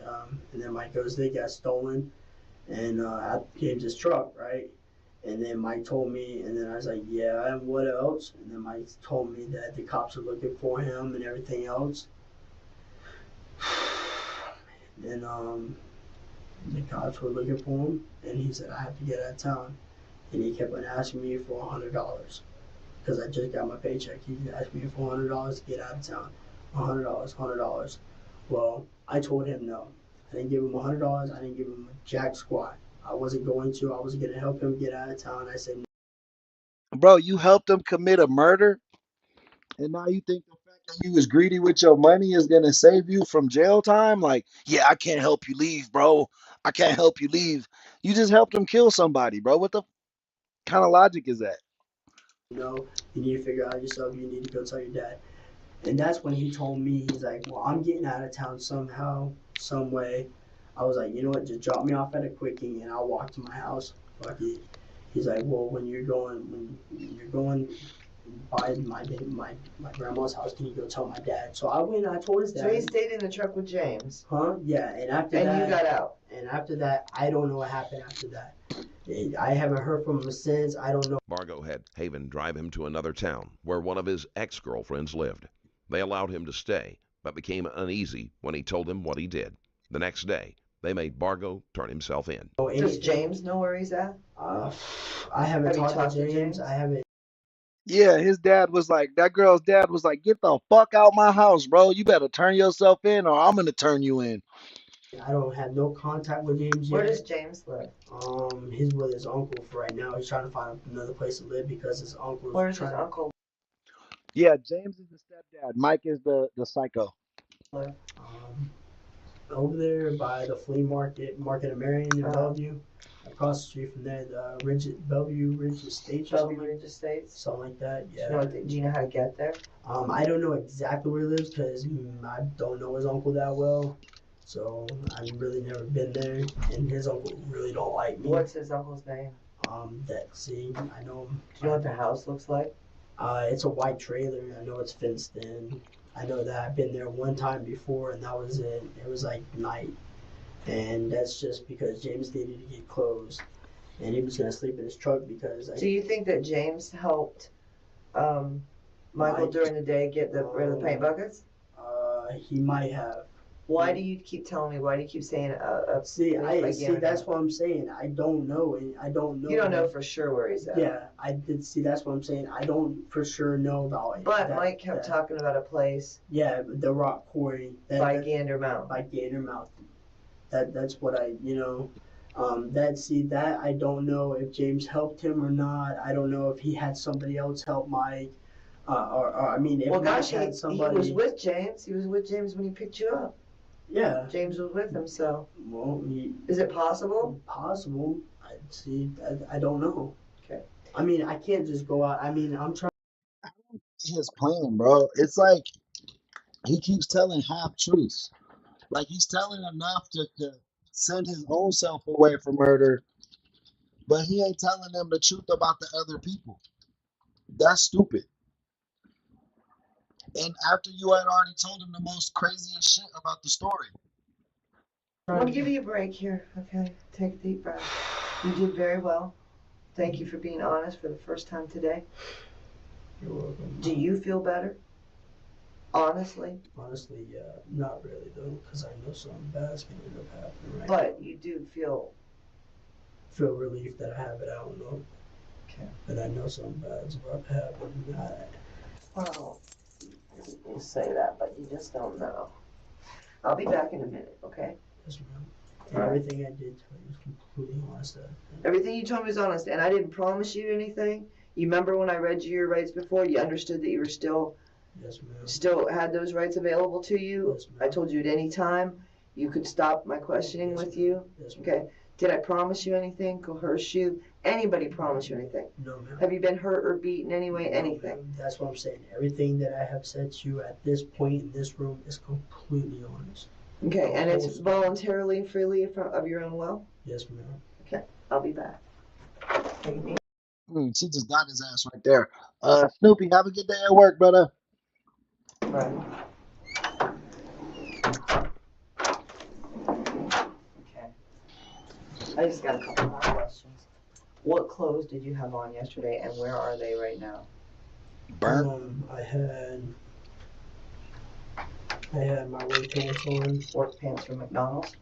Speaker 16: And then Mike goes, they got stolen, and I gave his truck, right? And then Mike told me, and then I was like, yeah, and what else? And then Mike told me that the cops are looking for him and everything else. And the cops were looking for him, and he said I have to get out of town. And he kept on asking me for $100 because I just got my paycheck. He asked me for $100 to get out of town. $100. Well, I told him no. I didn't give him $100. I didn't give him a jack squat. I wasn't going to. I was going to help him get out of town. I said,
Speaker 2: Bro, you helped him commit a murder, and now you think the fact that you was greedy with your money is gonna save you from jail time? Like, yeah, I can't help you leave, bro. I can't help you leave. You just helped him kill somebody, bro. What the kind of logic is that?
Speaker 16: no, you need to figure out yourself. You need to go tell your dad. And that's when he told me, he's like, well, I'm getting out of town somehow, some way. I was like, you know what, just drop me off at a quickie and I'll walk to my house. Fuck it. He's like, well, when you're going by my grandma's house, can you go tell my dad? So I went and I told his dad.
Speaker 15: So he stayed in the truck with James.
Speaker 16: Huh? Yeah, and after that.
Speaker 15: And you got out.
Speaker 16: And after that, I don't know what happened after that. I haven't heard from him since. I don't know.
Speaker 14: Margot had Haven drive him to another town where one of his ex-girlfriends lived. They allowed him to stay, but became uneasy when he told them what he did. The next day, they made Bargo turn himself in.
Speaker 15: Does James know where he's at?
Speaker 16: I haven't talked to James. I haven't.
Speaker 2: Yeah, his dad was like, that girl's dad was like, get the fuck out my house, bro. You better turn yourself in or I'm gonna turn you in.
Speaker 16: I don't have no contact with James yet.
Speaker 15: Where does James live?
Speaker 16: He's with his uncle for right now. He's trying to find another place to live because his uncle.
Speaker 15: Where's his uncle?
Speaker 2: Yeah, James is the stepdad. Mike is the psycho.
Speaker 16: Over there by the flea market, Market of Marion in Bellevue. Across the street from there, the Bellevue Ridge Estates.
Speaker 15: Bellevue Ridge Estates?
Speaker 16: Something like that, yeah.
Speaker 15: Do you know how to get there?
Speaker 16: I don't know exactly where he lives because I don't know his uncle that well. So I've really never been there, and his uncle really don't like me.
Speaker 15: What's his uncle's name?
Speaker 16: See, I know him.
Speaker 15: Do you know what the house looks like?
Speaker 16: It's a white trailer. I know it's fenced in. I know that I've been there one time before, and that was it. It was like night, and that's just because James needed to get clothes, and he was gonna sleep in his truck because.
Speaker 15: Do you think that James helped Michael during the day get rid of the paint buckets?
Speaker 16: He might have.
Speaker 15: Why do you keep telling me? Why do you keep saying?
Speaker 16: See, that's what I'm saying. I don't know, and I don't know.
Speaker 15: You don't know for sure where he's at.
Speaker 16: Yeah, I did see. That's what I'm saying. I don't for sure know about it.
Speaker 15: But Mike kept talking about a place.
Speaker 16: Yeah, the rock quarry.
Speaker 15: By Gander Mountain.
Speaker 16: By Gander Mountain. That's what I that I don't know if James helped him or not. I don't know if he had somebody else help Mike. Or I mean, if Mike had somebody.
Speaker 15: He was with James. He was with James when he picked you up.
Speaker 16: Yeah.
Speaker 15: James was with him, so.
Speaker 16: Well,
Speaker 15: is it possible?
Speaker 16: Possible. I don't know.
Speaker 15: Okay.
Speaker 16: I mean, I can't just go out. I mean, I'm trying.
Speaker 2: His plan, bro. It's like he keeps telling half truths. Like he's telling enough to send his own self away from murder, but he ain't telling them the truth about the other people. That's stupid. And after you had already told him the most craziest shit about the story.
Speaker 15: I'll give you a break here, okay? Take a deep breath. You did very well. Thank you for being honest for the first time today.
Speaker 16: You're welcome.
Speaker 15: Do you feel better? Honestly?
Speaker 16: Honestly, yeah. Not really, though, because I know something bad's going to end up happening, right?
Speaker 15: But you do feel
Speaker 16: relief that I have it. I don't know.
Speaker 15: Okay.
Speaker 16: But I know something bad's about to happen.
Speaker 15: Well, you say that, but you just don't know. I'll be back in a minute, okay?
Speaker 16: Yes, ma'am. And everything I did tell you was completely honest.
Speaker 15: Everything you told me was honest, and I didn't promise you anything. You remember when I read you your rights before? You understood that you were still,
Speaker 16: yes, ma'am,
Speaker 15: still had those rights available to you.
Speaker 16: Yes, ma'am.
Speaker 15: I told you at any time you could stop my questioning with you.
Speaker 16: Yes, ma'am.
Speaker 15: Okay.
Speaker 18: Did I promise you anything? Coerce you? Anybody promise you anything?
Speaker 16: No, ma'am.
Speaker 18: Have you been hurt or beaten anyway?
Speaker 16: No,
Speaker 18: anything?
Speaker 16: ma'am. That's what I'm saying. Everything that I have said to you at this point in this room is completely honest.
Speaker 18: Okay, and it's voluntarily and freely of your own will?
Speaker 16: Yes, ma'am.
Speaker 18: Okay, I'll be back.
Speaker 2: She just got his ass right there. Snoopy, have a good day at work, brother.
Speaker 18: Right. Okay. I just got a couple more questions. What clothes did you have on yesterday, and where are they right now?
Speaker 2: Burnt.
Speaker 16: I had my work pants on.
Speaker 18: Work pants from McDonald's?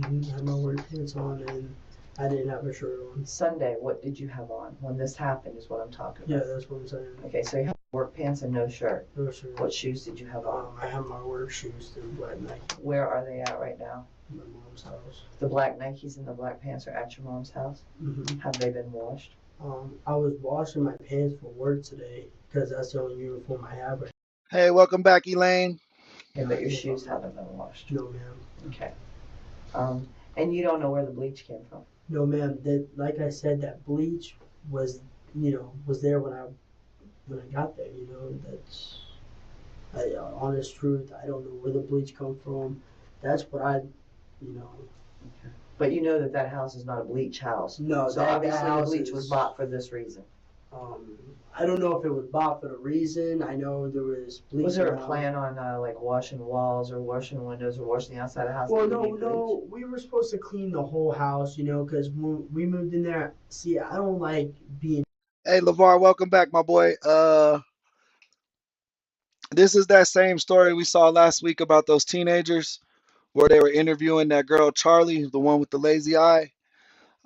Speaker 16: I had my work pants on, and I didn't have a shirt on.
Speaker 18: Sunday, what did you have on? When this happened is what I'm talking about.
Speaker 16: Yeah, that's what I'm saying.
Speaker 18: Okay, so you have work pants and no shirt.
Speaker 16: No shirt.
Speaker 18: What shoes did you have on?
Speaker 16: I have my work shoes, the black Nike.
Speaker 18: Where are they at right now?
Speaker 16: My mom's house.
Speaker 18: The black Nikes and the black pants are at your mom's house?
Speaker 16: Mm-hmm.
Speaker 18: Have they been washed?
Speaker 16: I was washing my pants for work today because that's the only uniform I have.
Speaker 2: Hey, welcome back, Elaine.
Speaker 18: Okay, but your shoes haven't been washed.
Speaker 16: No, ma'am.
Speaker 18: Okay. And you don't know where the bleach came from?
Speaker 16: No, ma'am. That, like I said, that bleach was, was there when I got there. That's honest truth. I don't know where the bleach come from. That's what
Speaker 18: Okay. But you know that house is not a bleach house.
Speaker 16: No,
Speaker 18: so
Speaker 16: that
Speaker 18: obviously
Speaker 16: house
Speaker 18: the bleach was bought for this reason.
Speaker 16: I don't know if it was bought for the reason. I know there was bleach.
Speaker 18: Was there a plan on like washing walls or washing windows or washing the outside of the house?
Speaker 16: Well, no. We were supposed to clean the whole house, because when we moved in there. See, I don't like being.
Speaker 2: Hey, LeVar, welcome back, my boy. This is that same story we saw last week about those teenagers where they were interviewing that girl, Charlie, the one with the lazy eye.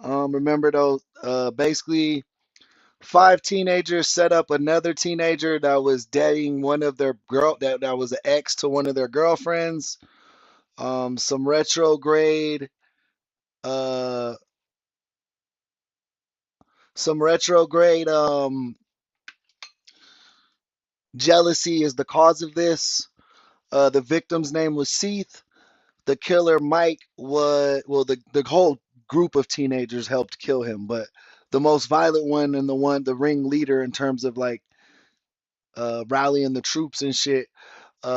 Speaker 2: Remember those, basically 5 teenagers set up another teenager that was dating one of their that was an ex to one of their girlfriends. Some retrograde jealousy is the cause of this. The victim's name was Seath. The killer, Mike, the whole group of teenagers helped kill him, but the most violent one and the ringleader in terms of like rallying the troops and shit,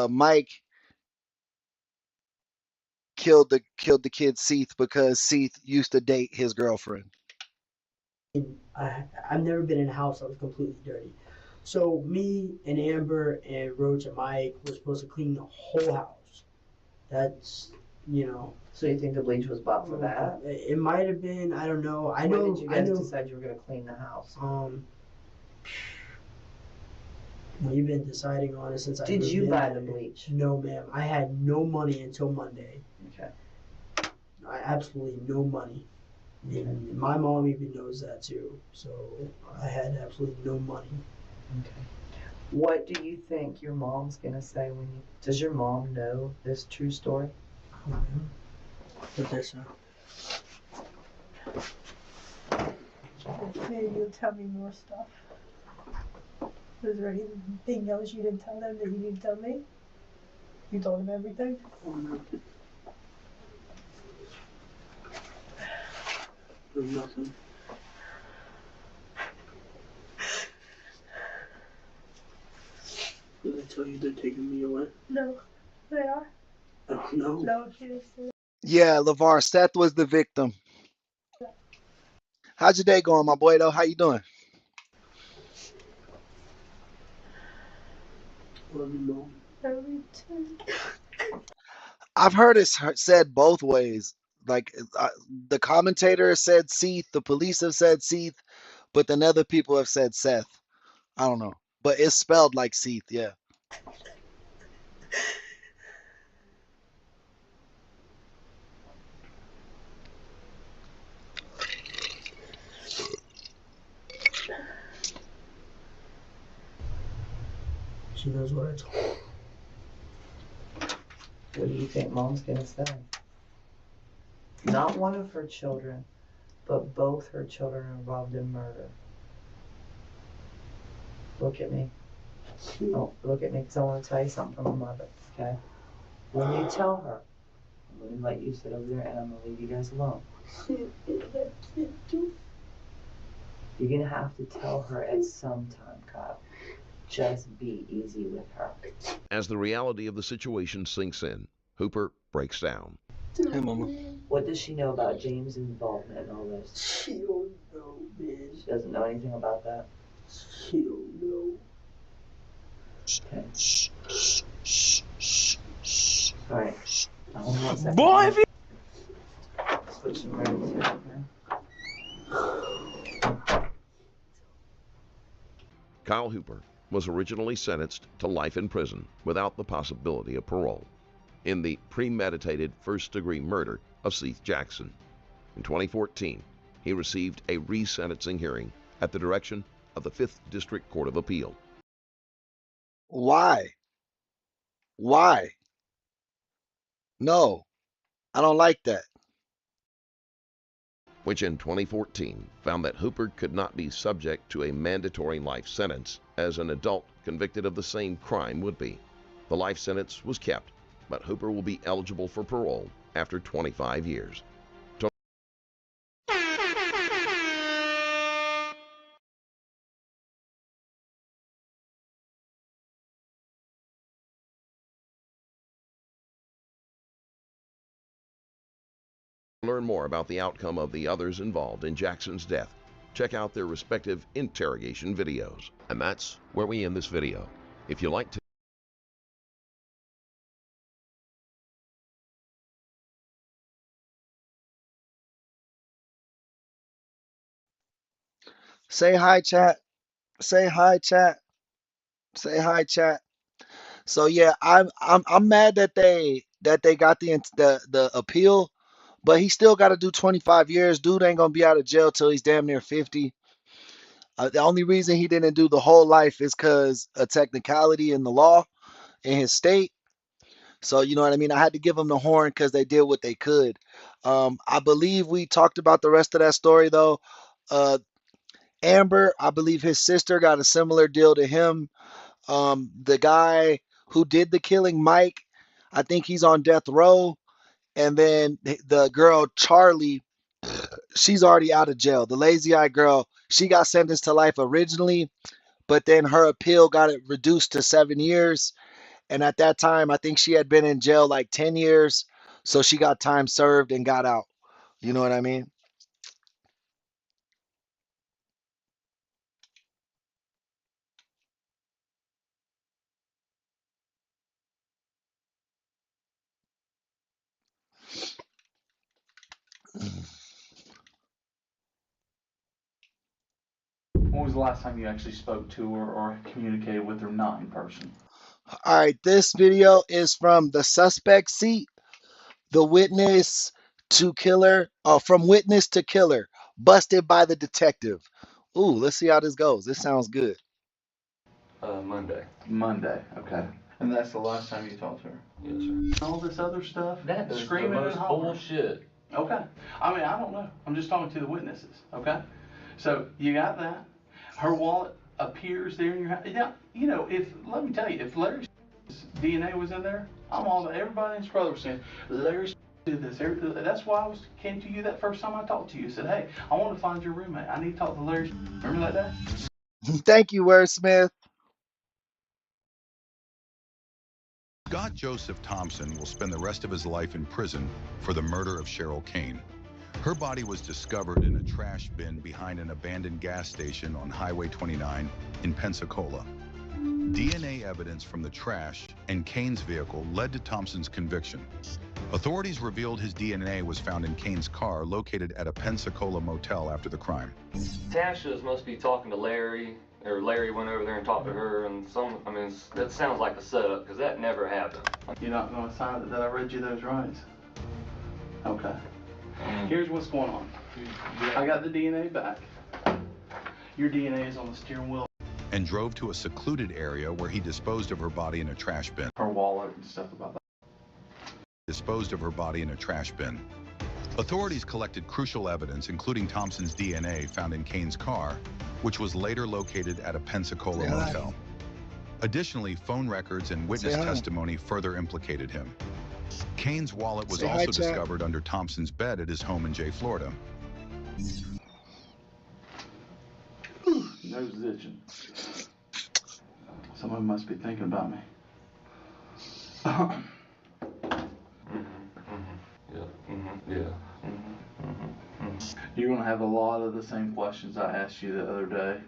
Speaker 2: Mike killed the kid Seath because Seath used to date his girlfriend.
Speaker 16: I've never been in a house that was completely dirty. So me and Amber and Roach and Mike were supposed to clean the whole house. That's,
Speaker 18: So you think the bleach was bought for that?
Speaker 16: It might have been. I don't know.
Speaker 18: When did you guys decide you were going to clean the house?
Speaker 16: We've been deciding on it since I moved in.
Speaker 18: Did you buy the bleach?
Speaker 16: No, ma'am. I had no money until Monday.
Speaker 18: Okay.
Speaker 16: I absolutely no money. And my mom even knows that too. So I had absolutely no money.
Speaker 18: Okay. What do you think your mom's gonna say when you? Does your mom know this true story?
Speaker 16: Put this up.
Speaker 17: Maybe you'll tell me more stuff. Was there anything else you didn't tell them that you didn't tell me? You told them everything?
Speaker 16: There's nothing. Did I tell you they're taking me away?
Speaker 17: No, they are.
Speaker 16: Oh, no.
Speaker 17: No, she didn't say that.
Speaker 2: Yeah, LeVar, Seth was the victim. How's your day going, my boy, though? How you doing?
Speaker 16: Love you, Mom.
Speaker 17: Love you too.
Speaker 2: I've heard it said both ways. Like the commentator said Seath, the police have said Seath, but then other people have said Seth. I don't know, but it's spelled like Seath, yeah.
Speaker 16: She knows what I told her.
Speaker 18: What do you think mom's gonna say? Not one of her children, but both her children are involved in murder. Look at me. Oh, look at me, because I want to tell you something from a mother, okay? When you tell her
Speaker 15: Let me let you sit over there, and I'm gonna leave you guys alone. You're gonna have to tell her at some time, Kyle. Just be easy with her.
Speaker 14: As the reality of the situation sinks in, Hooper breaks down.
Speaker 7: Hey, Mama.
Speaker 15: What does she know about James' involvement in all this?
Speaker 16: She don't know, man.
Speaker 15: She doesn't know anything about that?
Speaker 16: She don't know.
Speaker 15: Okay. Alright. One second.
Speaker 7: Boy, if you...
Speaker 15: Switch some rooms here, okay?
Speaker 14: Kyle Hooper was originally sentenced to life in prison without the possibility of parole in the premeditated first-degree murder of Seth Jackson. In 2014, he received a resentencing hearing at the direction of the 5th District Court of Appeal.
Speaker 2: Why? Why? No, I don't like that.
Speaker 14: Which in 2014 found that Hooper could not be subject to a mandatory life sentence as an adult convicted of the same crime would be. The life sentence was kept, but Hooper will be eligible for parole after 25 years. To learn more about the outcome of the others involved in Jackson's death, check out their respective interrogation videos. And that's where we end this video. If you like to
Speaker 2: Say hi, chat. Say hi, chat. Say hi, chat. So yeah, I'm mad that they got the appeal, but he still got to do 25 years. Dude ain't gonna be out of jail till he's damn near 50. The only reason he didn't do the whole life is because a technicality in the law in his state. So you know what I mean. I had to give him the horn because they did what they could. I believe we talked about the rest of that story though. Amber, I believe his sister got a similar deal to him. The guy who did the killing, Mike, I think he's on death row. And then the girl, Charlie, she's already out of jail. The lazy eye girl, she got sentenced to life originally, but then her appeal got it reduced to 7 years. And at that time, I think she had been in jail like 10 years. So she got time served and got out. You know what I mean?
Speaker 19: When was the last time you actually spoke to her or communicated with her not in person?
Speaker 2: All right, this video is from the suspect seat, the witness to killer, from witness to killer, busted by the detective. Ooh, let's see how this goes. This sounds good.
Speaker 19: Monday. Monday, okay. And that's the last time you talked to her?
Speaker 20: Yes, sir.
Speaker 19: All this other stuff?
Speaker 20: That is
Speaker 19: Screaming
Speaker 20: the most
Speaker 19: and hollering.
Speaker 20: bullshit.
Speaker 19: Okay. I mean, I don't know. I'm just talking to the witnesses, okay? So you got that. Her wallet appears there in your house. Now, you know, let me tell you, if Larry's DNA was in there, everybody and his brother was saying, Larry did this. That's why I came to you that first time I talked to you. I said, hey, I want to find your roommate. I need to talk to Larry. Remember that day?
Speaker 2: Thank you, Wordsmith.
Speaker 21: Scott Joseph Thompson will spend the rest of his life in prison for the murder of Cheryl Kane. Her body was discovered in a trash bin behind an abandoned gas station on Highway 29 in Pensacola. DNA evidence from the trash and Kane's vehicle led to Thompson's conviction. Authorities revealed his DNA was found in Kane's car located at a Pensacola motel after the crime.
Speaker 20: Tasha's must be talking to Larry, or Larry went over there and talked to her, and that sounds like a setup, because that never happened.
Speaker 19: You're not going to sign that I read you those rights? Okay. Here's what's going on. I got the DNA back. Your DNA is on the steering wheel.
Speaker 21: And drove to a secluded area where he disposed of her body in a trash bin.
Speaker 19: Her wallet and stuff about that.
Speaker 21: Disposed of her body in a trash bin. Authorities collected crucial evidence, including Thompson's DNA found in Kane's car, which was later located at a Pensacola motel. Additionally, phone records and witness testimony further implicated him. Kane's wallet was
Speaker 2: Say hi,
Speaker 21: also
Speaker 2: chat.
Speaker 21: discovered under Thompson's bed at his home in Jay, Florida.
Speaker 19: Nose is itching. Someone must be thinking about me. You're going to have a lot of the same questions I asked you the other day.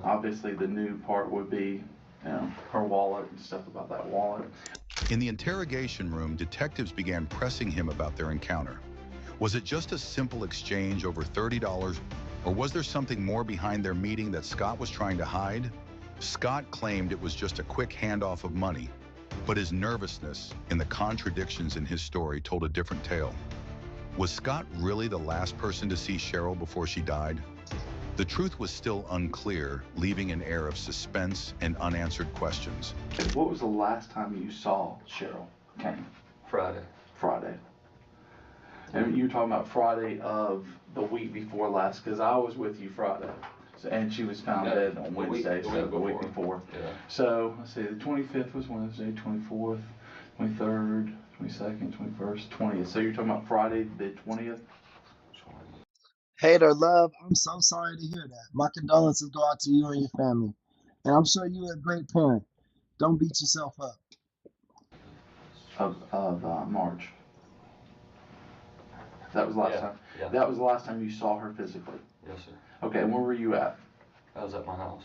Speaker 19: Obviously, the new part would be, her wallet and stuff about that wallet.
Speaker 21: In the interrogation room, detectives began pressing him about their encounter. Was it just a simple exchange over $30, or was there something more behind their meeting that Scott was trying to hide? Scott claimed it was just a quick handoff of money, but his nervousness and the contradictions in his story told a different tale. Was Scott really the last person to see Cheryl before she died? The truth was still unclear, leaving an air of suspense and unanswered questions.
Speaker 19: What was the last time you saw Cheryl Kane?
Speaker 20: Friday.
Speaker 19: Friday. And you were talking about Friday of the week before last, because I was with you Friday. So, and she was found dead on Wednesday, so the week before.
Speaker 20: Yeah.
Speaker 19: So, let's see, the 25th was Wednesday, 24th, 23rd, 22nd, 21st, 20th. So you're talking about Friday the 20th?
Speaker 2: Hater love, I'm so sorry to hear that. My condolences go out to you and your family. And I'm sure you're a great parent. Don't beat yourself up.
Speaker 19: Of March. That was last time.
Speaker 20: Yeah.
Speaker 19: That was the last time you saw her physically.
Speaker 20: Yes, sir.
Speaker 19: Okay, and where were you at?
Speaker 20: I was at my house.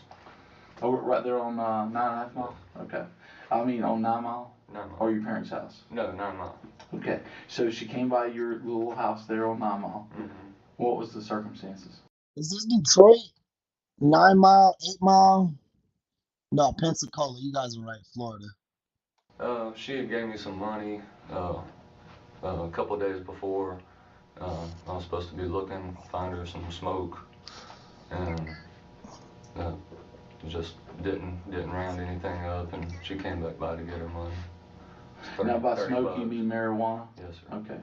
Speaker 19: Oh, right there on 9.5 Mile? Okay. I mean on 9 Mile?
Speaker 20: 9 Mile.
Speaker 19: Or your parents' house?
Speaker 20: No, 9 Mile.
Speaker 19: Okay, so she came by your little house there on 9 Mile.
Speaker 20: Mm-hmm.
Speaker 19: What was the circumstances?
Speaker 2: Is this Detroit? 9 Mile, 8 Mile? No, Pensacola. You guys are right, Florida.
Speaker 20: She had gave me some money a couple of days before. I was supposed to be looking, find her some smoke, and just didn't round anything up, and she came back by to get her money.
Speaker 19: Now by smoke you mean marijuana?
Speaker 20: Yes, sir.
Speaker 19: Okay.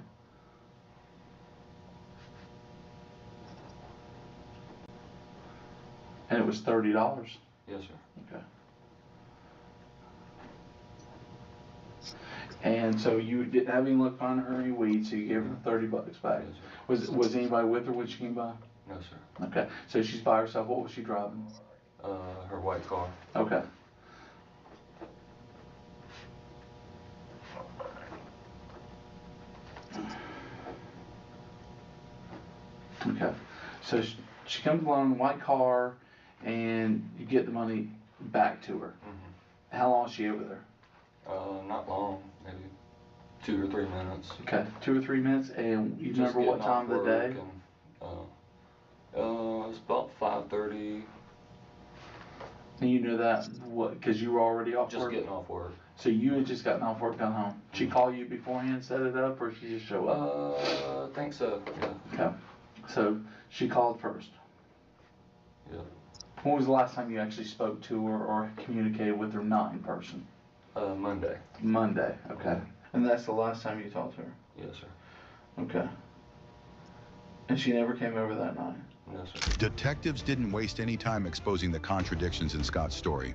Speaker 19: And it was $30?
Speaker 20: Yes, sir.
Speaker 19: Okay. And so you didn't have any luck finding her any weed, so you gave her the $30 back.
Speaker 20: Yes,
Speaker 19: Was anybody with her when she came by?
Speaker 20: No, sir.
Speaker 19: Okay. So she's by herself. What was she driving?
Speaker 20: Her white car.
Speaker 19: Okay. Okay. So she comes along in a white car, and you get the money back to her.
Speaker 20: Mm-hmm.
Speaker 19: How long is she over there?
Speaker 20: Not long, maybe 2 or 3 minutes.
Speaker 19: Okay, 2 or 3 minutes, and you remember what time of the day?
Speaker 20: It was about 5:30.
Speaker 19: And you knew that, because you were already off work?
Speaker 20: Just getting off work.
Speaker 19: So you had just gotten off work, gone home. She call you beforehand, set it up, or she just show up?
Speaker 20: I think so, yeah.
Speaker 19: Okay, so she called first.
Speaker 20: Yeah.
Speaker 19: When was the last time you actually spoke to her or communicated with her not in person?
Speaker 20: Monday.
Speaker 19: Monday, okay. And that's the last time you talked to her?
Speaker 20: Yes, sir.
Speaker 19: Okay. And she never came over that night?
Speaker 20: No, sir.
Speaker 21: Detectives didn't waste any time exposing the contradictions in Scott's story.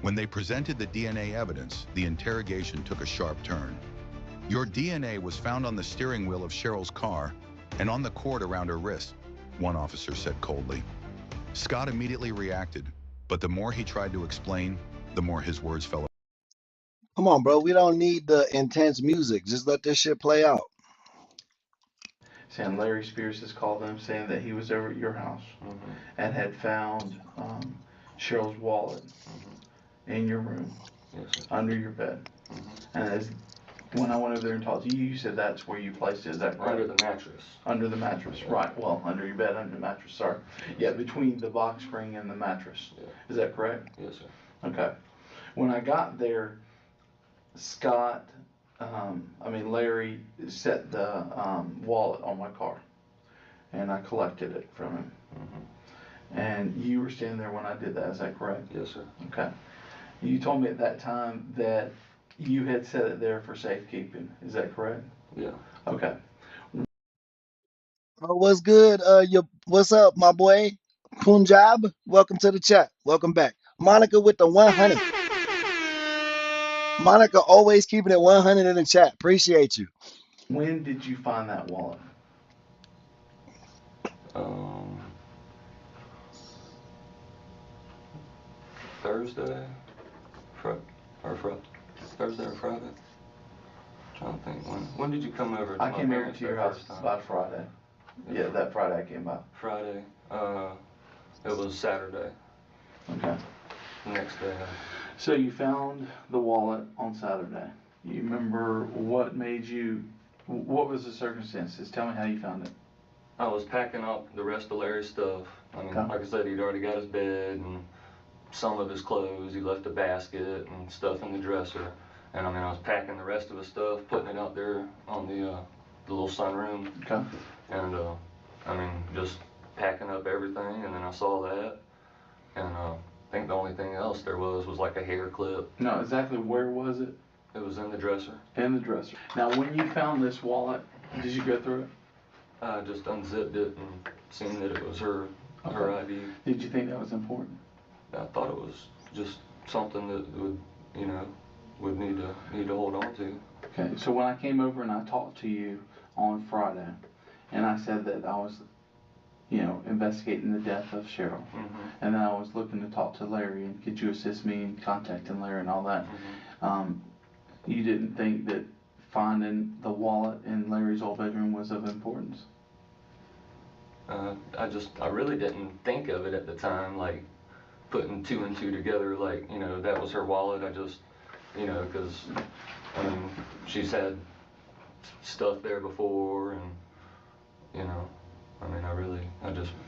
Speaker 21: When they presented the DNA evidence, the interrogation took a sharp turn. Your DNA was found on the steering wheel of Cheryl's car and on the cord around her wrist, one officer said coldly. Scott immediately reacted, but the more he tried to explain, the more his words fell apart.
Speaker 2: Come on, bro. We don't need the intense music. Just let this shit play out.
Speaker 19: Saying Larry Spears has called them saying that he was over at your house and had found Cheryl's wallet in your room, under your bed. And when I went over there and talked to you, you said that's where you placed it. Is that correct?
Speaker 20: Under the mattress.
Speaker 19: Under the mattress, right. Well, under your bed, under the mattress, sorry. Yeah, between the box spring and the mattress.
Speaker 20: Yeah.
Speaker 19: Is that correct?
Speaker 20: Yes, sir.
Speaker 19: Okay. When I got there, Larry set the wallet on my car, and I collected it from him. And you were standing there when I did that, is that correct?
Speaker 20: Yes, sir.
Speaker 19: Okay. You told me at that time that you had set it there for safekeeping, is that correct?
Speaker 20: Yeah.
Speaker 19: Okay.
Speaker 2: Oh, what's good? What's up, my boy? Punjab, welcome to the chat. Welcome back. Monica with the 100. Monica always keeping it 100 in the chat. Appreciate you.
Speaker 19: When did you find that wallet?
Speaker 20: Thursday, Thursday or Friday. Trying to think when did you come over?
Speaker 19: I came over to your house by Friday. Yeah, that Friday I came by.
Speaker 20: Friday. It was Saturday.
Speaker 19: Okay.
Speaker 20: The next day.
Speaker 19: So you found the wallet on Saturday. You remember what was the circumstances? Tell me how you found it.
Speaker 20: I was packing up the rest of Larry's stuff. I mean, like I said, he'd already got his bed and some of his clothes. He left a basket and stuff in the dresser. And I mean, I was packing the rest of his stuff, putting it out there on the little sunroom.
Speaker 19: Okay.
Speaker 20: And I mean, just packing up everything. And then I saw that. And I think the only thing else there was like a hair clip.
Speaker 19: No, exactly where was it?
Speaker 20: It was in the dresser.
Speaker 19: In the dresser. Now, when you found this wallet, did you go through it?
Speaker 20: I just unzipped it and seen that it was her ID.
Speaker 19: Did you think that was important?
Speaker 20: I thought it was just something that would need to hold on to.
Speaker 19: Okay, so when I came over and I talked to you on Friday, and I said that I was, investigating the death of Cheryl, and then I was looking to talk to Larry, and could you assist me in contacting Larry and all that, you didn't think that finding the wallet in Larry's old bedroom was of importance?
Speaker 20: I really didn't think of it at the time, like putting two and two together, like, that was her wallet. I just, because, I mean, she's had stuff there before, and, I mean,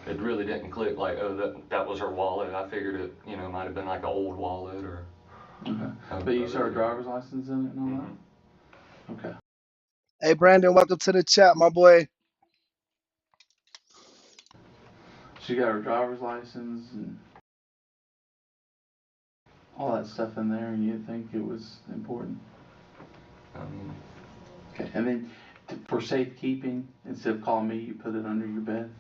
Speaker 20: it really didn't click, like, oh, that was her wallet. I figured it, might have been like an old wallet, or.
Speaker 19: Okay. But you saw her driver's license in it and all that? Okay.
Speaker 2: Hey, Brandon, welcome to the chat, my boy.
Speaker 19: She got her driver's license and all that stuff in there, and you think it was important? Okay, and then for safekeeping, instead of calling me, you put it under your bed?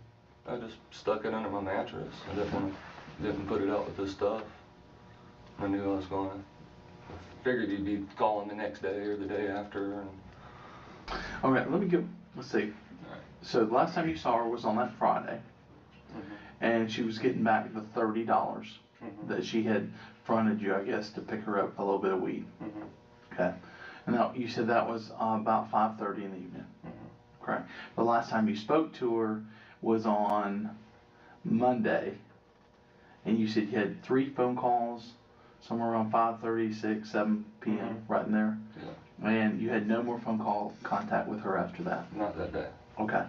Speaker 20: I just stuck it under my mattress. I didn't put it out with this stuff. I knew I was going to. Figured you'd be calling the next day or the day after.
Speaker 19: Okay, let's see. Right. So the last time you saw her was on that Friday, and she was getting back the $30 that she had fronted you, I guess, to pick her up a little bit of weed. Okay. And now you said that was about 5:30 in the evening. Correct. The last time you spoke to her was on Monday, and you said you had 3 phone calls, somewhere around 5:30, 6, 7 p.m. right in there. Yeah. And you had no more phone call contact with her after that.
Speaker 20: Not that day.
Speaker 19: Okay.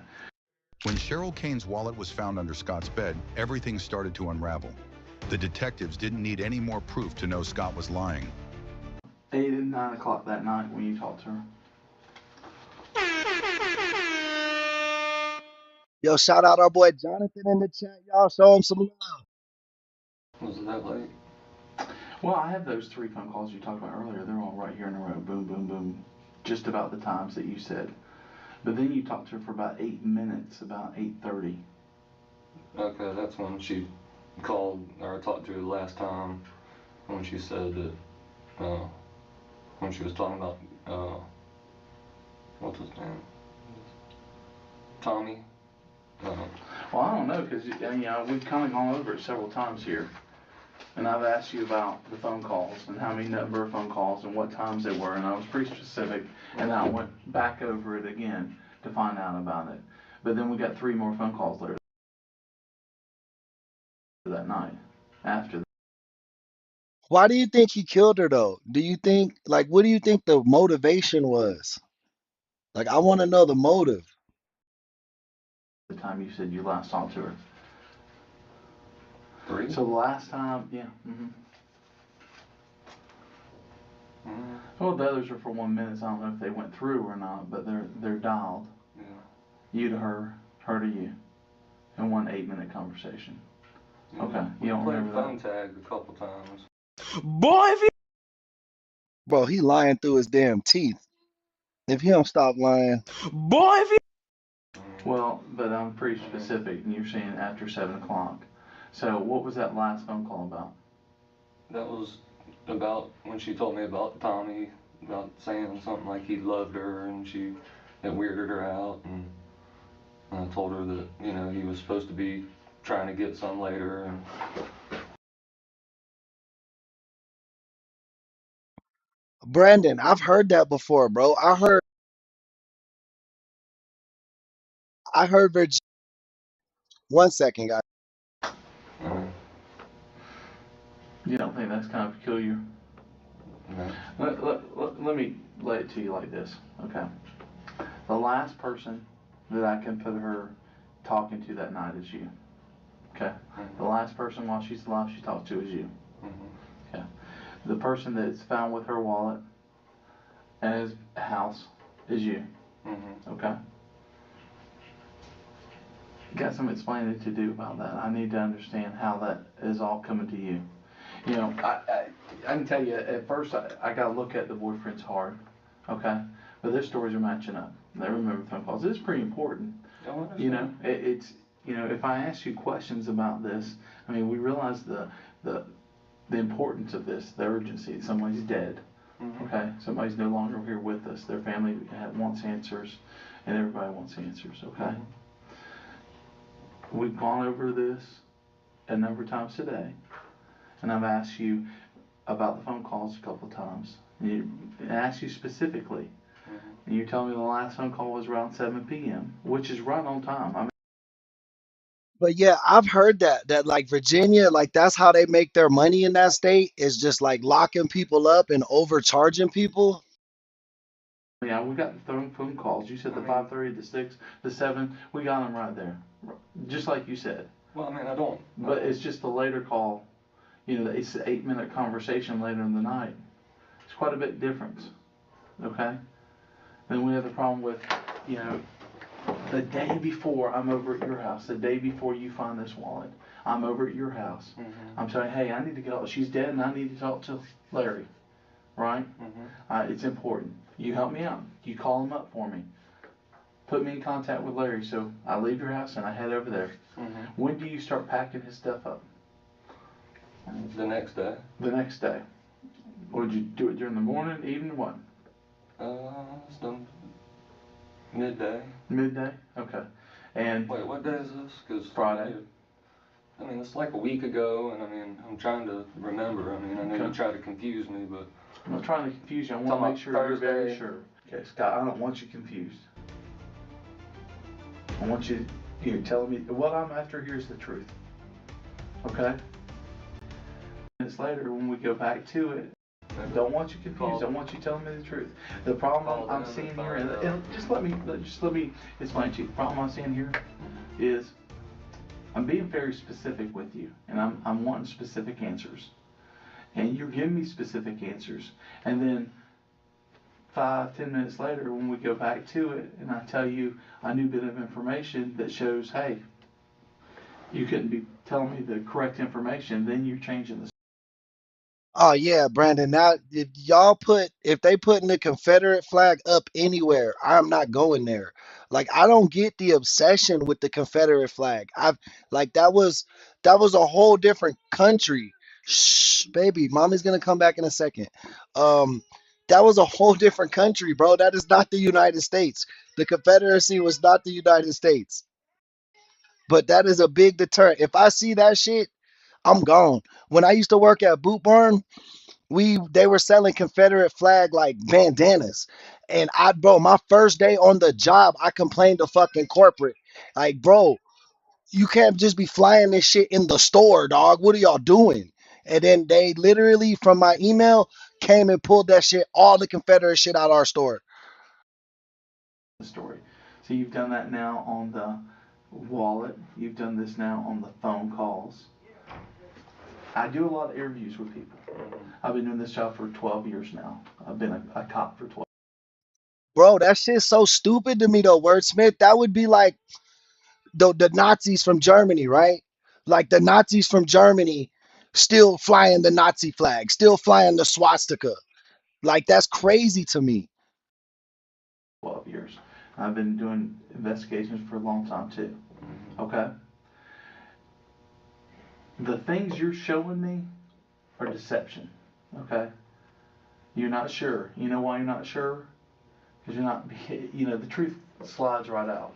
Speaker 21: When Cheryl Kane's wallet was found under Scott's bed, everything started to unravel. The detectives didn't need any more proof to know Scott was lying.
Speaker 19: 8 and 9 o'clock that night when you talked to her.
Speaker 2: Yo, shout out our boy Jonathan in the chat. Y'all show him some love.
Speaker 20: Was it that late?
Speaker 19: Well, I have those 3 phone calls you talked about earlier. They're all right here in a row. Boom, boom, boom. Just about the times that you said. But then you talked to her for about 8 minutes, about 8:30.
Speaker 20: Okay, that's when she called, or talked to her the last time, when she said that, when she was talking about, what's his name? Tommy?
Speaker 19: Well, I don't know, because we've kind of gone over it several times here. And I've asked you about the phone calls and how many number of phone calls and what times they were, and I was pretty specific, and I went back over it again to find out about it. But then we got 3 more phone calls later that night after that.
Speaker 2: Why do you think he killed her, though? Do you think, what do you think the motivation was? Like, I want to know the motive.
Speaker 19: The time you said you last talked to her.
Speaker 20: 3?
Speaker 19: So the last time, yeah. Well, the others are for 1 minute, so I don't know if they went through or not, but they're dialed.
Speaker 20: Yeah.
Speaker 19: You to her, her to you, in one 8-minute conversation. Yeah. Okay, you don't remember that?
Speaker 20: Phone tag a couple times.
Speaker 2: Boy, if he... Bro, he lying through his damn teeth. If he don't stop lying. Boy, if he...
Speaker 19: Well, but I'm pretty specific, and you're saying after 7 o'clock. So what was that last phone call about?
Speaker 20: That was about when she told me about Tommy, about saying something like he loved her and it weirded her out, and I told her that, you know, he was supposed to be trying to get some later. And
Speaker 2: Brandon, I've heard that before, bro. I heard Virginia. One second, guys.
Speaker 19: You don't think that's kind of peculiar?
Speaker 20: No.
Speaker 19: Let me lay it to you like this, okay? The last person that I can put her talking to that night is you, okay? The last person while she's alive she talks to is you, okay? The person that's found with her wallet and his house is you, okay? You got some explaining to do about that. I need to understand how that is all coming to you. You know, I can tell you, at first I got to look at the boyfriend's hard, okay? But their stories are matching up. They remember phone calls. It's pretty important. You know, it's, you know, if I ask you questions about this, I mean, we realize the importance of this, the urgency. Somebody's dead, okay? Somebody's no longer here with us. Their family wants answers, and everybody wants answers, okay? We've gone over this a number of times today. And I've asked you about the phone calls a couple of times. And I asked you specifically. And you tell me the last phone call was around 7 p.m., which is right on time. I mean,
Speaker 2: But yeah, I've heard that like Virginia, like that's how they make their money in that state is just like locking people up and overcharging people.
Speaker 19: yeah, we got the phone calls. You said the 5:30, the 6, the 7. We got them right there, just like you said.
Speaker 20: Well, I mean, I don't.
Speaker 19: But it's just the later call. You know, it's an 8-minute conversation later in the night. It's quite a bit difference, okay? Then we have the problem with, you know, the day before I'm over at your house, the day before you find this wallet, I'm over at your house. I'm saying, hey, I need to go. She's dead, and I need to talk to Larry, right? It's important. You help me out. You call him up for me. Put me in contact with Larry. So I leave your house and I head over there. When do you start packing his stuff up?
Speaker 20: The next day.
Speaker 19: The next day. Would you do it during the morning, evening, what?
Speaker 20: It's done midday.
Speaker 19: Midday? Okay. And
Speaker 20: wait, what day is this? Cause
Speaker 19: Friday.
Speaker 20: I mean, it's like a week ago, and I mean, I'm trying to remember. I mean, I know you tried to confuse me, but
Speaker 19: I'm not trying to confuse you. I want to make sure you're very sure. Okay, Scott, I don't want you confused. I want you telling me what I'm after here is the truth. Okay? Minutes later, when we go back to it, I don't want you confused. I want you telling me the truth. The problem I'm seeing here, and just let me explain to you. The problem I'm seeing here is I'm being very specific with you, and I'm wanting specific answers, and you're giving me specific answers, and then 5-10 minutes later, when we go back to it, and I tell you a new bit of information that shows, hey, you couldn't be telling me the correct information, then you're changing the.
Speaker 2: Oh yeah, Brandon. Now if they putting the Confederate flag up anywhere, I'm not going there. Like I don't get the obsession with the Confederate flag. I've like that was a whole different country. Shh, baby, mommy's gonna come back in a second. Um, that was a whole different country, bro. That is not the United States. The Confederacy was not the United States. But that is a big deterrent. If I see that shit, I'm gone. When I used to work at Boot Barn, they were selling Confederate flag like bandanas. And bro, my first day on the job, I complained to fucking corporate. Like, bro, you can't just be flying this shit in the store, dog. What are y'all doing? And then they literally from my email came and pulled that shit, all the Confederate shit out of our store.
Speaker 19: Story. So you've done that now on the wallet. You've done this now on the phone calls. I do a lot of interviews with people. I've been doing this job for 12 years now. I've been a cop for 12.
Speaker 2: Bro, that shit's so stupid to me though, Wordsmith. That would be like the Nazis from Germany, right? Like the Nazis from Germany still flying the Nazi flag, still flying the swastika. Like that's crazy to me.
Speaker 19: 12 years. I've been doing investigations for a long time too. Okay? The things you're showing me are deception. Okay? You're not sure. You know why you're not sure? Because you're not, the truth slides right out.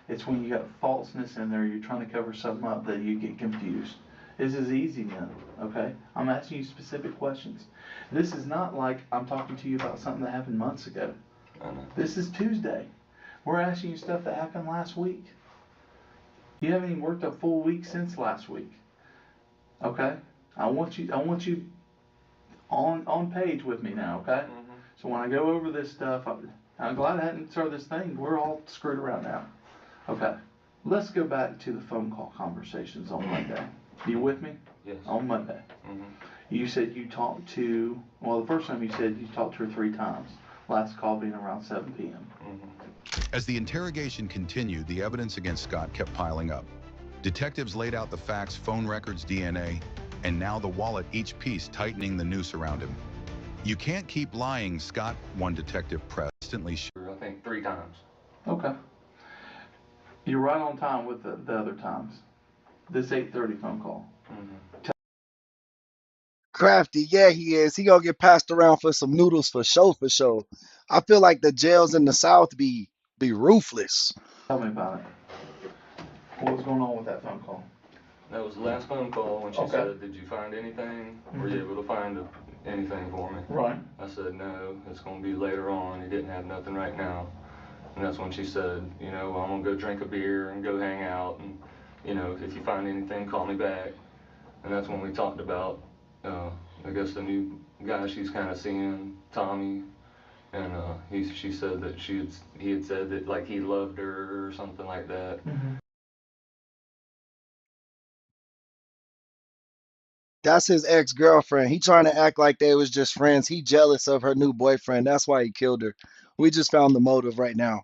Speaker 19: It's when you got falseness in there, you're trying to cover something up that you get confused. This is easy then, okay? I'm asking you specific questions. This is not like I'm talking to you about something that happened months ago. This is Tuesday. We're asking you stuff that happened last week. You haven't even worked a full week since last week. Okay? I want you on page with me now, okay? So when I go over this stuff, I'm glad I hadn't started this thing. We're all screwed around now. Okay. Let's go back to the phone call conversations on Monday. You with me?
Speaker 20: Yes.
Speaker 19: On Monday. You said you talked to, the first time you said you talked to her 3 times. Last call being around 7 p.m.
Speaker 21: As the interrogation continued, the evidence against Scott kept piling up. Detectives laid out the facts, phone records, DNA, and now the wallet, each piece tightening the noose around him. You can't keep lying, Scott, one detective presently
Speaker 20: I think 3 times.
Speaker 19: Okay. You're right on time with the other times. This 8:30 phone call.
Speaker 2: Crafty, yeah, he is. He gonna get passed around for some noodles for sure, for sure. I feel like the jails in the South be ruthless.
Speaker 19: Tell me about it. What was going on with that phone call?
Speaker 20: That was the last phone call when she said, "Did you find anything? Were you able to find anything for me?"
Speaker 19: Right.
Speaker 20: I said, "No, it's going to be later on. He didn't have nothing right now." And that's when she said, I'm going to go drink a beer and go hang out. And, if you find anything, call me back. And that's when we talked about, I guess, the new guy she's kind of seeing, Tommy. And she said that he had said that, like, he loved her or something like that.
Speaker 2: That's his ex-girlfriend. He trying to act like they was just friends. He jealous of her new boyfriend. That's why he killed her. We just found the motive right now.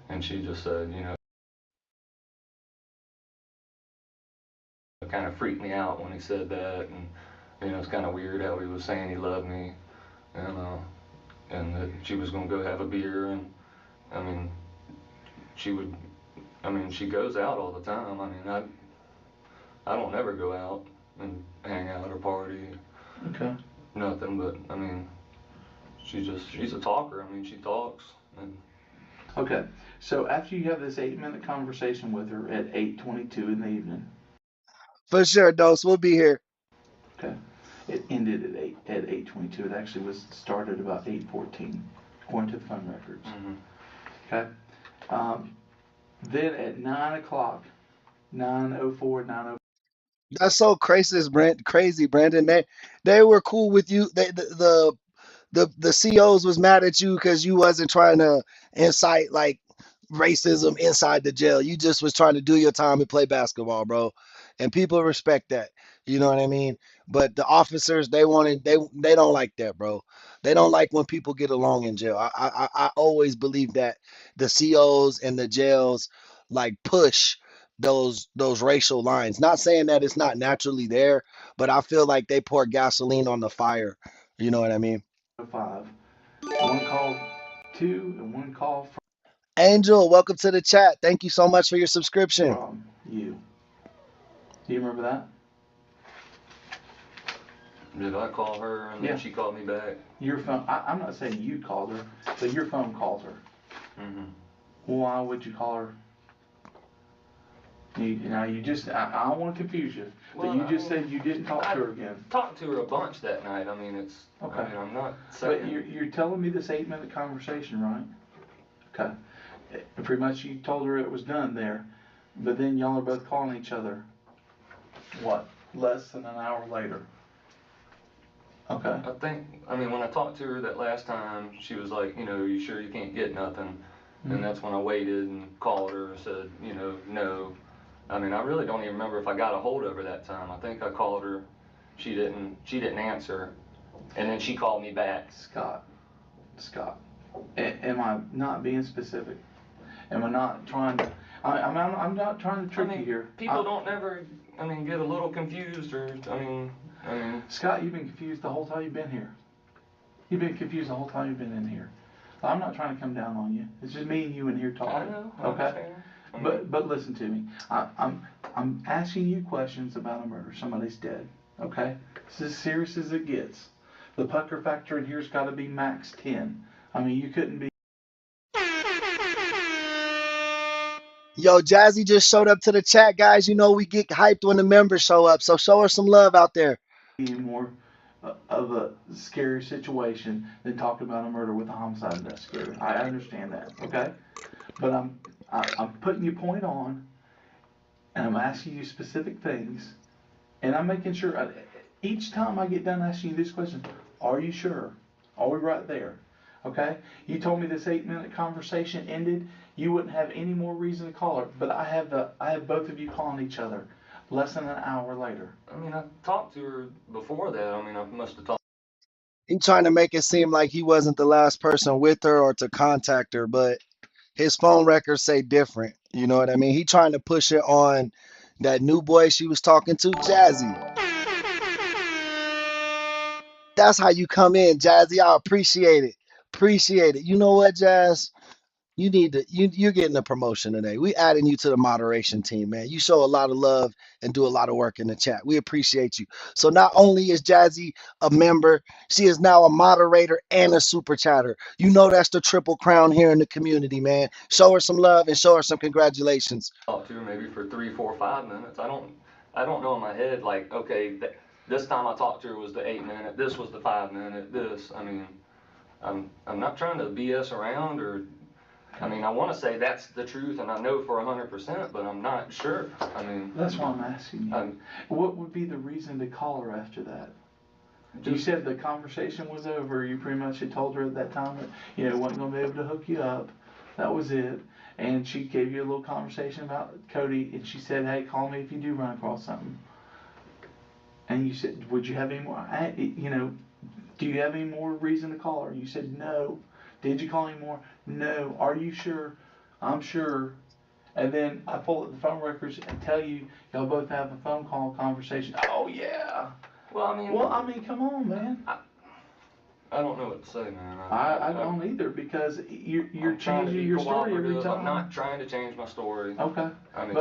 Speaker 20: And she just said, it kind of freaked me out when he said that. And, it's kind of weird how he was saying he loved me. And that she was going to go have a beer. And, she goes out all the time. I don't ever go out and hang out or party.
Speaker 19: Okay.
Speaker 20: Nothing, but she's a talker. She talks. And
Speaker 19: okay. So after you have this 8-minute conversation with her at 8:22 in the evening.
Speaker 2: For sure, Dose. We'll be here.
Speaker 19: Okay. It ended at 8:22. It actually was started about 8:14, according to the phone records. Okay. Then at 9 o'clock, 9:04, 9:05.
Speaker 2: That's so crazy, Brandon. They were cool with you. The COs was mad at you because you wasn't trying to incite like racism inside the jail. You just was trying to do your time and play basketball, bro. And people respect that. You know what I mean? But the officers, they don't like that, bro. They don't like when people get along in jail. I always believe that the COs and the jails like push those racial lines. Not saying that it's not naturally there, but I feel like they pour gasoline on the fire. You know what I mean?
Speaker 19: 5. One call to and one call from
Speaker 2: Angel, welcome to the chat. Thank you so much for your subscription.
Speaker 19: you. Do you remember that?
Speaker 20: Did I call her and then she called me back?
Speaker 19: Your phone. I'm not saying you called her, but your phone called her. Why would you call her? I don't want to confuse you, but you just said you didn't talk to her again.
Speaker 20: Talked to her a bunch that night. It's okay. I'm not saying.
Speaker 19: But you're telling me this 8-minute conversation, right? Okay. Pretty much you told her it was done there, but then y'all are both calling each other. What? Less than an hour later. Okay.
Speaker 20: I think. When I talked to her that last time, she was like, you sure you can't get nothing? And that's when I waited and called her and said, no. I really don't even remember if I got a hold of her that time. I think I called her. She didn't answer. And then she called me back.
Speaker 19: Scott. Am I not being specific? Am I not trying to... I'm not trying to trick you here.
Speaker 20: People don't ever, get a little confused or,
Speaker 19: Scott, you've been confused the whole time you've been here. You've been confused the whole time you've been in here. I'm not trying to come down on you. It's just me and you in here talking.
Speaker 20: I know.
Speaker 19: Okay? But listen to me. I'm asking you questions about a murder. Somebody's dead. Okay? It's as serious as it gets. The pucker factor in here's got to be max 10. I mean, you couldn't be
Speaker 2: Yo, Jazzy just showed up to the chat, guys. You know we get hyped when the members show up, so show her some love out there.
Speaker 19: more of a scary situation than talking about a murder with a homicide investigator. I understand that, okay? But I'm putting your point on, and I'm asking you specific things, and I'm making sure each time I get done asking you this question, are you sure? Are we right there? Okay? You told me this 8-minute conversation ended. You wouldn't have any more reason to call her, but I have both of you calling each other less than an hour later.
Speaker 20: I mean, I talked to her before that. I mean, I must have talked.
Speaker 2: He trying to make it seem like he wasn't the last person with her or to contact her, but his phone records say different. You know what I mean? He trying to push it on that new boy she was talking to, Jazzy. That's how you come in, Jazzy. I appreciate it. Appreciate it. You know what, Jazz? You need to you're getting a promotion today. We adding you to the moderation team, man. You show a lot of love and do a lot of work in the chat. We appreciate you. So not only is Jazzy a member, she is now a moderator and a super chatter. You know that's the triple crown here in the community, man. Show her some love and show her some congratulations.
Speaker 20: Talk to her maybe for 3, 4, 5 minutes. I don't know in my head like, okay, this time I talked to her was the 8-minute. This was the 5-minute. This. I mean, I'm not trying to BS around or. I mean, I want to say that's the truth, and I know for 100%, but I'm not sure. I mean,
Speaker 19: that's why I'm asking you. What would be the reason to call her after that? You said the conversation was over. You pretty much had told her at that time that wasn't going to be able to hook you up. That was it. And she gave you a little conversation about Cody, and she said, "Hey, call me if you do run across something." And you said, "Would you have any more? Do you have any more reason to call her?" You said, "No." Did you call anymore? No. Are you sure? I'm sure. And then I pull up the phone records and tell you y'all both have a phone call conversation. Oh yeah. Well, I mean, come on, man.
Speaker 20: I don't know what to say, man.
Speaker 19: I don't either because you're changing your story every time.
Speaker 20: I'm not trying to change my story.
Speaker 19: Okay.
Speaker 20: I mean,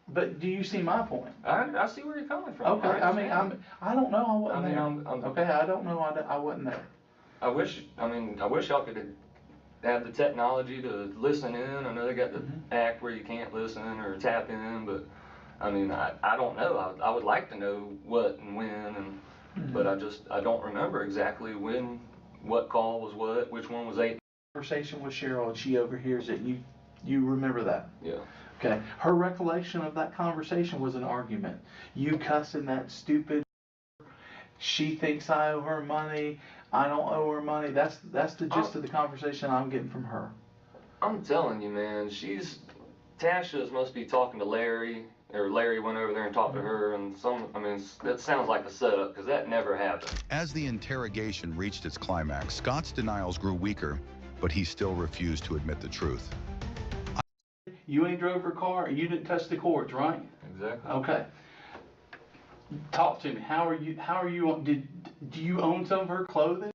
Speaker 19: but do you see my point?
Speaker 20: I see where you're coming from.
Speaker 19: Okay. I don't know. I wasn't there. Okay. I don't know. I wasn't there.
Speaker 20: I wish y'all could have the technology to listen in. I know they got the act where you can't listen or tap in, but I mean, I don't know. I would like to know what and when, but I don't remember exactly when, what call was what, which one was 8.
Speaker 19: Conversation with Cheryl, and she overhears it. You remember that?
Speaker 20: Yeah.
Speaker 19: Okay. Her recollection of that conversation was an argument. You cussing that stupid. She thinks I owe her money. I don't owe her money. That's the gist of the conversation I'm getting from her.
Speaker 20: I'm telling you, man. Tasha's must be talking to Larry, or Larry went over there and talked to her, and that sounds like a setup, because that never happened.
Speaker 21: As the interrogation reached its climax, Scott's denials grew weaker, but he still refused to admit the truth.
Speaker 19: You ain't drove her car, and you didn't touch the cords, right?
Speaker 20: Exactly.
Speaker 19: Okay. Talk to me. How are you? Do you own some of her clothing?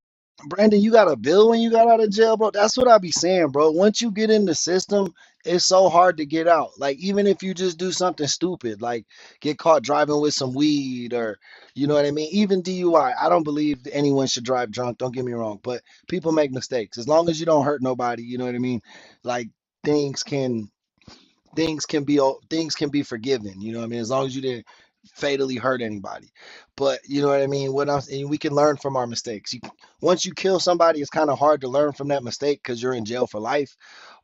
Speaker 2: Brandon, you got a bill when you got out of jail, bro? That's what I be saying, bro. Once you get in the system, it's so hard to get out. Like, even if you just do something stupid, like get caught driving with some weed or, you know what I mean? Even DUI. I don't believe anyone should drive drunk. Don't get me wrong. But people make mistakes. As long as you don't hurt nobody, you know what I mean? Like, things can be forgiven, you know what I mean, as long as you didn't fatally hurt anybody. But you know what I mean, and we can learn from our mistakes. Once you kill somebody, it's kind of hard to learn from that mistake because you're in jail for life.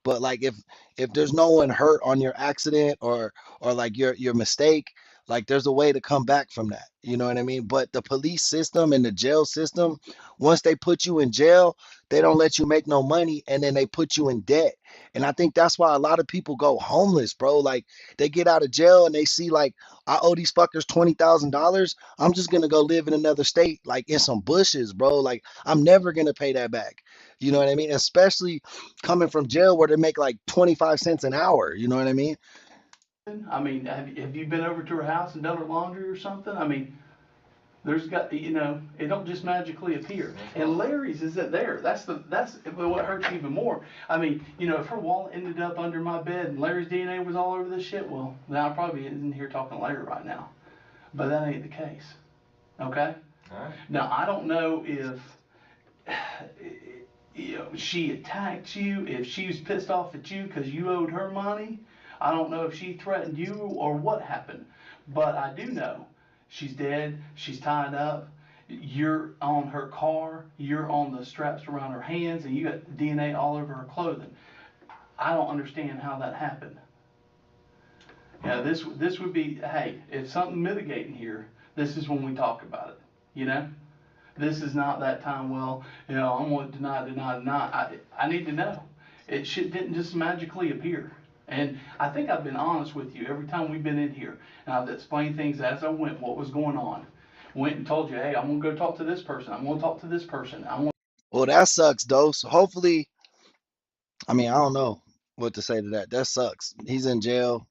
Speaker 2: But like if there's no one hurt on your accident or like your mistake, like there's a way to come back from that, you know what I mean? But the police system and the jail system, once they put you in jail, they don't let you make no money, and then they put you in debt. And I think that's why a lot of people go homeless, bro. Like they get out of jail and they see like, I owe these fuckers $20,000. I'm just gonna go live in another state, like in some bushes, bro. Like I'm never gonna pay that back. You know what I mean? Especially coming from jail where they make like 25 cents an hour. You know what I mean?
Speaker 19: I mean, have you been over to her house and done her laundry or something? I mean, there's got, it don't just magically appear. And Larry's isn't there. That's what hurts even more. I mean, if her wallet ended up under my bed and Larry's DNA was all over this shit, well, then I probably isn't here talking to Larry right now. But that ain't the case. Okay?
Speaker 20: All right.
Speaker 19: Now, I don't know if she attacked you, if she was pissed off at you because you owed her money. I don't know if she threatened you or what happened. But I do know she's dead, she's tied up, you're on her car, you're on the straps around her hands, and you got DNA all over her clothing. I don't understand how that happened. Yeah, this would be, hey, if something mitigating here, this is when we talk about it, you know? This is not that time, well, I'm going to deny. I need to know. It didn't just magically appear. And I think I've been honest with you every time we've been in here. And I've explained things as I went, what was going on. Went and told you, hey, I'm going to go talk to this person. I'm going to talk to this person.
Speaker 2: Well, that sucks, though. So hopefully, I mean, I don't know what to say to that. That sucks. He's in jail,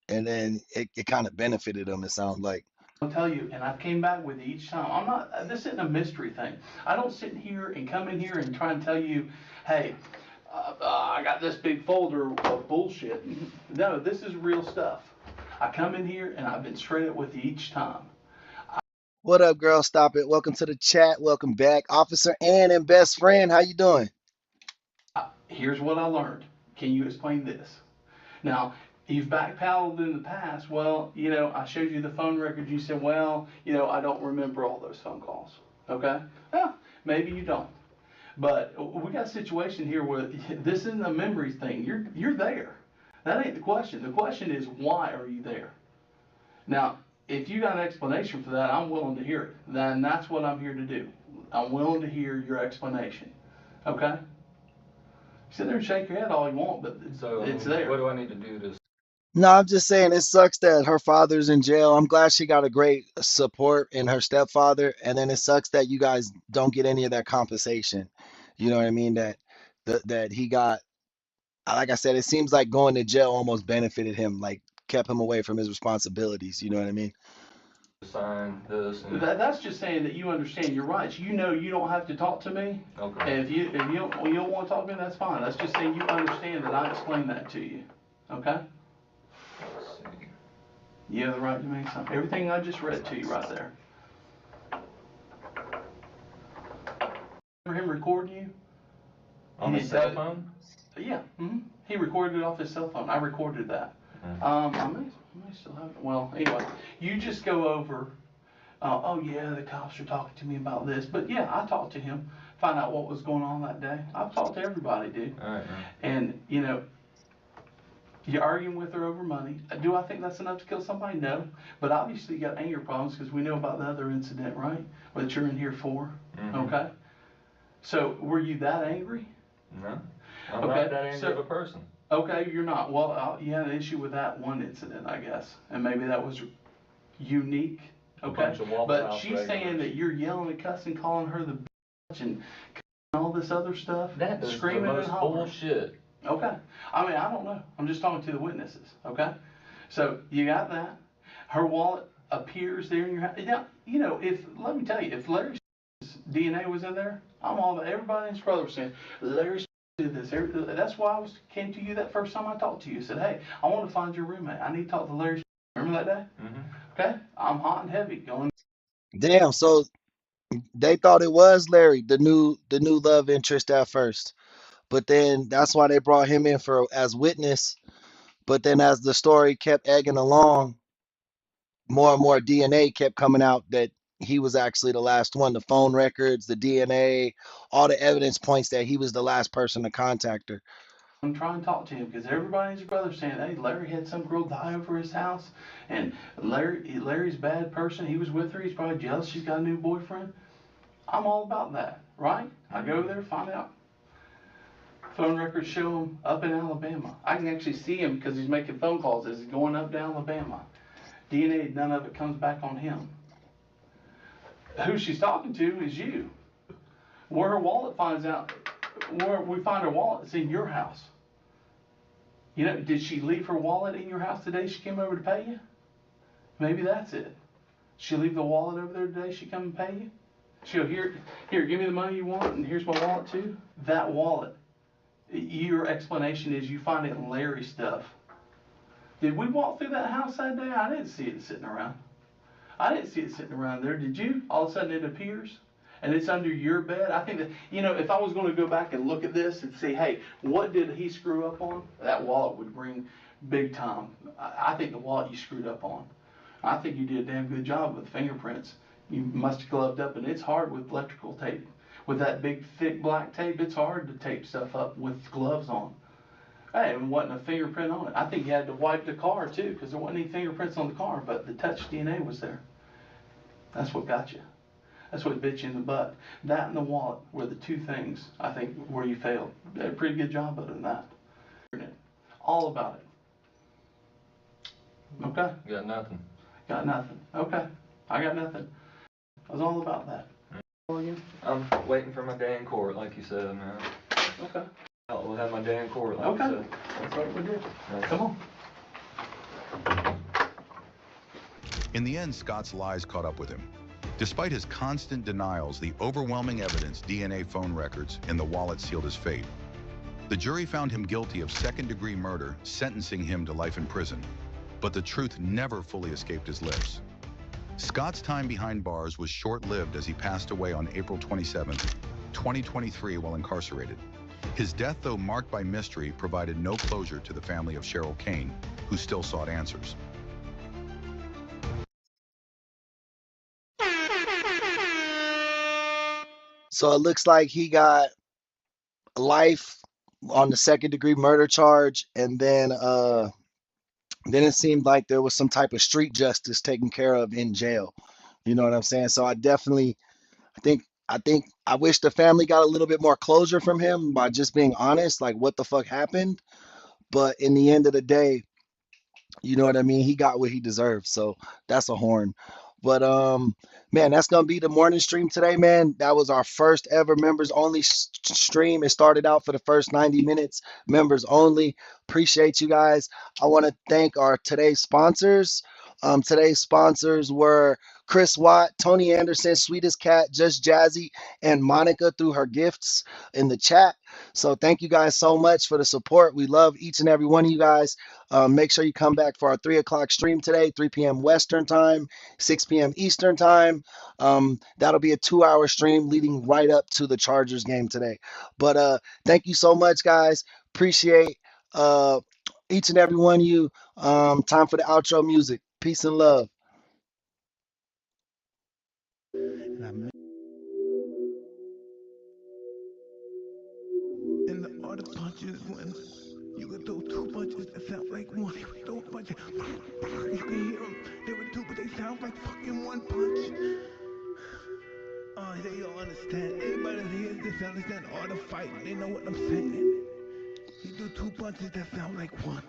Speaker 2: and then it kind of benefited him, it sounds like.
Speaker 19: I'll tell you, and I've came back with it each time. This isn't a mystery thing. I don't sit here and come in here and try and tell you, hey, I got this big folder of bullshit. No, this is real stuff. I come in here and I've been straight up with you each time.
Speaker 2: What up, girl? Stop it. Welcome to the chat. Welcome back. Officer Ann and best friend, how you doing?
Speaker 19: Here's what I learned. Can you explain this? Now, you've backpedaled in the past. Well, I showed you the phone records. You said, well, I don't remember all those phone calls. Okay? Well, maybe you don't. But we got a situation here where this isn't a memory thing. You're there. That ain't the question. The question is, why are you there? Now, if you got an explanation for that, I'm willing to hear it. Then that's what I'm here to do. I'm willing to hear your explanation. Okay? Sit there and shake your head all you want, but it's there.
Speaker 20: What do I need to do to...
Speaker 2: No, I'm just saying it sucks that her father's in jail. I'm glad she got a great support in her stepfather, and then it sucks that you guys don't get any of that compensation. You know what I mean? That he got, like I said, it seems like going to jail almost benefited him, like kept him away from his responsibilities. You know what I mean?
Speaker 20: Sign this. And...
Speaker 19: That's just saying that you understand your rights. You know you don't have to talk to me.
Speaker 20: Okay.
Speaker 19: And if you don't want to talk to me, that's fine. That's just saying you understand that I explained that to you. Okay?
Speaker 20: Let's see.
Speaker 19: You have the right to make something. Everything I just read to you right there. Remember him recording you?
Speaker 20: On his cell phone?
Speaker 19: Yeah. Mm-hmm. He recorded it off his cell phone. I recorded that. I may still have it. Well, anyway, you just go over, oh yeah, the cops are talking to me about this. But yeah, I talked to him, find out what was going on that day. I've talked to everybody, dude.
Speaker 20: All right.
Speaker 19: And, you're arguing with her over money. Do I think that's enough to kill somebody? No. But obviously you got anger problems because we know about the other incident, right? That you're in here for. Mm-hmm. Okay? So, were you that angry?
Speaker 20: No. I'm not that angry of a person.
Speaker 19: Okay, you're not. Well, you had an issue with that one incident, I guess. And maybe that was unique. Okay? But she's saying that you're yelling and cussing, calling her the bitch and all this other stuff.
Speaker 20: That is
Speaker 19: screaming
Speaker 20: the most
Speaker 19: and hollering.
Speaker 20: bullshit.
Speaker 19: Okay. I mean, I don't know. I'm just talking to the witnesses. Okay? So, you got that. Her wallet appears there in your house. Now, let me tell you, if Larry's DNA was in there, everybody and his brother was saying, Larry did this. That's why I came to you that first time I talked to you. I said, hey, I want to find your roommate. I need to talk to Larry. Remember that day?
Speaker 20: Mm-hmm.
Speaker 19: Okay? I'm hot and heavy going.
Speaker 2: Damn. So they thought it was Larry, the new love interest at first, but then that's why they brought him in as witness. But then as the story kept egging along, more and more DNA kept coming out that he was actually the last one. The phone records, the DNA, all the evidence points that he was the last person to contact her.
Speaker 19: I'm trying to talk to him because everybody and his brother saying, hey, Larry had some girl die over his house, and Larry's a bad person. He was with her. He's probably jealous. She's got a new boyfriend. I'm all about that, right? I go there, find out. Phone records show him up in Alabama. I can actually see him because he's making phone calls as he's going up to Alabama. DNA, none of it comes back on him. Who she's talking to is you. Where her wallet where we find her wallet, it's in your house. Did she leave her wallet in your house the day she came over to pay you? Maybe that's it. She leave the wallet over there today she come and pay you? She'll here, give me the money you want, and here's my wallet too. That wallet. Your explanation is you find it in Larry's stuff. Did we walk through that house that day? I didn't see it sitting around. I didn't see it sitting around there. Did you? All of a sudden it appears? And it's under your bed. I think that, you know, if I was going to go back and look at this and see, hey, what did he screw up on? That wallet would ring big time. I think the wallet you screwed up on. I think you did a damn good job with fingerprints. You must have gloved up, and it's hard with electrical tape. With that big, thick black tape, it's hard to tape stuff up with gloves on. Hey, it wasn't a fingerprint on it. I think you had to wipe the car, too, because there wasn't any fingerprints on the car, but the touch DNA was there. That's what got you. That's what bit you in the butt. That and the wallet were the two things, I think, where you failed. You did a pretty good job other than that. All about it. Okay?
Speaker 20: Got nothing.
Speaker 19: Got nothing. Okay. I got nothing. I was all about that.
Speaker 20: I'm waiting for my day in court, like you said, man.
Speaker 19: Okay.
Speaker 20: We'll have my day in court, like
Speaker 19: Okay.
Speaker 20: you said.
Speaker 19: That's what we did. Come on.
Speaker 21: In the end, Scott's lies caught up with him. Despite his constant denials, the overwhelming evidence, DNA phone records, in the wallet sealed his fate. The jury found him guilty of second-degree murder, sentencing him to life in prison. But the truth never fully escaped his lips. Scott's time behind bars was short-lived as he passed away on April 27, 2023, while incarcerated. His death, though marked by mystery, provided no closure to the family of Cheryl Kane, who still sought answers.
Speaker 2: So it looks like he got life on the second-degree murder charge, and then it seemed like there was some type of street justice taken care of in jail. You know what I'm saying? So I think I wish the family got a little bit more closure from him by just being honest, like what the fuck happened. But in the end of the day, you know what I mean? He got what he deserved. So that's a horn. But man, that's gonna be the morning stream today, man. That was our first ever members only stream. It started out for the first 90 minutes, members only. Appreciate you guys. I want to thank our today's sponsors. Today's sponsors were Chris Watt, Tony Anderson, Sweetest Cat, Just Jazzy, and Monica through her gifts in the chat. So thank you guys so much for the support. We love each and every one of you guys. Make sure you come back for our 3 o'clock stream today, 3 p.m. Western time, 6 p.m. Eastern time. That'll be a 2-hour stream leading right up to the Chargers game today. But thank you so much, guys. Appreciate each and every one of you. Time for the outro music. Peace and love.
Speaker 1: And the other punches when you can throw two punches that sound like one. You can throw punches, you can hear them. They were two, but they sound like fucking one punch. They don't understand. Anybody that hears this understand all the fight. They know what I'm saying. You do two punches that sound like one.